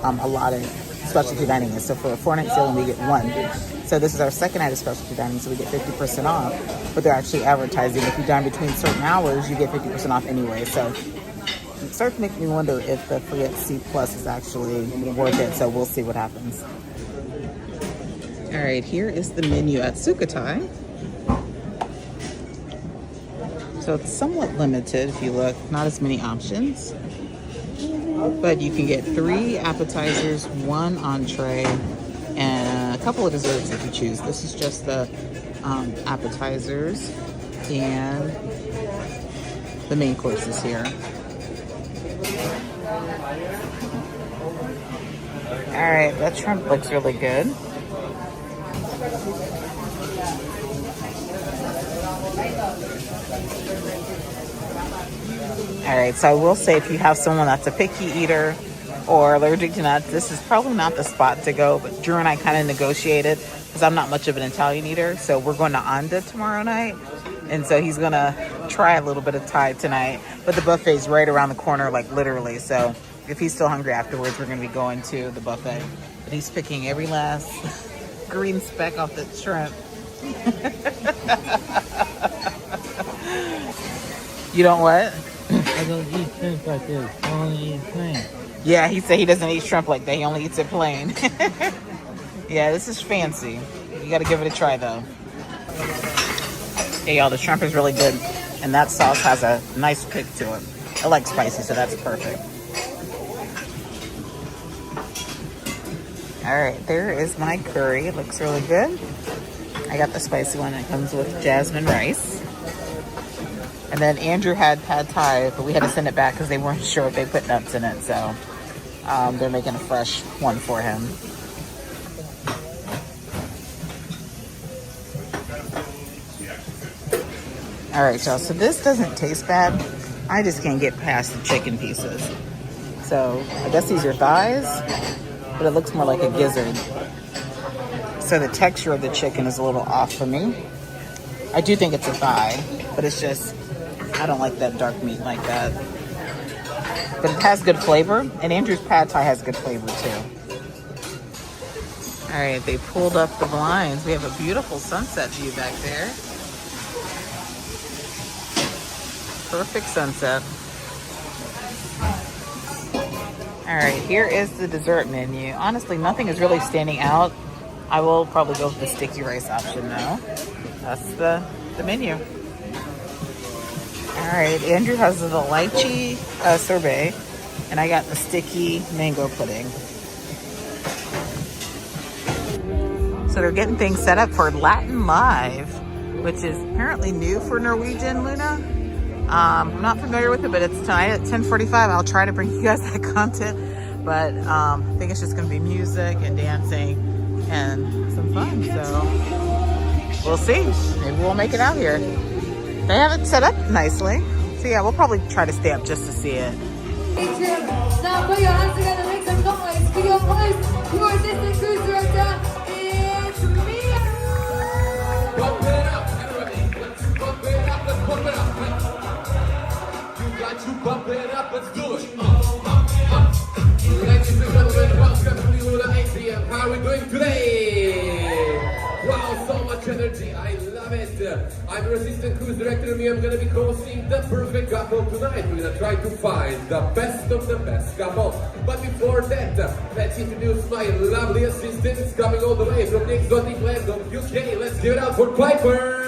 allotted specialty dining is. So for a 4-night sailing, we get one. So this is our second night of specialty dining, so we get 50% off. But they're actually advertising if you dine between certain hours, you get 50% off anyway. So it starts to make me wonder if the free at sea plus is actually worth it. So we'll see what happens. All right, here is the menu at Sukhothai. So it's somewhat limited if you look, not as many options. But you can get 3 appetizers, 1 entree, and a couple of desserts if you choose. This is just the appetizers and the main courses here. All right, that shrimp looks really good. All right, so I will say if you have someone that's a picky eater or allergic to nuts, this is probably not the spot to go. But Drew and I kind of negotiated because I'm not much of an Italian eater. So we're going to Anda tomorrow night. And so he's going to try a little bit of Thai tonight. But the buffet's right around the corner, like literally. So if he's still hungry afterwards, we're going to be going to the buffet. But he's picking every last green speck off the shrimp. You don't what? I don't eat shrimp like this. I only eat plain. Yeah, he said he doesn't eat shrimp like that. He only eats it plain. Yeah, this is fancy. You got to give it a try, though. Hey, y'all, the shrimp is really good. And that sauce has a nice kick to it. I like spicy, so that's perfect. All right, there is my curry. It looks really good. I got the spicy one. It comes with jasmine rice. And then Andrew had pad thai, but we had to send it back because they weren't sure if they put nuts in it. So they're making a fresh one for him. All right, y'all. So this doesn't taste bad. I just can't get past the chicken pieces. So I guess these are thighs, but it looks more like a gizzard. So the texture of the chicken is a little off for me. I do think it's a thigh, but it's just, I don't like that dark meat like that. But it has good flavor, and Andrew's pad thai has good flavor too. All right, they pulled up the blinds. We have a beautiful sunset view back there. Perfect sunset. All right, here is the dessert menu. Honestly, nothing is really standing out. I will probably go with the sticky rice option now. That's the menu. All right, Andrew has the lychee sorbet, and I got the sticky mango pudding. So they're getting things set up for Latin Live, which is apparently new for Norwegian Luna. I'm not familiar with it, but it's tonight at 10:45. I'll try to bring you guys that content, but I think it's just going to be music and dancing and some fun. So we'll see. Maybe we'll make it out here. They have it set up nicely. So yeah, we'll probably try to stay up just to see it. Now put your hands together, make some noise. Give your voice to our assistant cruise director. It's me. Pump it up, everybody. Let's pump it up, let's pump it up. You got to pump it up, let's do it. Ladies and gentlemen, welcome to the Luna ATM. How are we doing today? I'm your assistant cruise director, and I'm gonna be co-hosting the perfect couple tonight. We're gonna try to find the best of the best couple. But before that, let's introduce my lovely assistants coming all the way from the exotic land of UK. Let's give it up for Piper!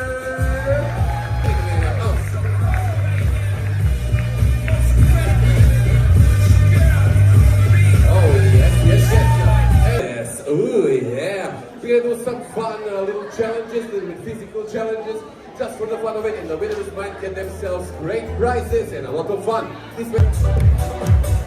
Ooh, yeah. We're gonna do some fun little challenges, little physical challenges, just for the fun of it, and the winners might get themselves great prizes and a lot of fun. This way.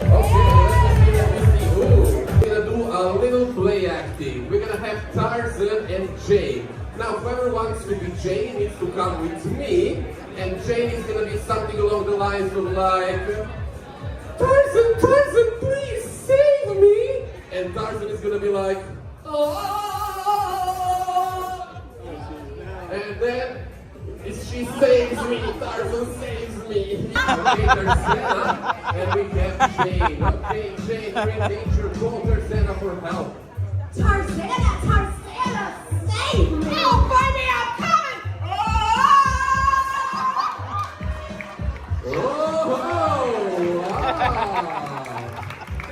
Okay, let's see. Ooh. We're gonna do a little play acting. We're gonna have Tarzan and Jane. Now, whoever wants to be Jane needs to come with me, and Jane is gonna be something along the lines of like, Tarzan, Tarzan, please save me! And Tarzan is gonna be like, oh! And then, if she saves me, Tarzan saves me. Okay, Tarzana, and we have Jane. Okay, Jane, you're in danger. Call Tarzana for help. Tarzana, Tarzana, save me! Help, baby, I'm coming! Oh! Wow!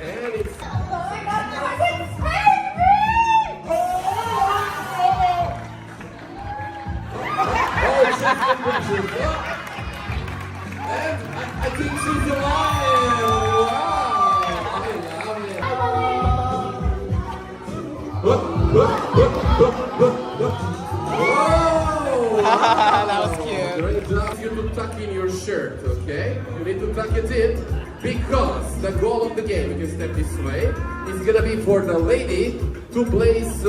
And it's... Oh my God, Tarzan, save me! Oh, she's the picture. And I think she's alive. Wow. I love it. Whoa. That was cute. Great job. You to tuck in your shirt, okay? You need to tuck it in because the goal of the game, if you step this way, is gonna be for the lady to place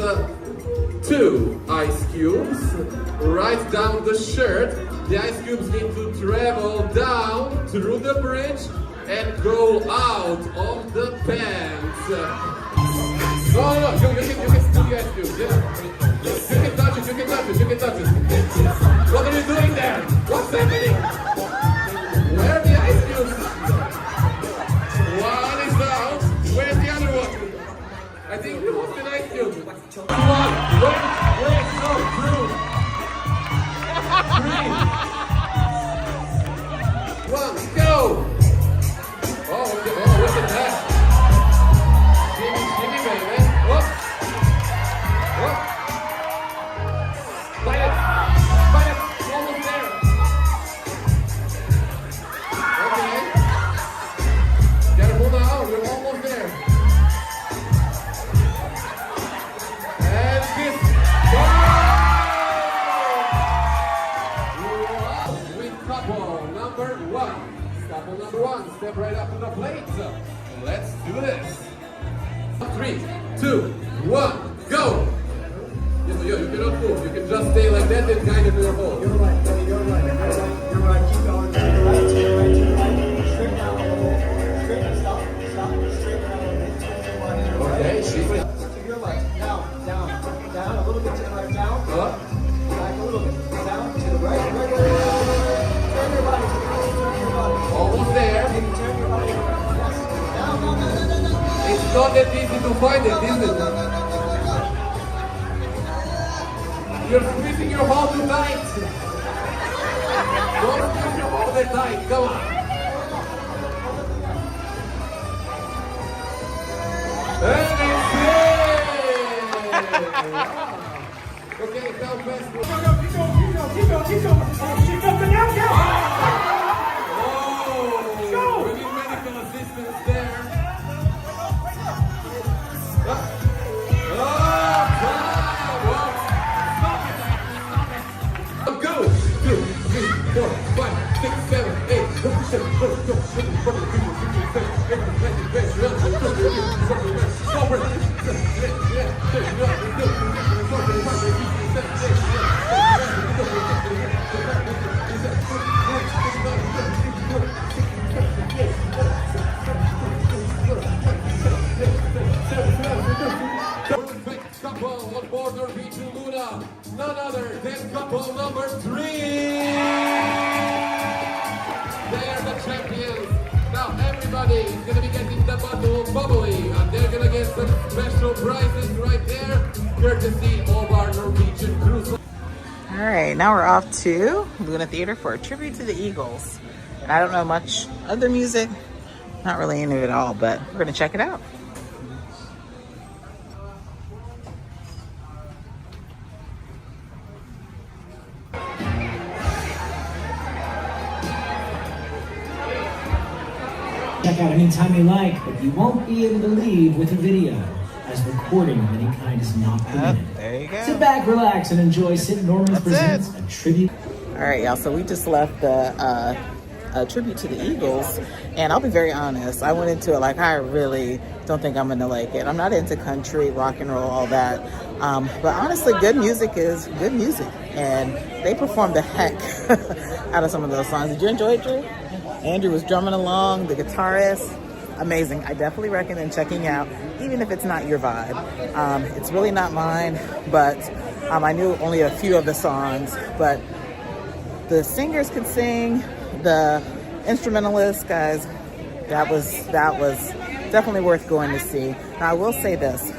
2 ice cubes right down the shirt. The ice cubes need to travel down through the bridge and go out of the pants. No, you can do the ice cubes. You can touch it, you can touch it, you can touch it. What are you doing there? What's happening? Where are the ice cubes? One is down. Where's the other one? I think we lost an ice cube. Come on, wait, go through. 3, 1, go. Oh, look at that. Jimmy, baby. Whoop. Whoop. Fight it. Almost there. Okay. Careful now, we're almost there. And this. With couple number 1. Couple number 1, step right up to the plate. Let's do this. 3, 2, 1, go! You cannot move. You can just stay like that and guide it to your hole. You're right, buddy, you're right. You're right, keep going. To the right, to the right, to the right. Straight down a little bit. Straight down, stop, straight down a little bit. Okay, she's... To your right, down, a little bit to the right, down. Back a little bit, down, to the right. Turn your body to the right, turn your body. Almost there. Turn your body. Yes, down. It's not that easy to find it, is it? You're squeezing your ball too tight. Don't squeeze your ball that tight. Come on. And it's it! Okay, now fast. Keep going. Oh! We need medical assistance there. Go! 2, 3, 4, 5, 6, 7, 8. Perfect couple on board Norwegian Luna. None other than couple number 3. They're the champions. Now everybody is going to be getting the bottle of bubbly, and they're going to get some special prizes right there, courtesy of our Norwegian Cruise Line. All right, now we're off to Luna Theater for a tribute to the Eagles. And I don't know much of their music, not really into it at all, but we're gonna check it out. Check out anytime you like, but you won't be able to leave with a video, as recording of any kind is not permitted. There you go. Sit back, relax, and enjoy St. Norman's Presents a tribute. All right, y'all, so we just left the tribute to the Eagles, and I'll be very honest, I went into it like I really don't think I'm gonna like it. I'm not into country, rock and roll, all that, but honestly, good music is good music, and they performed the heck out of some of those songs. Did you enjoy it, Drew? Andrew was drumming along, the guitarist, amazing. I definitely recommend checking out, even if it's not your vibe. It's really not mine, but I knew only a few of the songs, but the singers could sing, the instrumentalists, guys, that was definitely worth going to see. Now, I will say this,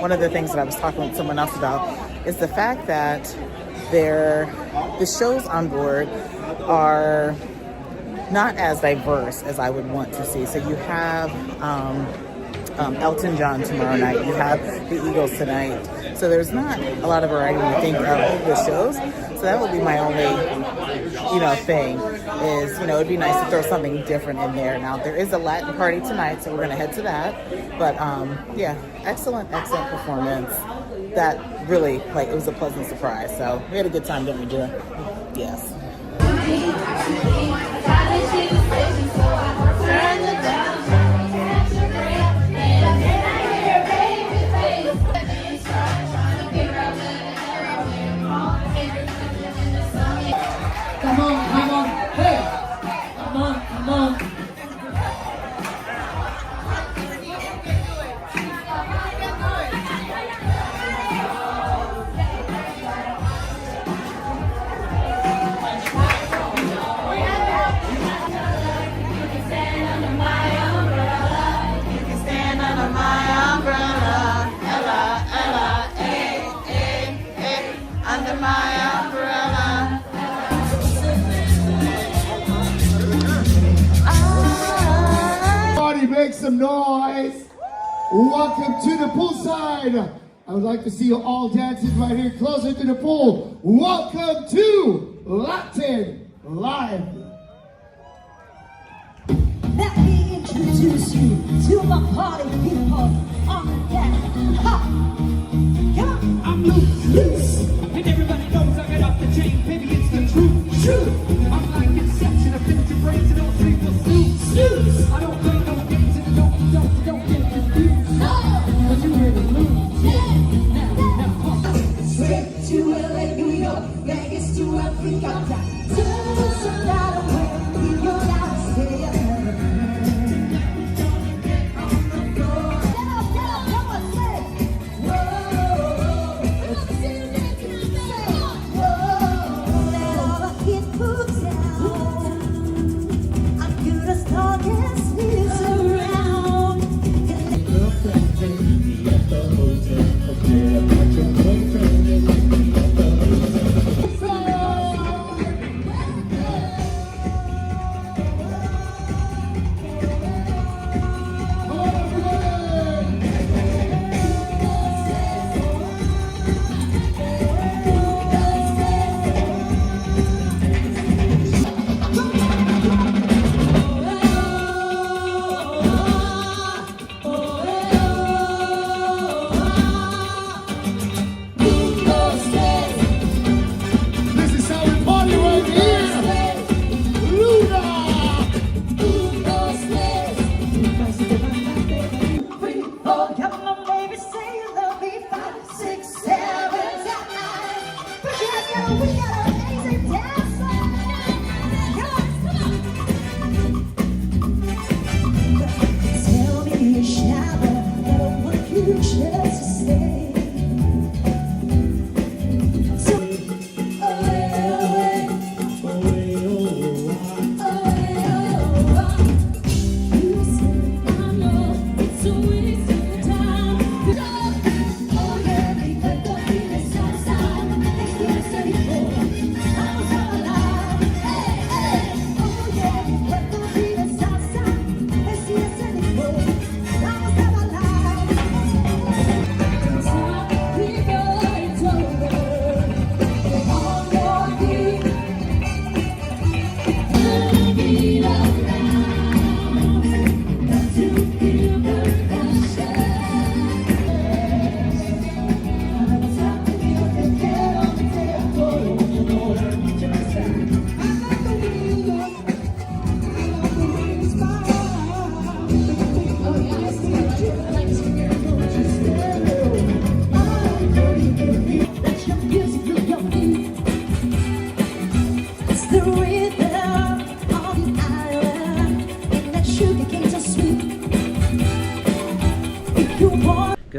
one of the things that I was talking with someone else about is the fact that the shows on board are not as diverse as I would want to see. So you have Elton John tomorrow night, you have the Eagles tonight. So there's not a lot of variety when you think of the shows. So that would be my only, thing is, it'd be nice to throw something different in there. Now, there is a Latin party tonight, so we're going to head to that. But yeah, excellent performance. That really, it was a pleasant surprise. So we had a good time, didn't we, Drew? Yes. Come on, hey! Come on. Make some noise. Welcome to the poolside. I would like to see you all dancing right here closer to the pool. Welcome to Latin Live. Let me introduce you to my party people on the deck. Ha! Yeah. I'm loose, and everybody knows I got off the chain. Baby, it's the truth. True. I'm like Inception. I finish your brains and don't sleep or snooze. I don't play no games and don't get confused. But you really lose. Now. Straight to LA, New York, Vegas to Africa. Doesn't matter where you gotta stay.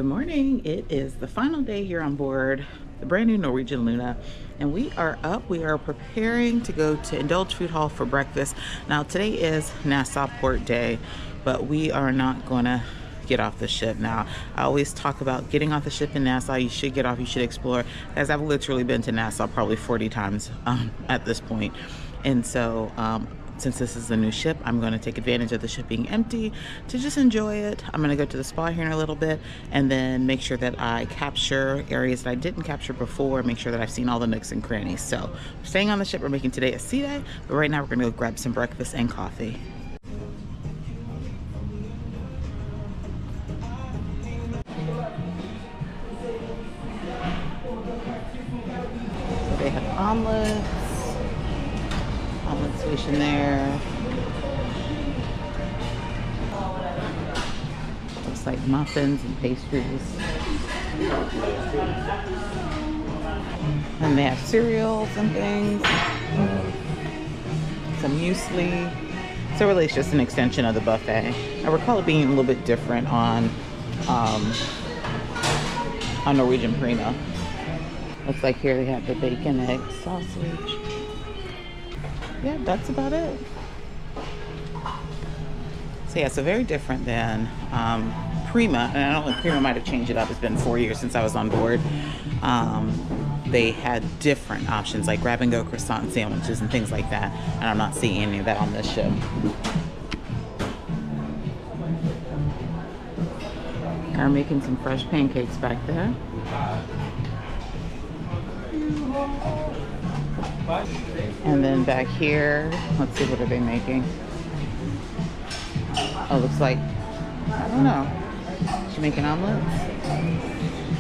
morning. It is the final day here on board the brand new Norwegian Luna, and we are up. We are preparing to go to Indulge Food Hall for breakfast. Now today is Nassau Port Day, but we are not gonna get off the ship. Now I always talk about getting off the ship in Nassau. You should get off, you should explore, as I've literally been to Nassau probably 40 times at this point. And so since this is the new ship, I'm going to take advantage of the ship being empty to just enjoy it. I'm going to go to the spa here in a little bit and then make sure that I capture areas that I didn't capture before, make sure that I've seen all the nooks and crannies. So we're staying on the ship. We're making today a sea day, but right now we're going to go grab some breakfast and coffee. So they have omelets. Omelet station there. Looks like muffins and pastries. And they have cereals and things. Some muesli. So really it's just an extension of the buffet. I recall it being a little bit different on Norwegian Prima. Looks like here they have the bacon, egg, sausage. Yeah, that's about it. So yeah, so very different than Prima, and I don't think Prima might have changed it up. It's been 4 years since I was on board. They had different options like grab and go croissant sandwiches and things like that, and I'm not seeing any of that on this ship. They're making some fresh pancakes back there. And then back here, let's see, what are they making? Oh, looks like, I don't know. She making omelets?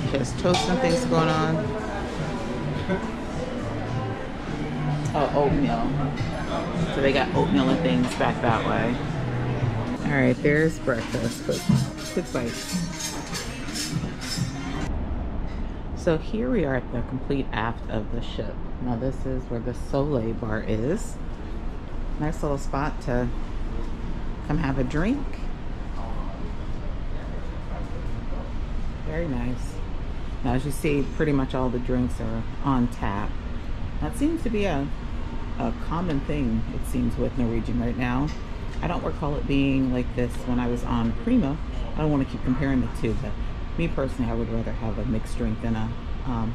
She has toast and things going on. Oh, oatmeal. So they got oatmeal and things back that way. All right, there's breakfast. Quick bites. So here we are at the complete aft of the ship. Now this is where the Soleil bar is. Nice little spot to come have a drink. Very nice. Now as you see, pretty much all the drinks are on tap. That seems to be a common thing, it seems, with Norwegian right now. I don't recall it being like this when I was on Prima. I don't want to keep comparing the two, but me personally, I would rather have a mixed drink than a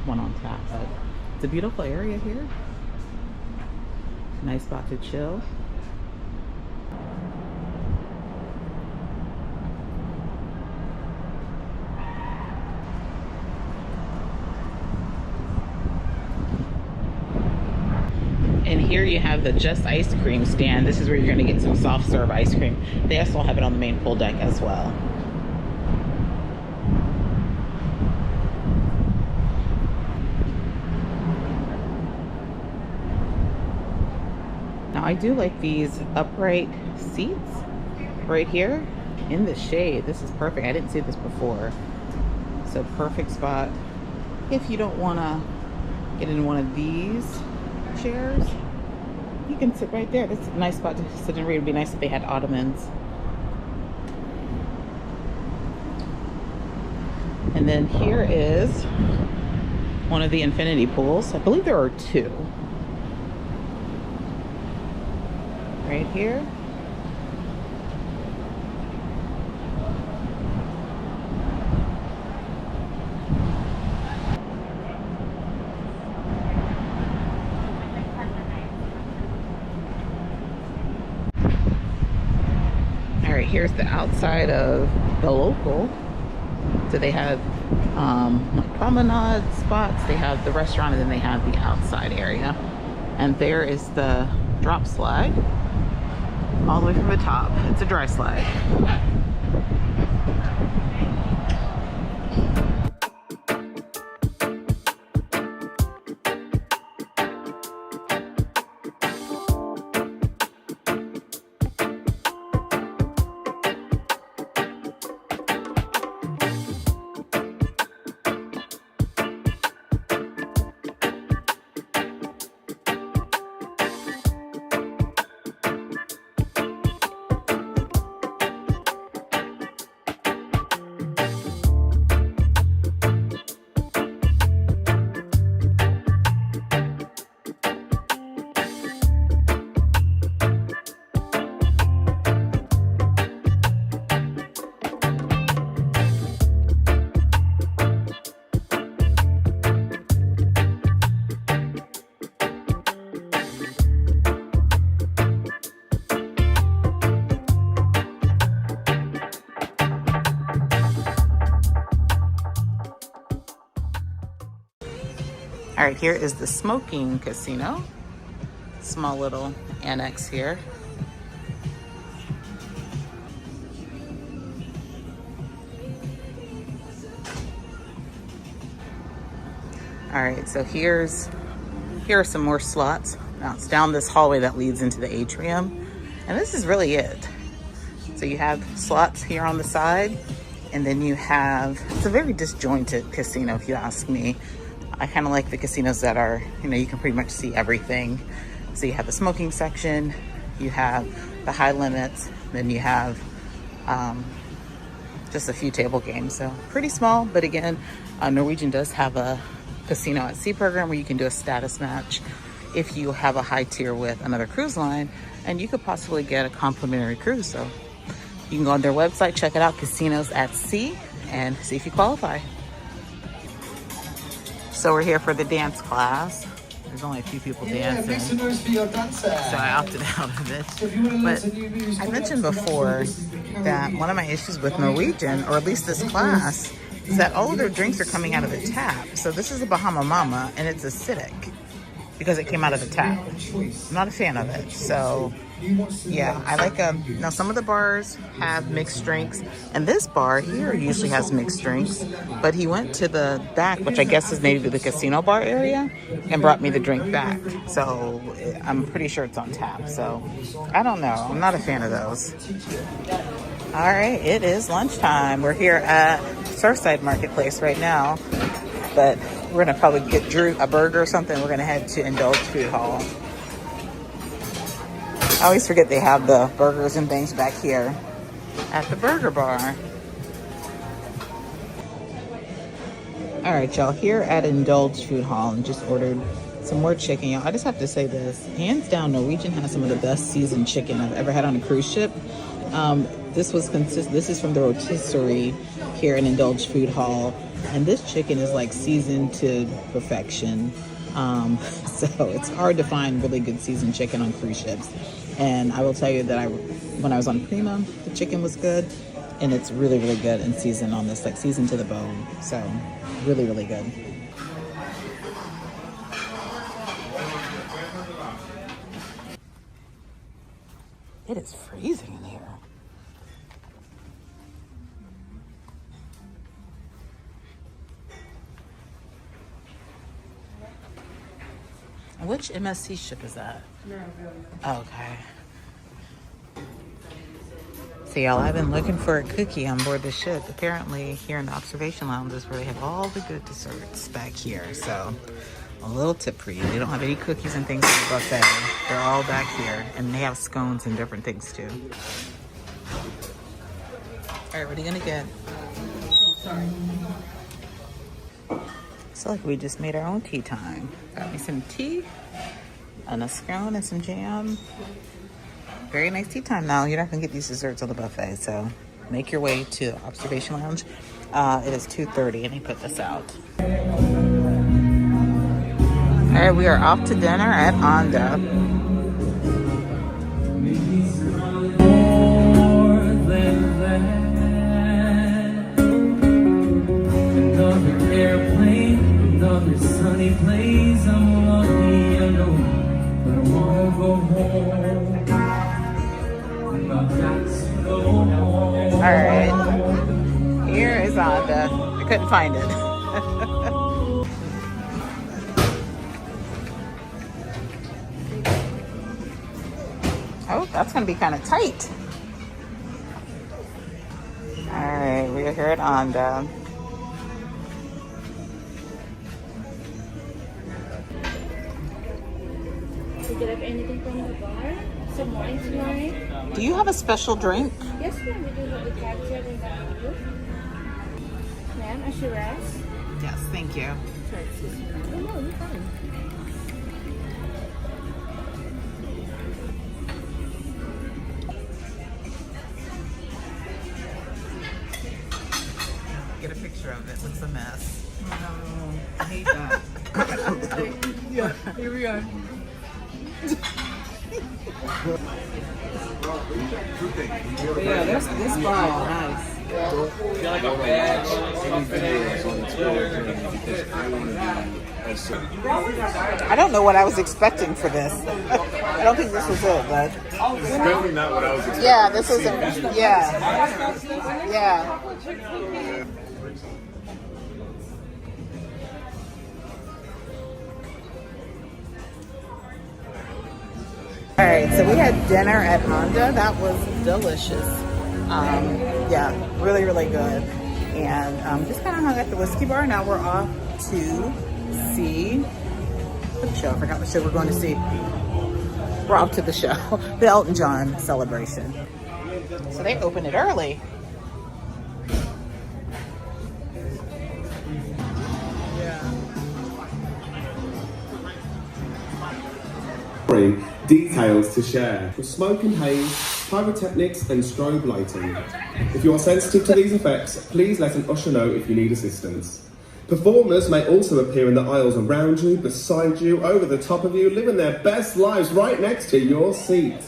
one on tap. But it's a beautiful area here. Nice spot to chill. And here you have the Just Ice Cream stand. This is where you're going to get some soft serve ice cream. They also have it on the main pool deck as well. Now I do like these upright seats right here in the shade. This is perfect. I didn't see this before. So perfect spot if you don't want to get in one of these chairs. You can sit right there. That's a nice spot to sit and read. It'd be nice if they had ottomans. And then here is one of the infinity pools. I believe there are two. Right here. All right, here's the outside of the local. So they have like promenade spots, they have the restaurant, and then they have the outside area. And there is the drop slide. All the way from the top. It's a dry slide. All right, here is the smoking casino. Small little annex here. All right, so here are some more slots. Now it's down this hallway that leads into the atrium, and this is really it. So you have slots here on the side, and then you have, it's a very disjointed casino if you ask me. I kind of like the casinos that are, you know, you can pretty much see everything. So you have the smoking section, you have the high limits, then you have just a few table games. So pretty small, but again, Norwegian does have a casino at sea program where you can do a status match if you have a high tier with another cruise line, and you could possibly get a complimentary cruise. So you can go on their website, check it out, Casinos at Sea, and see if you qualify. So we're here for the dance class. There's only a few people dancing, make some noise for your dancer. so I opted out of it. But I mentioned before that one of my issues with Norwegian, or at least this class, is that all of their drinks are coming out of the tap. So this is a Bahama Mama, and it's acidic because it came out of the tap. I'm not a fan of it. So yeah, I like now some of the bars have mixed drinks, and this bar here usually has mixed drinks, but he went to the back, which I guess is maybe the casino bar area, and brought me the drink back. So I'm pretty sure it's on tap. So I don't know, I'm not a fan of those. All right, it is lunchtime. We're here at Surfside Marketplace right now, but we're gonna probably get Drew a burger or something. We're gonna head to Indulge Food Hall. I always forget they have the burgers and things back here at the burger bar. All right, y'all, here at Indulge Food Hall, and just ordered some more chicken. Y'all, I just have to say this, hands down, Norwegian has some of the best seasoned chicken I've ever had on a cruise ship. This is from the rotisserie here in Indulge Food Hall, and this chicken is like seasoned to perfection. So it's hard to find really good seasoned chicken on cruise ships. And I will tell you that when I was on Prima, the chicken was good, and it's really, really good and seasoned on this, like seasoned to the bone. So really, really good. It is freezing in here. Which MSC ship is that? Okay. So y'all, I've been looking for a cookie on board the ship. Apparently here in the observation lounge is where they have all the good desserts back here. So a little tip for you. They don't have any cookies and things in the buffet. They're all back here, and they have scones and different things too. All right, what are you gonna get? Sorry. So like we just made our own tea time. Got me some tea and a scone and some jam. Very nice tea time now. You're not gonna get these desserts on the buffet, so make your way to the observation lounge. It is 2:30 and he put this out. All right, we are off to dinner at Onda. Another sunny place, I'm lucky, I know, but I wanna go home. I've got to go home. All right, here is Onda. I couldn't find it. Oh, that's gonna be kind of tight. All right, we are here at Onda. Did you like anything from the bar? Some wine tonight? Do you have a special drink? Yes, ma'am. We do have the cocktail in that for you. Ma'am, a Shiraz? Yes, thank you. Sorry, excuse me. Oh, no, you're fine. Get a picture of it. Looks a mess. Oh, I hate that. Yeah, here we are. Yeah, this spot is nice. I don't know what I was expecting for this. I don't think this was it, but This is definitely not what I was expecting. yeah, this isn't. Yeah, yeah. All right, so we had dinner at Honda. That was delicious. Yeah, really, really good. And just kind of hung at the whiskey bar. Now we're off to see what show. I forgot what show we're going to see. We're off to the show, the Elton John celebration. So they open it early. Details to share. For smoke and haze, pyrotechnics and strobe lighting. If you are sensitive to these effects, please let an usher know if you need assistance. Performers may also appear in the aisles around you, beside you, over the top of you, living their best lives right next to your seat.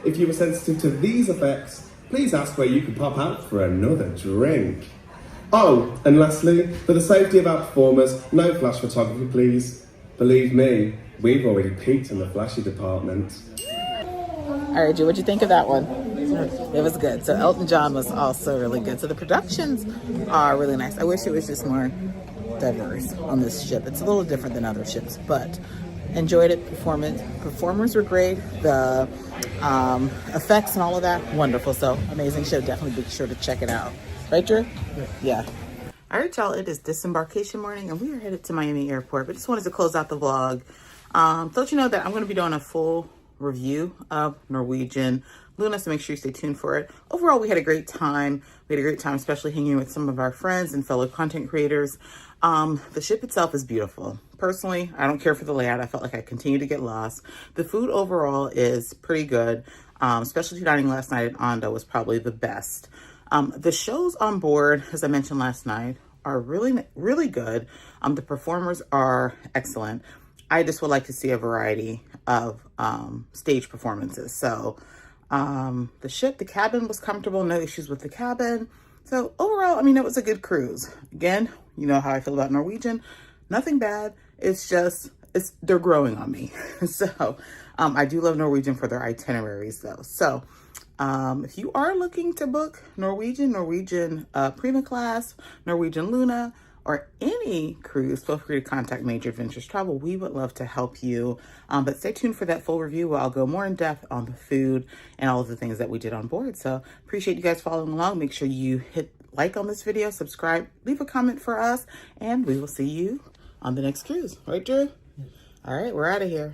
If you are sensitive to these effects, please ask where you can pop out for another drink. Oh, and lastly, for the safety of our performers, no flash photography please. Believe me, we've already peaked in the flashy department. All right, what'd you think of that one? It was good. So Elton John was also really good. So the productions are really nice. I wish it was just more diverse on this ship. It's a little different than other ships, but enjoyed it. Performers were great. The effects and all of that, wonderful. So amazing show. Definitely be sure to check it out. Right, Drew? Yeah. All right, y'all, it is disembarkation morning and we are headed to Miami Airport, but just wanted to close out the vlog. To let you know that I'm going to be doing a full review of Norwegian Luna, so make sure you stay tuned for it. Overall, we had a great time. We had a great time, especially hanging with some of our friends and fellow content creators. The ship itself is beautiful. Personally, I don't care for the layout. I felt like I continued to get lost. The food overall is pretty good. Specialty dining last night at Onda was probably the best. The shows on board, as I mentioned last night, are really, really good. The performers are excellent. I just would like to see a variety of stage performances. So the cabin was comfortable, no issues with the cabin. So overall, I mean, it was a good cruise. Again, you know how I feel about Norwegian. Nothing bad. It's just, they're growing on me. So I do love Norwegian for their itineraries though. So if you are looking to book Norwegian Prima Class, Norwegian Luna, or any cruise, feel free to contact Major Adventures Travel. We would love to help you. But stay tuned for that full review where I'll go more in depth on the food and all of the things that we did on board. So appreciate you guys following along. Make sure you hit like on this video, subscribe, leave a comment for us, and we will see you on the next cruise. Right, Drew? All right, we're out of here.